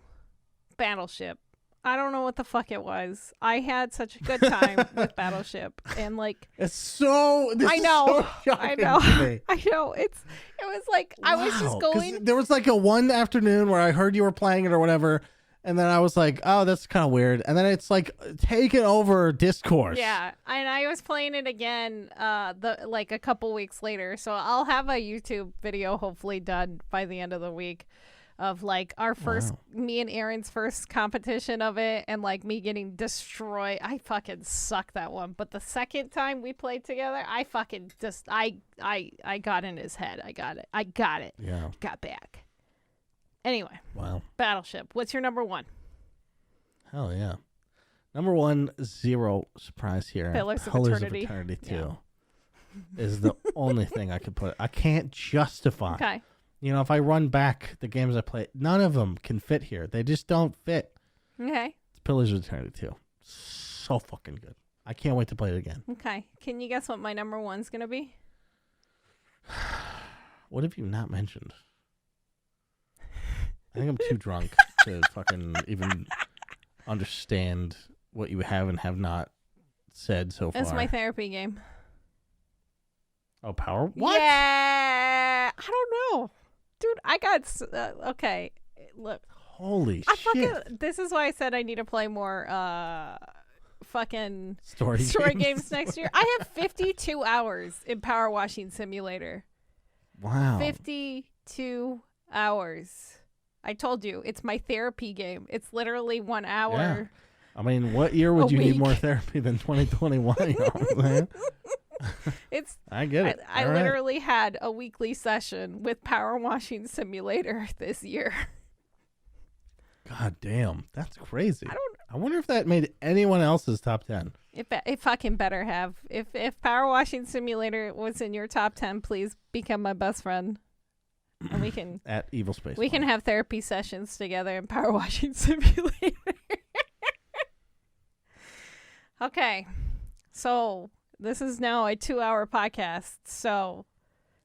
Battleship. I don't know what the fuck it was. I had such a good time with Battleship, and like it's so. I know. So I know. I know. It was like I was just going. There was like a one afternoon where I heard you were playing it or whatever, And then I was like, oh, that's kind of weird. And then it's like taken over discourse. Yeah, and I was playing it again a couple weeks later. So I'll have a YouTube video hopefully done by the end of the week of like our first, me and Aaron's first competition of it, and like me getting destroyed. I fucking suck that one. But the second time we played together, I fucking just, I got in his head. I got it. Yeah. Got back. Anyway. Wow. Battleship. What's your number one? Hell yeah. Number one, zero surprise here. Pillars of Eternity 2 is the only thing I could put. I can't justify. Okay. You know, if I run back the games I played, none of them can fit here. They just don't fit. Okay. It's Pillars of Eternity 2. So fucking good. I can't wait to play it again. Okay. Can you guess what my number one's going to be? What have you not mentioned? I think I'm too drunk to fucking even understand what you have and have not said so far. It's my therapy game. Oh, Power? What? Yeah. I don't know. Dude, I got... okay. Look. Holy shit. This is why I said I need to play more fucking story games next year. I have 52 hours in Power Washing Simulator. Wow. 52 hours. I told you, it's my therapy game. It's literally 1 hour. Yeah. I mean, what year would you need more therapy than 2021? You know what I'm saying? I get it. I literally had a weekly session with Power Washing Simulator this year. God damn, that's crazy. I wonder if that made anyone else's top 10. It fucking better have. If Power Washing Simulator was in your top 10, please become my best friend. And we can at EvilSpaceBunny. We can have therapy sessions together in Power Washing Simulator. Okay. So this is now a 2-hour podcast. So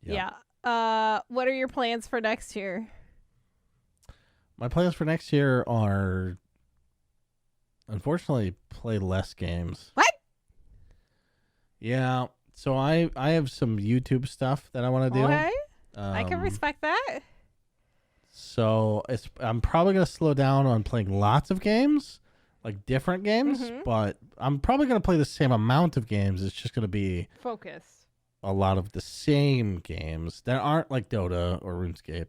yeah. What are your plans for next year? My plans for next year are, unfortunately, play less games. What? Yeah. So I have some YouTube stuff that I want to do. Okay. I can respect that. So I'm probably going to slow down on playing lots of games, like different games, but I'm probably going to play the same amount of games. It's just going to be focus. A lot of the same games that aren't like Dota or RuneScape,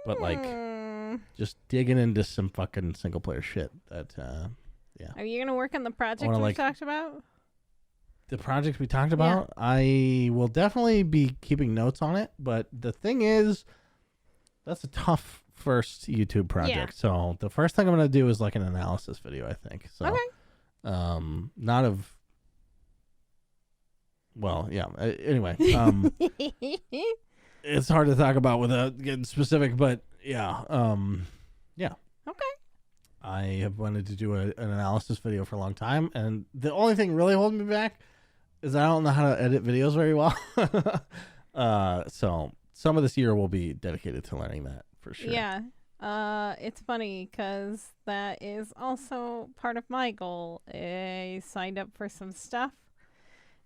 but like just digging into some fucking single player shit. That yeah. Are you going to work on the project we talked about? The project we talked about, yeah. I will definitely be keeping notes on it, but the thing is, that's a tough first YouTube project. Yeah. So the first thing I'm going to do is like an analysis video, I think. So, okay. Not of, well, yeah. Anyway, it's hard to talk about without getting specific, but yeah. Yeah. Okay. I have wanted to do an analysis video for a long time, and the only thing really holding me back is I don't know how to edit videos very well. So some of this year will be dedicated to learning that for sure. Yeah. It's funny because that is also part of my goal. I signed up for some stuff,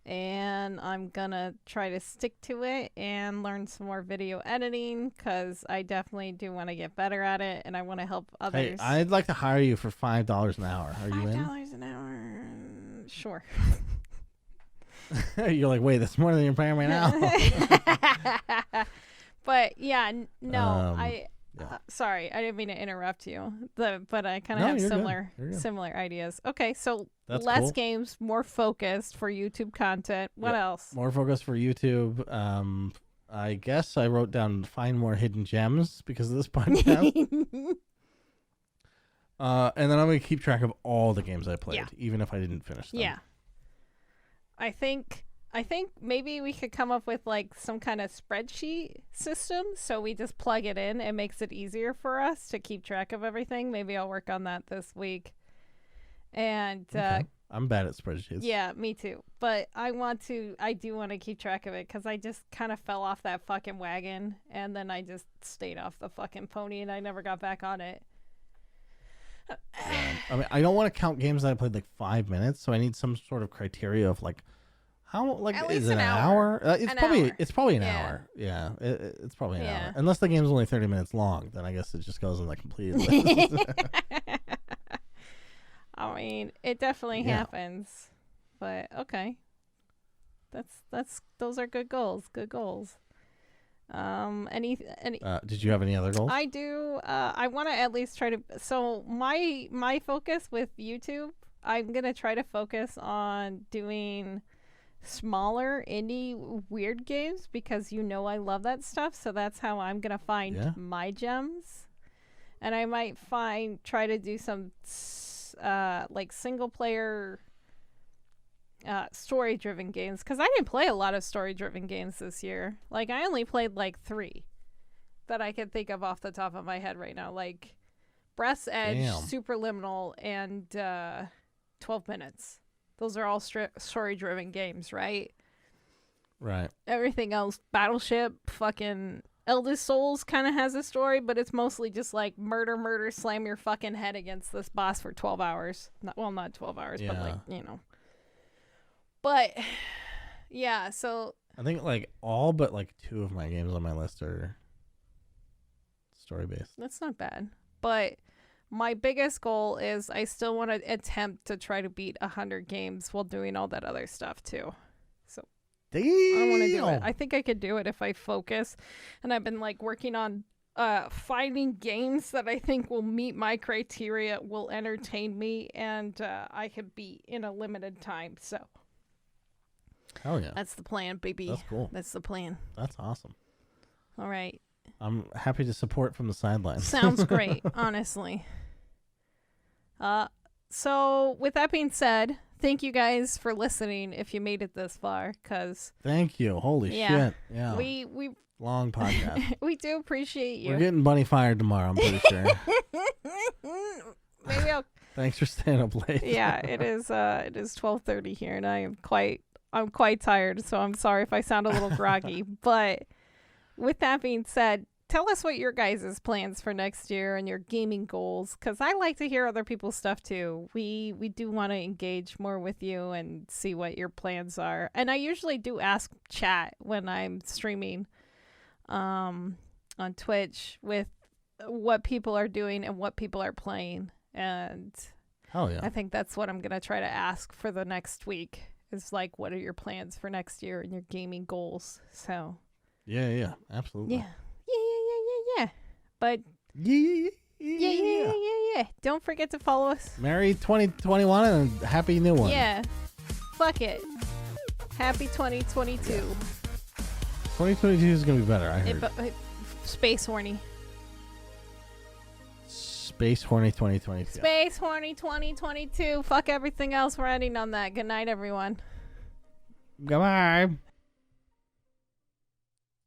and I'm going to try to stick to it and learn some more video editing because I definitely do want to get better at it, and I want to help others. Hey, I'd like to hire you for $5 an hour. Are you in? $5 an hour? Sure. You're like, wait, that's more than you're paying me now. But yeah, no, sorry, I didn't mean to interrupt you. But I kind of have similar ideas. Okay, so that's less games, more focused for YouTube content. What else? More focused for YouTube. I guess I wrote down find more hidden gems because of this podcast. And then I'm gonna keep track of all the games I played, even if I didn't finish them. Yeah. I think maybe we could come up with like some kind of spreadsheet system so we just plug it in. It makes it easier for us to keep track of everything. Maybe I'll work on that this week. And okay. I'm bad at spreadsheets. Yeah, me too. But I do want to keep track of it because I just kind of fell off that fucking wagon and then I just stayed off the fucking pony and I never got back on it. I mean, I don't want to count games that I played like 5 minutes, so I need some sort of criteria of like how like is it an hour? It's probably an hour. Yeah, it's probably an hour. Unless the game's only 30 minutes long, then I guess it just goes in like completely. I mean, it definitely happens. But okay. Those are good goals. Good goals. Any did you have any other goals? I do. I want to at least try to. So my focus with YouTube, I'm gonna try to focus on doing smaller indie weird games because I love that stuff. So that's how I'm gonna find my gems, and I might try to do some like single player story driven games because I didn't play a lot of story driven games this year. Like I only played like 3 that I can think of off the top of my head right now, like Breath's Edge, Superliminal, and 12 Minutes. Those are all story driven games, right? Right. Everything else, Battleship, fucking Eldest Souls kind of has a story, but it's mostly just like murder, slam your fucking head against this boss for 12 hours. Not 12 hours, but like, But yeah, so I think like all but like 2 of my games on my list are story based. That's not bad. But my biggest goal is I still want to attempt to try to beat 100 games while doing all that other stuff too. So damn. I want to do it. I think I could do it if I focus. And I've been like working on finding games that I think will meet my criteria, will entertain me, and I can beat in a limited time. So hell yeah. That's the plan, baby. That's cool. That's the plan. That's awesome. All right. I'm happy to support from the sidelines. Sounds great, honestly. So with that being said, thank you guys for listening if you made it this far, cause thank you. Holy shit. Yeah. We long podcast. We do appreciate you. We're getting Bunny fired tomorrow, I'm pretty sure. Maybe I'll Thanks for staying up late. Yeah, it is 12:30 here and I'm quite tired, so I'm sorry if I sound a little groggy. But with that being said, tell us what your guys' plans for next year and your gaming goals, because I like to hear other people's stuff too. We do want to engage more with you and see what your plans are. And I usually do ask chat when I'm streaming on Twitch with what people are doing and what people are playing. And I think that's what I'm going to try to ask for the next week. Is like, what are your plans for next year and your gaming goals? So yeah, absolutely. Yeah. But yeah. Don't forget to follow us. Merry 2021 and happy new one. Yeah. Fuck it. Happy 2022. 2022 is gonna be better. I heard. Space horny. Space horny 2022. Space horny 2022. Fuck everything else. We're ending on that. Good night, everyone. Goodbye.